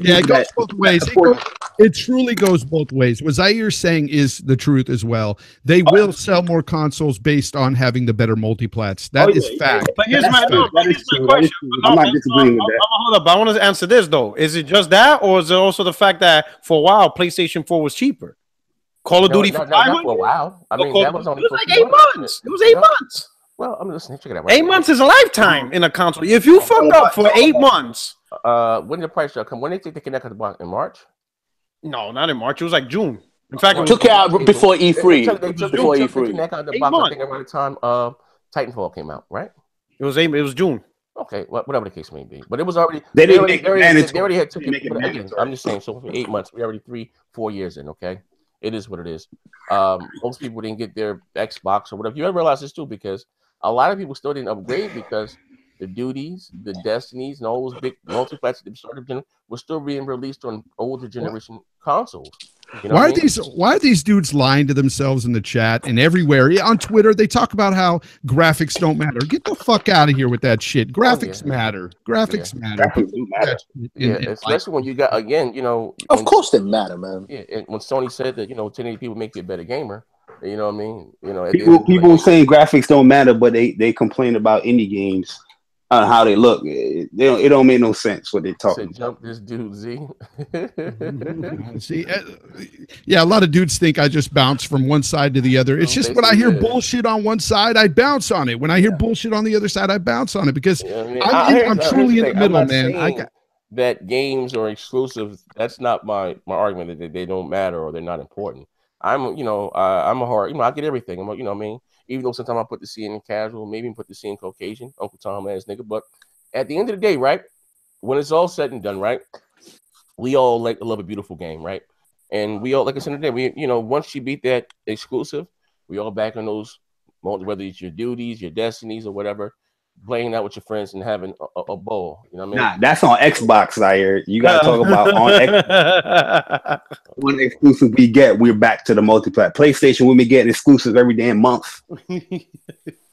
Yeah, it goes both ways. It truly goes both ways. What Zaire saying is the truth as well. They will sell more consoles based on having the better multiplats. That is fact. But here's my question. I'm not disagreeing with that. Hold up. I want to answer this though. Is it just that, or is it also the fact that for a while PlayStation 4 was cheaper? Call of Duty for not for a while. I mean, that was only like 8 months. It was 8 months. Well, I'm listening. Check it out. Right 8 months is a lifetime in a console. If you fuck up for 8 months, when did the price come? When did they take the box in March? No, not in March. It was like June. In fact, it took it out before E3. Before E3. The box, I think around the time Titanfall came out, right? It was June. Okay, whatever the case may be, but it was already they already had took it. Again, I'm just saying. So for 8 months, we're already 3-4 years in. Okay, it is what it is. Most people didn't get their Xbox or whatever. You ever realize this too? Because a lot of people still didn't upgrade because the duties, the destinies, and all those big multiplats that started were still being released on older generation consoles. You know why are these dudes lying to themselves in the chat and everywhere? On Twitter, they talk about how graphics don't matter. Get the fuck out of here with that shit. Graphics matter. Graphics matter. Especially when you got, again, you know. Of course they matter, man. Yeah, and when Sony said that, you know, 1080 people make you a better gamer, you know what I mean? You know, people saying graphics don't matter, but they complain about indie games. How they look, it don't make no sense what they talking. Jump this dude, Z. See, yeah, a lot of dudes think I just bounce from one side to the other. It's just when I hear bullshit on one side, I bounce on it. When I hear bullshit on the other side, I bounce on it because I'm truly in the middle, man. That games are exclusive. That's not my argument that they don't matter or they're not important. I'm a hard, I get everything. You know what I mean? Even though sometimes I put the C in casual, maybe put the C in Caucasian, Uncle Tom ass nigga. But at the end of the day, right, when it's all said and done, right, we all love a beautiful game, right? And we all, like I said today, once you beat that exclusive, we all back on those moments, whether it's your duties, your destinies, or whatever, playing out with your friends and having a ball. You know what I mean? Nah, that's on Xbox, Zaire. You gotta talk about on Xbox. One exclusive we get, we're back to the multiplayer. PlayStation, we be getting exclusives every damn month. Okay,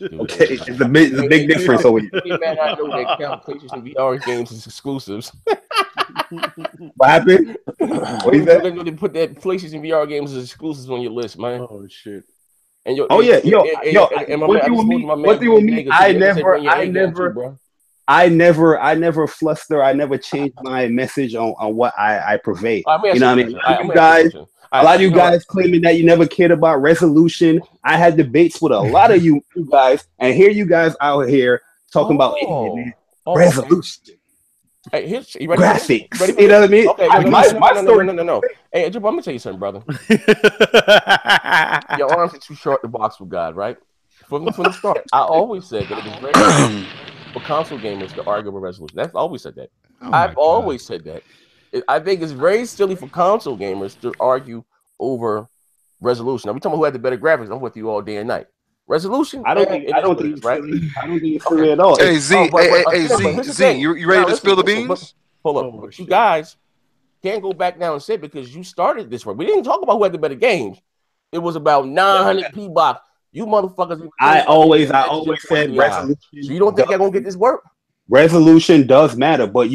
it's a big difference over here. Man, I know they count PlayStation VR games as exclusives. What happened? What you said? They put that PlayStation VR games as exclusives on your list, man. Oh shit. And what do you mean? I never fluster. I never change my message on what I purvey. You know what I mean? A lot of you guys claiming that you never cared about resolution. I had debates with a lot of you guys, and here you guys out here talking about resolution. Hey, graphics. You know what I mean? Okay, my story. No. Hey, Jim, I'm gonna tell you something, brother. Your arms are too short to box with God, right? From the start, I always said that it was very important for console gamers to argue over resolution. I've always said that. I've always said that. I think it's very silly for console gamers to argue over resolution. Now, we're talking about who had the better graphics. I'm with you all day and night. Resolution. I don't think it's silly at all. Hey Z, Z, you ready to spill the beans? Hold up, but you guys can't go back now and say because you started this work. We didn't talk about who had the better games. It was about 900p box. You motherfuckers. I always said resolution. So you don't think you're gonna get this work? Resolution does matter, but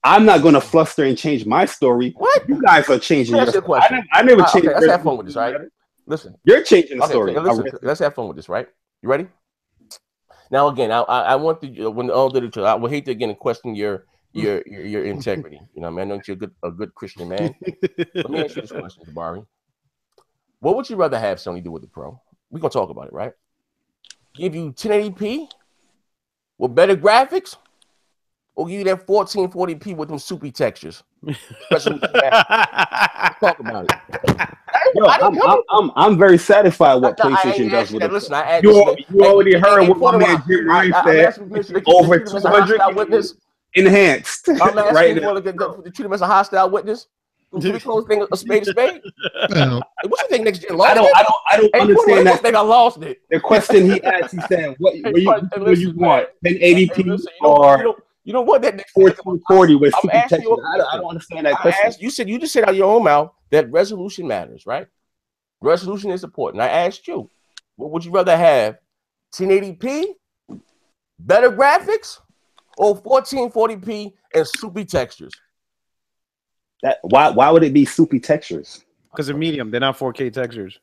I'm not gonna fluster and change my story. What? You guys are changing your story. I never changed. Let's have fun with this, right? Listen, you're changing the story. Let's have fun with this, right? You ready? Now, again, I want to when all did it. I would hate to again question your integrity. You know, man, I know you're a good Christian man. Let me ask you this question, Jabari. What would you rather have Sony do with the Pro? We're gonna talk about it, right? Give you 1080p with better graphics, or give you that 1440p with them soupy textures? Resolution matters. Let's talk about it. Yo, I'm very satisfied what PlayStation does with it. Listen, I You already heard what my man Jim Ryan said. Over 200 enhanced. I'm asking right you to treat him as a hostile witness. Do we close thing a spade? What you think next gen lost? I don't understand that. Think I lost it. The question he asked, he said, "What you want? 1080p or you know what that 1440 with super texture?" I don't understand that question. You just said out of your own mouth that resolution matters, right? Resolution is important. I asked you, what would you rather have? 1080p, better graphics, or 1440p and soupy textures? Why would it be soupy textures? Because they're medium, they're not 4K textures.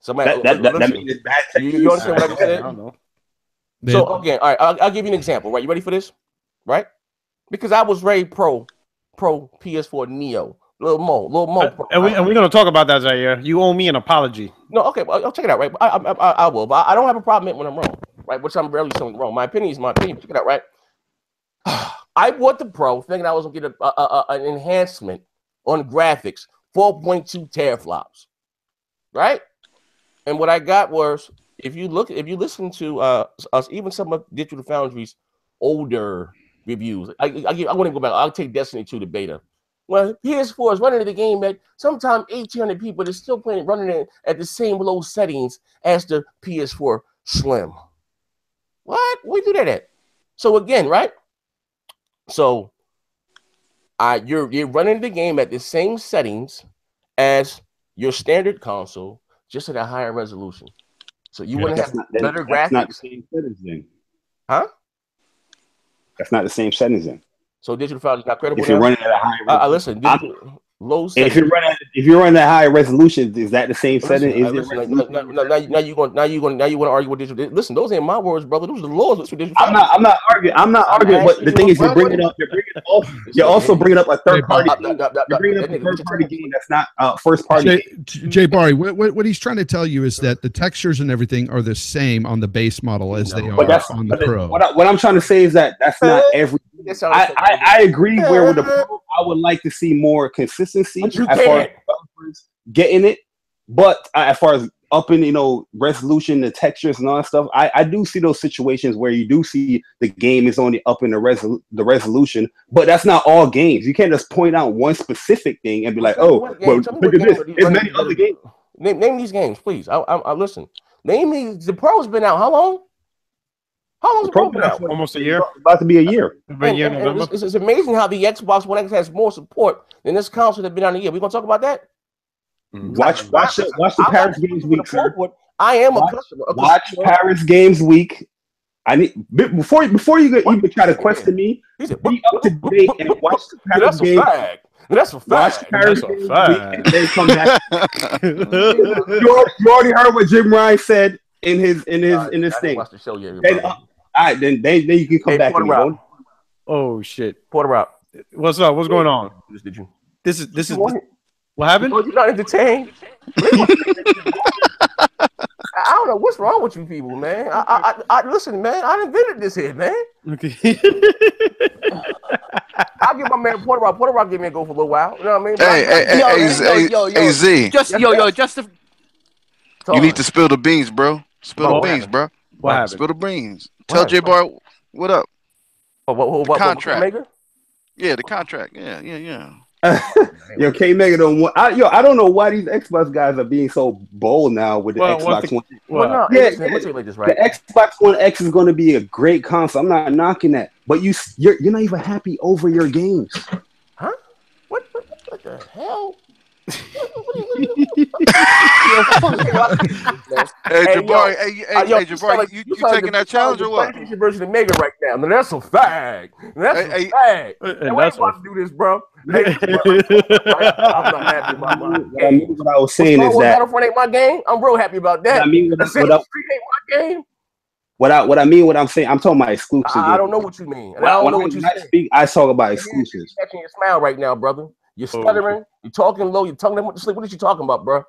That means it's bad textures. You understand what I said? I don't know. So again, all right, I'll give you an example. Right, you ready for this? Right? Because I was very pro PS4 Neo. Little more. And we're gonna talk about that, Zaire. You owe me an apology. No, okay, well, I'll check it out, right? I will, but I don't have a problem when I'm wrong, right? Which I'm rarely saying wrong. My opinion is my opinion. Check it out, right? I bought the Pro thinking I was gonna get an enhancement on graphics, 4.2 teraflops, right? And what I got was, if you listen to us, even some of Digital Foundry's older reviews, I want to go back. I'll take Destiny 2 to beta. Well, PS4 is running the game at sometimes 1,800 people. They're still running it at the same low settings as the PS4 Slim. What? We do that at? So again, right? So you're running the game at the same settings as your standard console, just at a higher resolution. So you wouldn't have better graphics. That's not the same settings then. Huh? That's not the same settings then. So Digital Foundry's not credible. If you're running at a high resolution, listen. Low settings. If you're running at high resolution, is that the same setting? Now you want to argue with Digital? Listen, those ain't my words, brother. Those are the laws for Digital. I'm not arguing. But the thing is, you're also bringing up a third party. You're bringing up a third party game that's not first party. Jay Barry, what he's trying to tell you is that the textures and everything are the same on the base model as they are on the Pro. What I'm trying to say is that that's not every. I agree. Where with the Pro, I would like to see more consistency as far as developers getting it, but as far as upping, resolution, the textures and all that stuff, I do see those situations where you do see the game is only upping the resolution, but that's not all games. You can't just point out one specific thing and be like, oh, well, look at this. There's many other games. Name these games, please. I listen. Name these. The Pro's been out how long? How long has the Pro been out? Almost a year. About to be a year. It's amazing how the Xbox One X has more support than this console that's been out a year. We gonna talk about that? Watch the Paris Games Week, sir. I am a customer. Watch Paris Games Week. I need before you even try to question me. Be up to date and watch the Paris Games. That's a fact. Watch Paris Games Week and then come back. You already heard what Jim Ryan said in his thing. Watch the show yet, all right, then you can come back. Oh shit, Porter Rock. What's up? What's going on? This is what happened? Oh, you're not entertained. I don't know what's wrong with you people, man. I listen, man. I invented this here, man. Okay. I'll give my man Porter Rock. Porter Rock give me a go for a little while. You know what I mean? Hey, Z. You need to spill the beans, bro. Spill the beans, bro. What happened? Spill the beans. Tell J Bar what up. What contract? Yeah, the contract. Yeah. Yo, K Mega don't want. I don't know why these Xbox guys are being so bold now with the Xbox One. The Xbox One X is going to be a great console. I'm not knocking that, but you're not even happy over your games. Huh? What the hell? Hey, Jabari, you taking that challenge or what? Version of Mega right now. Now that's a fact. That's a fact. And why you do this, bro? I'm not happy about my game. What I was saying is that Battlefront ain't my game. I'm real happy about that. I mean, what I'm saying, I'm talking about exclusives. I don't know what you mean. I don't know what you speak. I talk about exclusives. You're catching your smile right now, brother. You're stuttering. You're talking low. You're talking to sleep. What are you talking about, bro?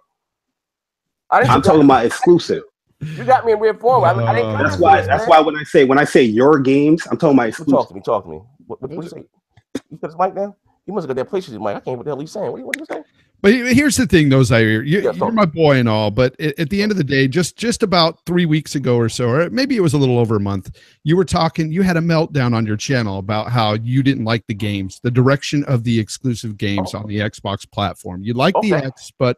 I'm talking about exclusive. You got me in weird form. That's why when I say your games, I'm talking about exclusive. Talk to me. What do you say? You put his mic down? He must have got that PlayStation mic. I can't hear what the hell he's saying. What are you saying? But here's the thing, though, Zaire. You're so- my boy and all, but at the end of the day, just about 3 weeks ago or so, or maybe it was a little over a month, you were talking, you had a meltdown on your channel about how you didn't like the games, the direction of the exclusive games on the Xbox platform. You like the X, but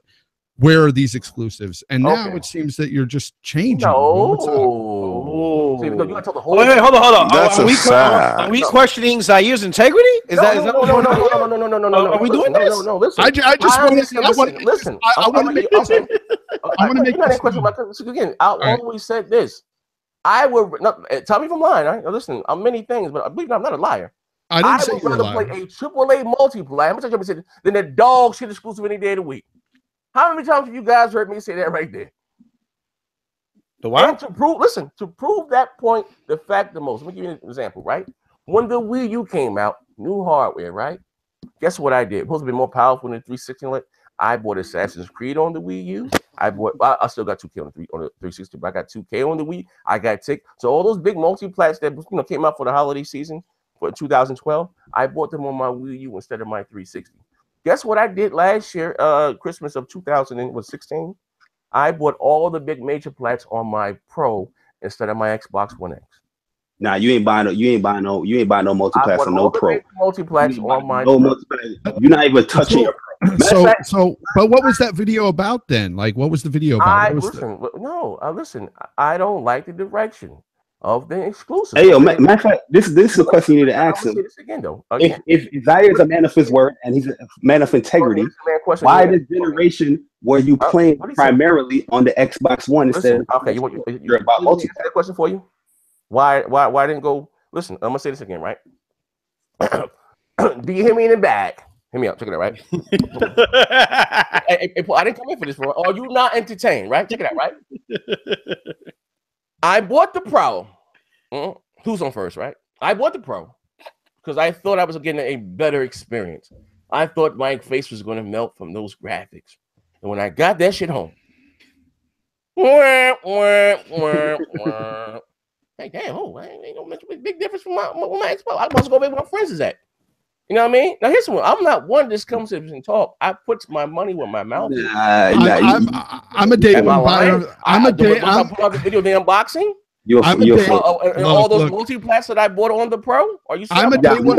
where are these exclusives? And now it seems that you're just changing. What's up? So, you gotta tell the whole Wait, hold on. That's Are we questioning Zaire's integrity? No. Are we doing this? No, listen. I just want to listen. I want to make this. I want to make this. Question. Again, I always said this. I would tell me if I'm lying. Right? Listen, I'm many things, but I believe I'm not a liar. I didn't say would rather play a AAA multiplayer. I'm gonna say than a dog shit exclusive any day of the week. How many times have you guys heard me say that right there? The what? And to prove that point, the fact the most. Let me give you an example, right? When the Wii U came out, new hardware, right? Guess what I did? Supposed to be more powerful than 360. I bought Assassin's Creed on the Wii U. I still got 2K on the 360, but I got 2K on the Wii. I got Tick. So all those big multi-plats that came out for the holiday season for 2012, I bought them on my Wii U instead of my 360. Guess what I did last year, Christmas of 2016? I bought all the big major plats on my Pro instead of my Xbox One X. Nah, you ain't buying no multiplats on no Pro. Multiplats on my You're not even touching your Pro. But what was that video about then? Like, what was the video about? Listen. I don't like the direction of the exclusive. Hey, yo, matter of fact, this is a question you need to ask him. If Zaire is a man of his word and he's a man of integrity, why this generation were you playing primarily on the Xbox One instead? You're about multi. That question for you. Why didn't go? Listen, I'm gonna say this again, right? Do you hear me in the back? Hear me out. Check it out, right? Hey, I didn't come in for this, bro. Are you not entertained, right? Check it out, right? I bought the Pro. Who's on first, right? I bought the Pro because I thought I was getting a better experience. I thought my face was going to melt from those graphics. And when I got that shit home, hey, damn, ain't no big difference from my Xbox. I must go where my friends is at. You know what I mean? Now here's one. I'm not one that comes and talk. I put my money where my mouth is. I'm a day one buyer. I'm a day. I'm put out the video of the unboxing. All those multi-plats that I bought on the Pro. Are you? I'm a day one,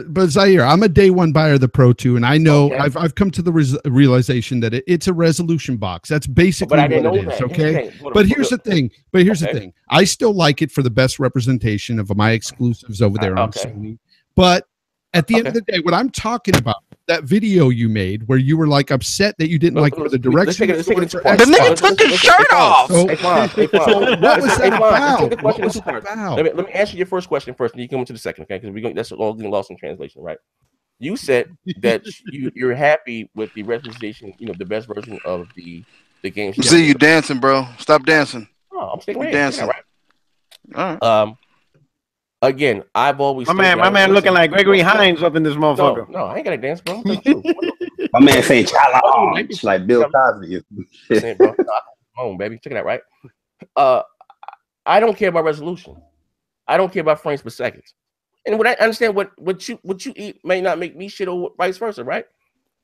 but Zaire, I'm a day one buyer of the Pro too, and I know I've come to the realization that it's a resolution box. That's basically what it is. Okay, but here's the thing. I still like it for the best representation of my exclusives over there on Sony, but. At the end of the day, what I'm talking about, that video you made where you were like upset that you didn't like the direction. The nigga took his shirt off. What was that about? Let me answer your first question first, and you come into the second, okay? Because that's all getting lost in translation, right? You said that you're happy with the representation, the best version of the game. See you dancing, bro. Stop dancing. Oh, I'm sticking dancing. All right. Again, I've always my man looking like Gregory Hines up in this motherfucker. No, I ain't gotta dance, bro. My man saying challenge like Bill Cosby. Come on, baby, check it out, right? I don't care about resolution. I don't care about frames per second. And what I understand, what you eat may not make me shit or vice versa, right?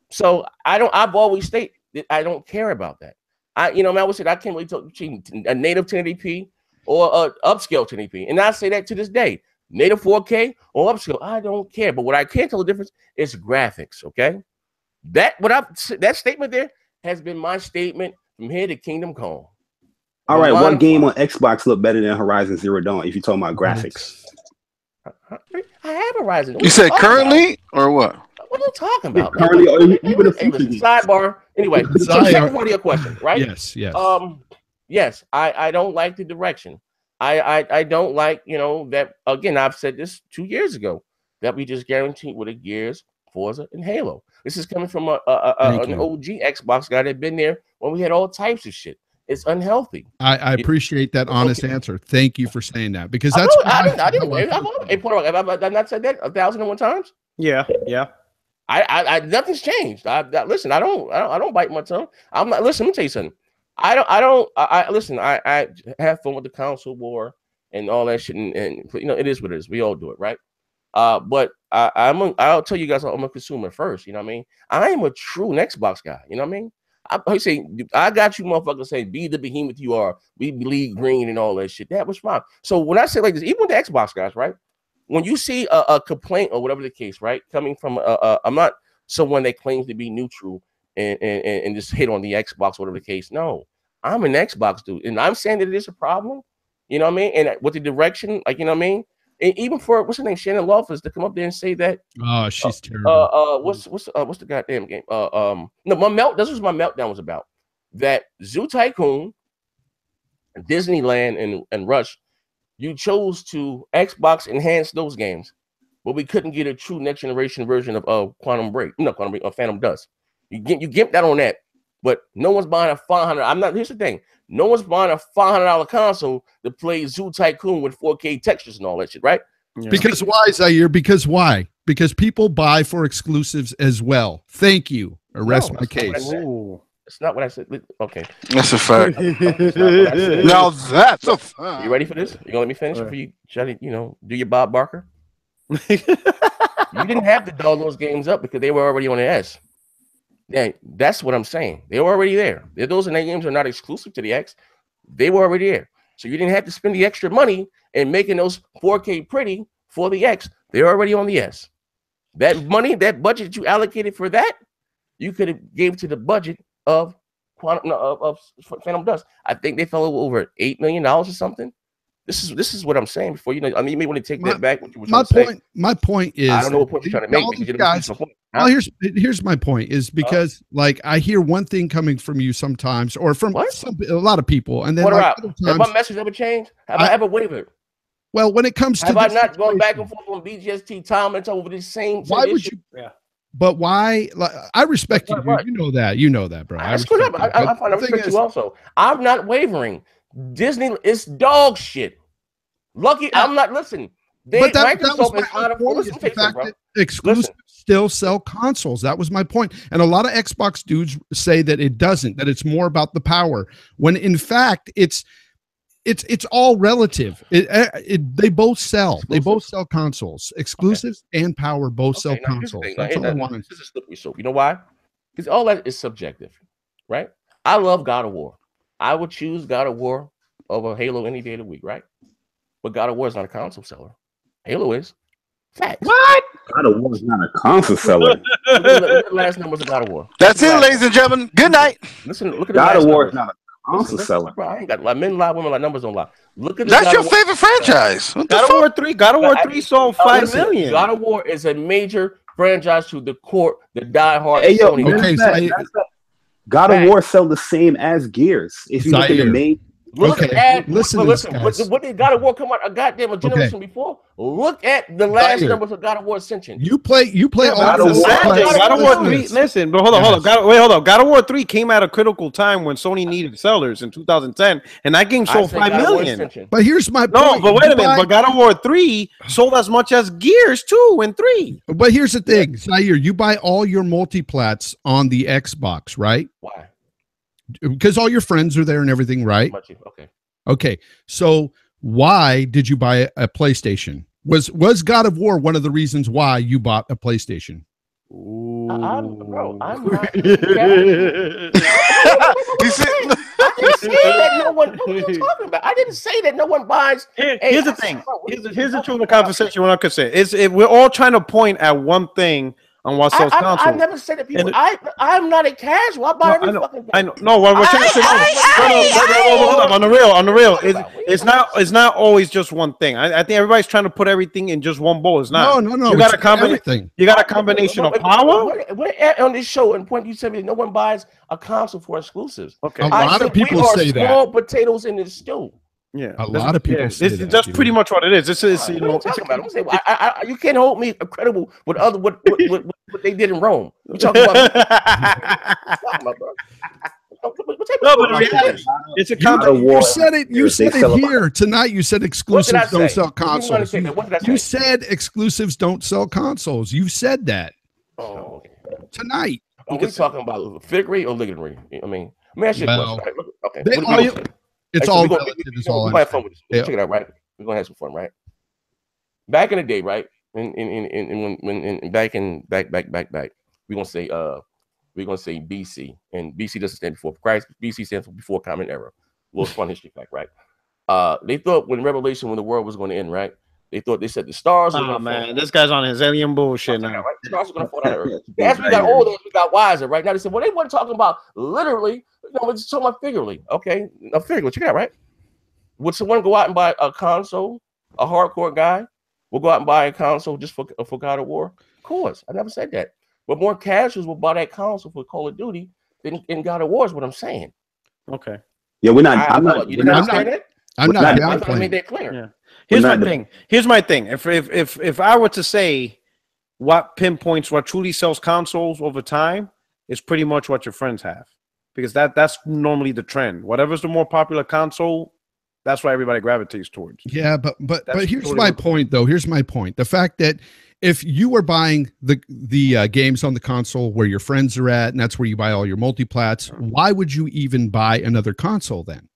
So I've always stated that I don't care about that. I always said I can't really talk a native 1080p or upscale 1080p, and I say that to this day, native 4K or upscale, I don't care. But what I can tell the difference is graphics. Okay, that statement there has been my statement from here to Kingdom Come. All right, what game on Xbox look better than Horizon Zero Dawn? If you're talking about graphics, I have Horizon. You said currently or what? What are you talking about? Currently, or even the future. Sidebar. Anyway, so second part of your question, right? Yes. Yes, I don't like the direction. I don't like, that, again, I've said this 2 years ago, that we just guaranteed with the Gears, Forza, and Halo. This is coming from an OG Xbox guy that had been there when we had all types of shit. It's unhealthy. I appreciate that honest answer. Thank you for saying that, because that's I've not said that 1,001 times. Yeah. I nothing's changed. Listen, I don't bite my tongue. I'm not. Listen, let me tell you something. I have fun with the console war and all that shit, and it is what it is. We all do it, right? But I'll tell you guys, I'm a consumer first. You know what I mean? I am a true Xbox guy. You know what I mean? I say I got you, motherfuckers. Say be the behemoth you are. We bleed green and all that shit. That was fine. So when I say like this, even with the Xbox guys, right? When you see a complaint or whatever the case, right, coming from I'm not someone that claims to be neutral and just hit on the Xbox, whatever the case. No, I'm an Xbox dude, and I'm saying that it is a problem. You know what I mean? And with the direction, like, you know what I mean? And even for what's her name, Shannon Loftus, to come up there and say that. Oh, she's terrible. What's the goddamn game? No, this was my meltdown was about that Zoo Tycoon, Disneyland, and Rush. You chose to Xbox enhance those games, but we couldn't get a true next generation version of Quantum Break, Phantom Dust. You get that on that, but no one's buying a $500. Here's the thing: no one's buying a $500 console to play Zoo Tycoon with 4K textures and all that shit, right? Yeah. Because why, Zaire? Because why? Because people buy for exclusives as well. Thank you. Arrest my case. It's not what I said. Okay, that's a fact. Now that's a fact. You ready for this? You gonna let me finish before you try to, do your Bob Barker? You didn't have to download those games up because they were already on the S. Yeah, that's what I'm saying. They were already there. Those games are not exclusive to the X. They were already there. So you didn't have to spend the extra money in making those 4K pretty for the X. They're already on the S. That money, that budget you allocated for that, you could have gave to the budget of Phantom Dust. I think they fell over $8 million or something. This is what I'm saying before you may want to take that back. What you were my point is, I don't know what point you're trying to make. Guys, well, here's my point is because like I hear one thing coming from you sometimes or from a lot of people, and then have my message ever changed? Have I ever wavered? Well, when it comes to have I not gone back and forth on BGST time and over this same why would issue? you? Yeah. But why? Like, I respect you. You know that, bro. I respect you also. I'm not wavering. Disney is dog shit. Lucky, I'm not. Listen, Microsoft is out of the fact that exclusives still sell consoles. That was my point. And a lot of Xbox dudes say that it doesn't. That it's more about the power. When in fact, it's all relative. They both sell. They both sell consoles. Exclusives and power both sell consoles. That's all I want. This is slippery slope. You know why? Because all that is subjective, right? I love God of War. I would choose God of War over Halo any day of the week, right? But God of War is not a console seller. Halo is. Facts. What? God of War is not a console seller. Look at the last numbers of God of War. That's it, ladies and gentlemen. Good night. Listen, look at God of War is not a console seller. Bro, I ain't got men lie, women lie, numbers don't lie. Look at that's your favorite franchise. God of War 3. God of War 3 sold 5 million. God of War is a major franchise to the core, the diehard Sony. Okay, God of War sell the same as Gears. If you look at the main. Listen. What did God of War come out a goddamn generation before? Look at the last numbers of God of War Ascension. You play all God of War 3. Listen, but hold on. Hold on. God of War 3 came at a critical time when Sony needed sellers in 2010, and that game sold 5 million. But here's my point. No, but wait a minute. But God of War 3 sold as much as Gears 2 and 3. But here's the thing, Zaire, you buy all your multiplats on the Xbox, right? Why? Because all your friends are there and everything, right? Okay. So why did you buy a PlayStation? Was God of War one of the reasons why you bought a PlayStation? I'm not. I didn't say that no one. What are you talking about? I didn't say that no one buys. Here's the thing. Here's the truth of the conversation. What I could say is, we're all trying to point at one thing on what sells consoles. I never said that people. I'm not a casual. I buy every fucking thing. I know. No, what we're trying to say. On the real. It's not always just one thing. I think everybody's trying to put everything in just one bowl. It's not. No. You got a combination. You got a combination of power. We're on this show, and point you said no one buys a console for exclusives. Okay. A lot of people say that. Small potatoes in the stew. Yeah, a lot of people. Say that's pretty much what it is. This is you can't hold me credible with what they did in Rome. You talking about? It's a combination. You said it. You said it here tonight. You said exclusives don't sell consoles. You said exclusives don't sell consoles. You said that. Oh, tonight. Are we talking about figure or ligatory? I mean, let me ask you a question. Okay. It's all relative. It's all. We're gonna have fun with this. Check it out, right? We're gonna have some fun, right? Back in the day, right? when back, we're gonna say BC, and BC doesn't stand before Christ. BC stands for before Common Era. A little fun history fact, right? They thought when the world was going to end, right? They said the stars. Oh man, this guy's on his alien bullshit now. Right? The stars are going to fall down to Earth. As we got older, we got wiser, right? Now they said, well, they weren't talking about literally. We're just talking about figuratively. Okay, now figuratively, what you got, right? Would someone go out and buy a console? A hardcore guy will go out and buy a console just for God of War? Of course, I never said that. But more casuals will buy that console for Call of Duty than in God of War is what I'm saying. Okay. Yeah, we're not. I'm not downplaying. I made that clear. Yeah. Here's my thing. If I were to say what pinpoints what truly sells consoles over time, is pretty much what your friends have, because that's normally the trend. Whatever's the more popular console, that's what everybody gravitates towards. Yeah, but here's my point, though. Here's my point. The fact that if you were buying the games on the console where your friends are at, and that's where you buy all your multiplats, why would you even buy another console then?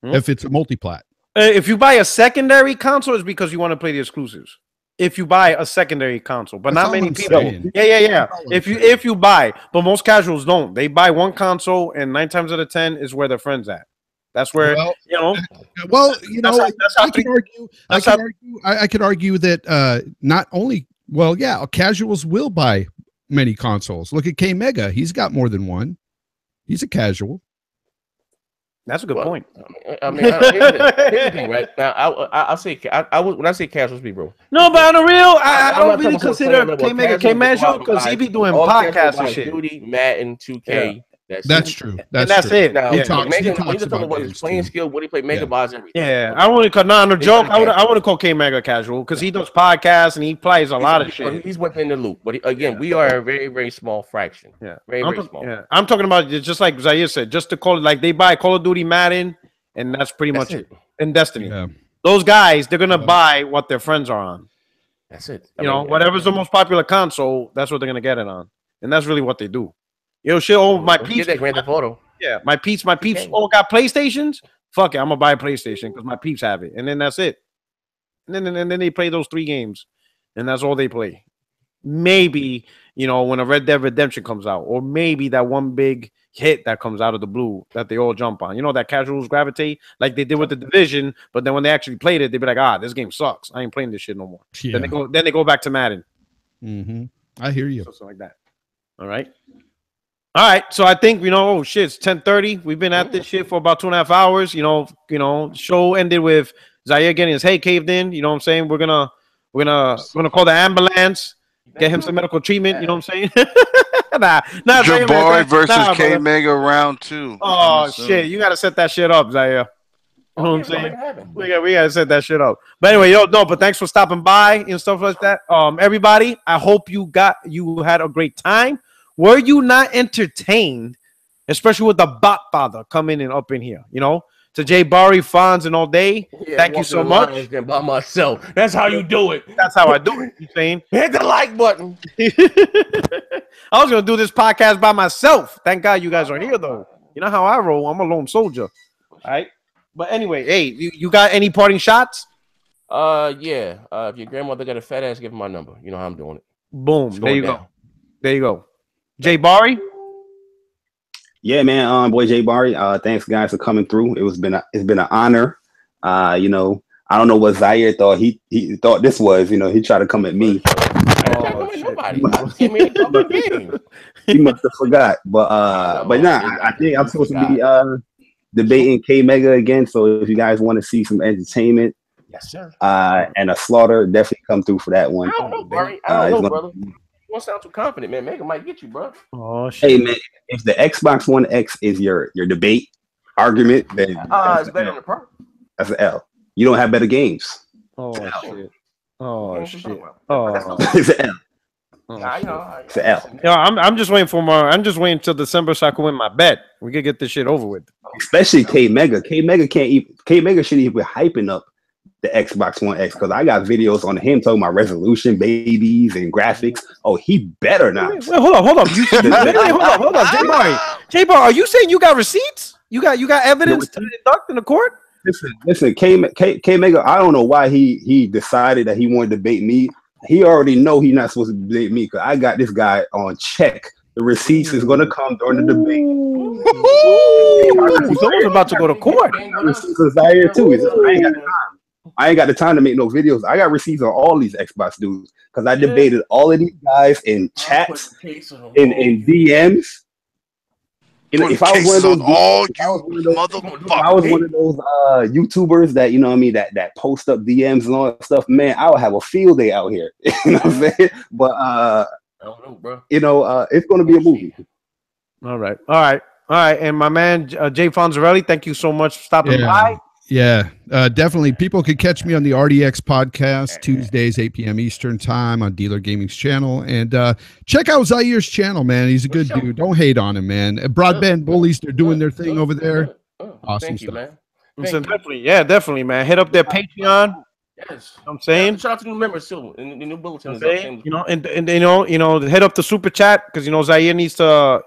If it's a multiplat? If you buy a secondary console, it's because you want to play the exclusives. If you buy a secondary console, but not many people. Yeah. If you buy, but most casuals don't. They buy one console, and 9 times out of 10 is where their friends at. That's where I could argue that not only. Well, yeah, casuals will buy many consoles. Look at K Mega; he's got more than one. He's a casual. That's a good point. I mean, here's the thing, right? Now, I'll say when I say casuals, be bro. No, but on the real, I don't really consider K Mega casual because he be doing podcasts and shit. Duty, Madden, 2K. Yeah. That's true. That's it. Now, he talks about what his playing skill, what he play, megabytes, everything. Yeah, I want to call on a joke. I want to call K Mega casual because he does podcasts and he plays a lot of shit. He's within the loop, but again, we are a very, very small fraction. Yeah, very small. Yeah, I'm talking about just like Zaire said, just to call it like they buy Call of Duty, Madden, and that's pretty much it. And Destiny. Yeah. Those guys, they're gonna buy what their friends are on. That's it. Whatever's the most popular console, that's what they're gonna get it on, and that's really what they do. Yo, shit. Oh, my peeps. Get that Grand Theft Auto. Yeah, my peeps all got PlayStations. Fuck it, I'm gonna buy a PlayStation because my peeps have it, and then that's it. And then they play those 3 games, and that's all they play. Maybe when a Red Dead Redemption comes out, or maybe that one big hit that comes out of the blue that they all jump on. That casuals gravitate like they did with the Division, but then when they actually played it, they'd be like, this game sucks. I ain't playing this shit no more. Yeah. Then they go back to Madden. Mm-hmm. I hear you. Something like that. All right. So I think oh shit, it's 10:30. We've been at this shit for about 2.5 hours. Show ended with Zaire getting his head caved in. You know what I'm saying? We're gonna call the ambulance, get him some medical treatment. You know what I'm saying? Jabari versus K Mega round 2. Oh shit, you gotta set that shit up, Zaire. You know what I'm saying? We gotta set that shit up. But anyway, but thanks for stopping by and stuff like that. Everybody, I hope you had a great time. Were you not entertained, especially with the bot father coming in up in here? To Jay Barry, Fonz, and all day. Yeah, thank you so much. By myself. That's how you do it. That's how I do it. You saying? Hit the like button. I was gonna do this podcast by myself. Thank God you guys are here, though. You know how I roll. I'm a lone soldier. All right. But anyway, hey, you got any parting shots? Yeah. If your grandmother got a fat ass, give her my number. You know how I'm doing it. Boom. There you go. There you go. Jay Barry? Yeah, man. Boy, Jay Barry. Thanks, guys, for coming through. It's been an honor. I don't know what Zaire thought. He thought this was. He tried to come at me. He must have forgot. But I think I'm supposed to be debating K Mega again. So if you guys want to see some entertainment, yes, sir, and a slaughter, definitely come through for that one. I don't know, Barry. I don't know, brother. You don't sound too confident, man. Mega might get you, bro. Oh shit. Hey man, if the Xbox One X is your debate argument, then it's better than the Pro. That's an L. You don't have better games. Oh shit. Oh shit. Oh, it's an L. It's an L. I'm just waiting I'm just waiting till December so I can win my bet. We could get this shit over with. Especially K Mega. K Mega shouldn't even be hyping up the Xbox One X because I got videos on him talking about resolution, babies, and graphics. Oh, he better not. Wait, hold on. Hold on. J Bar, are you saying you got receipts? You got evidence to induct in the court? Listen, K Mega, I don't know why he decided that he wanted to debate me he already know he not supposed to debate me because I got this guy on check. The receipts is gonna come during the debate. Someone's about to go to court. Receipts is out here too. I ain't got the time. I ain't got the time to make no videos. I got receipts on all these Xbox dudes because I debated all of these guys in chats, in DMs. You know, if I was one of those, YouTubers that, you know what I mean, that post up DMs and all that stuff, man, I would have a field day out here. You know what I'm saying? But I don't know, bro. you know, it's gonna be a movie. All right. And my man Jay Fonzarelli, thank you so much for stopping by. Yeah, definitely. People could catch me on the RDX podcast Tuesdays, 8 p.m. Eastern time on Dealer Gaming's channel. And check out Zair's channel, man. He's a good dude. Don't hate on him, man. Broadband Bullies, they're doing their thing over there. Awesome Thank stuff. you, man. So definitely, man. Hit up their Patreon. Yes, you know what I'm saying. Shout out to new members too. In the new bulletin. You know, and you know, hit up the super chat because you know Zaire needs to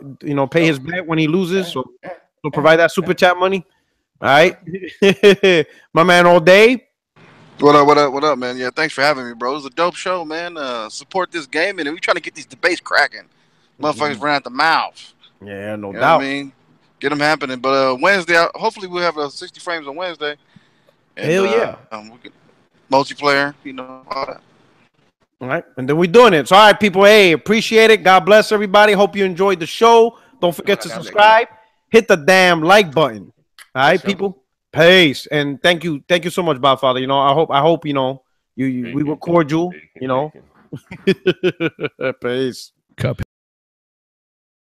pay his bet when he loses. So provide that super chat money. All right, my man, all day. What up, man? Yeah, thanks for having me, bro. It was a dope show, man. Support this game, and we trying to get these debates cracking. Motherfuckers run out the mouth. Yeah, no You know doubt. what I mean, get them happening. But Wednesday, hopefully we'll have 60 frames on Wednesday. And, Hell yeah. We can multiplayer, you know, all that. All right, and then we're doing it. So, all right, people. Hey, appreciate it. God bless everybody. Hope you enjoyed the show. Don't forget to subscribe. Hit the damn like button. All right, people. Peace. And thank you so much, Godfather. You know, I hope you know we were cordial. You know, peace. Cup.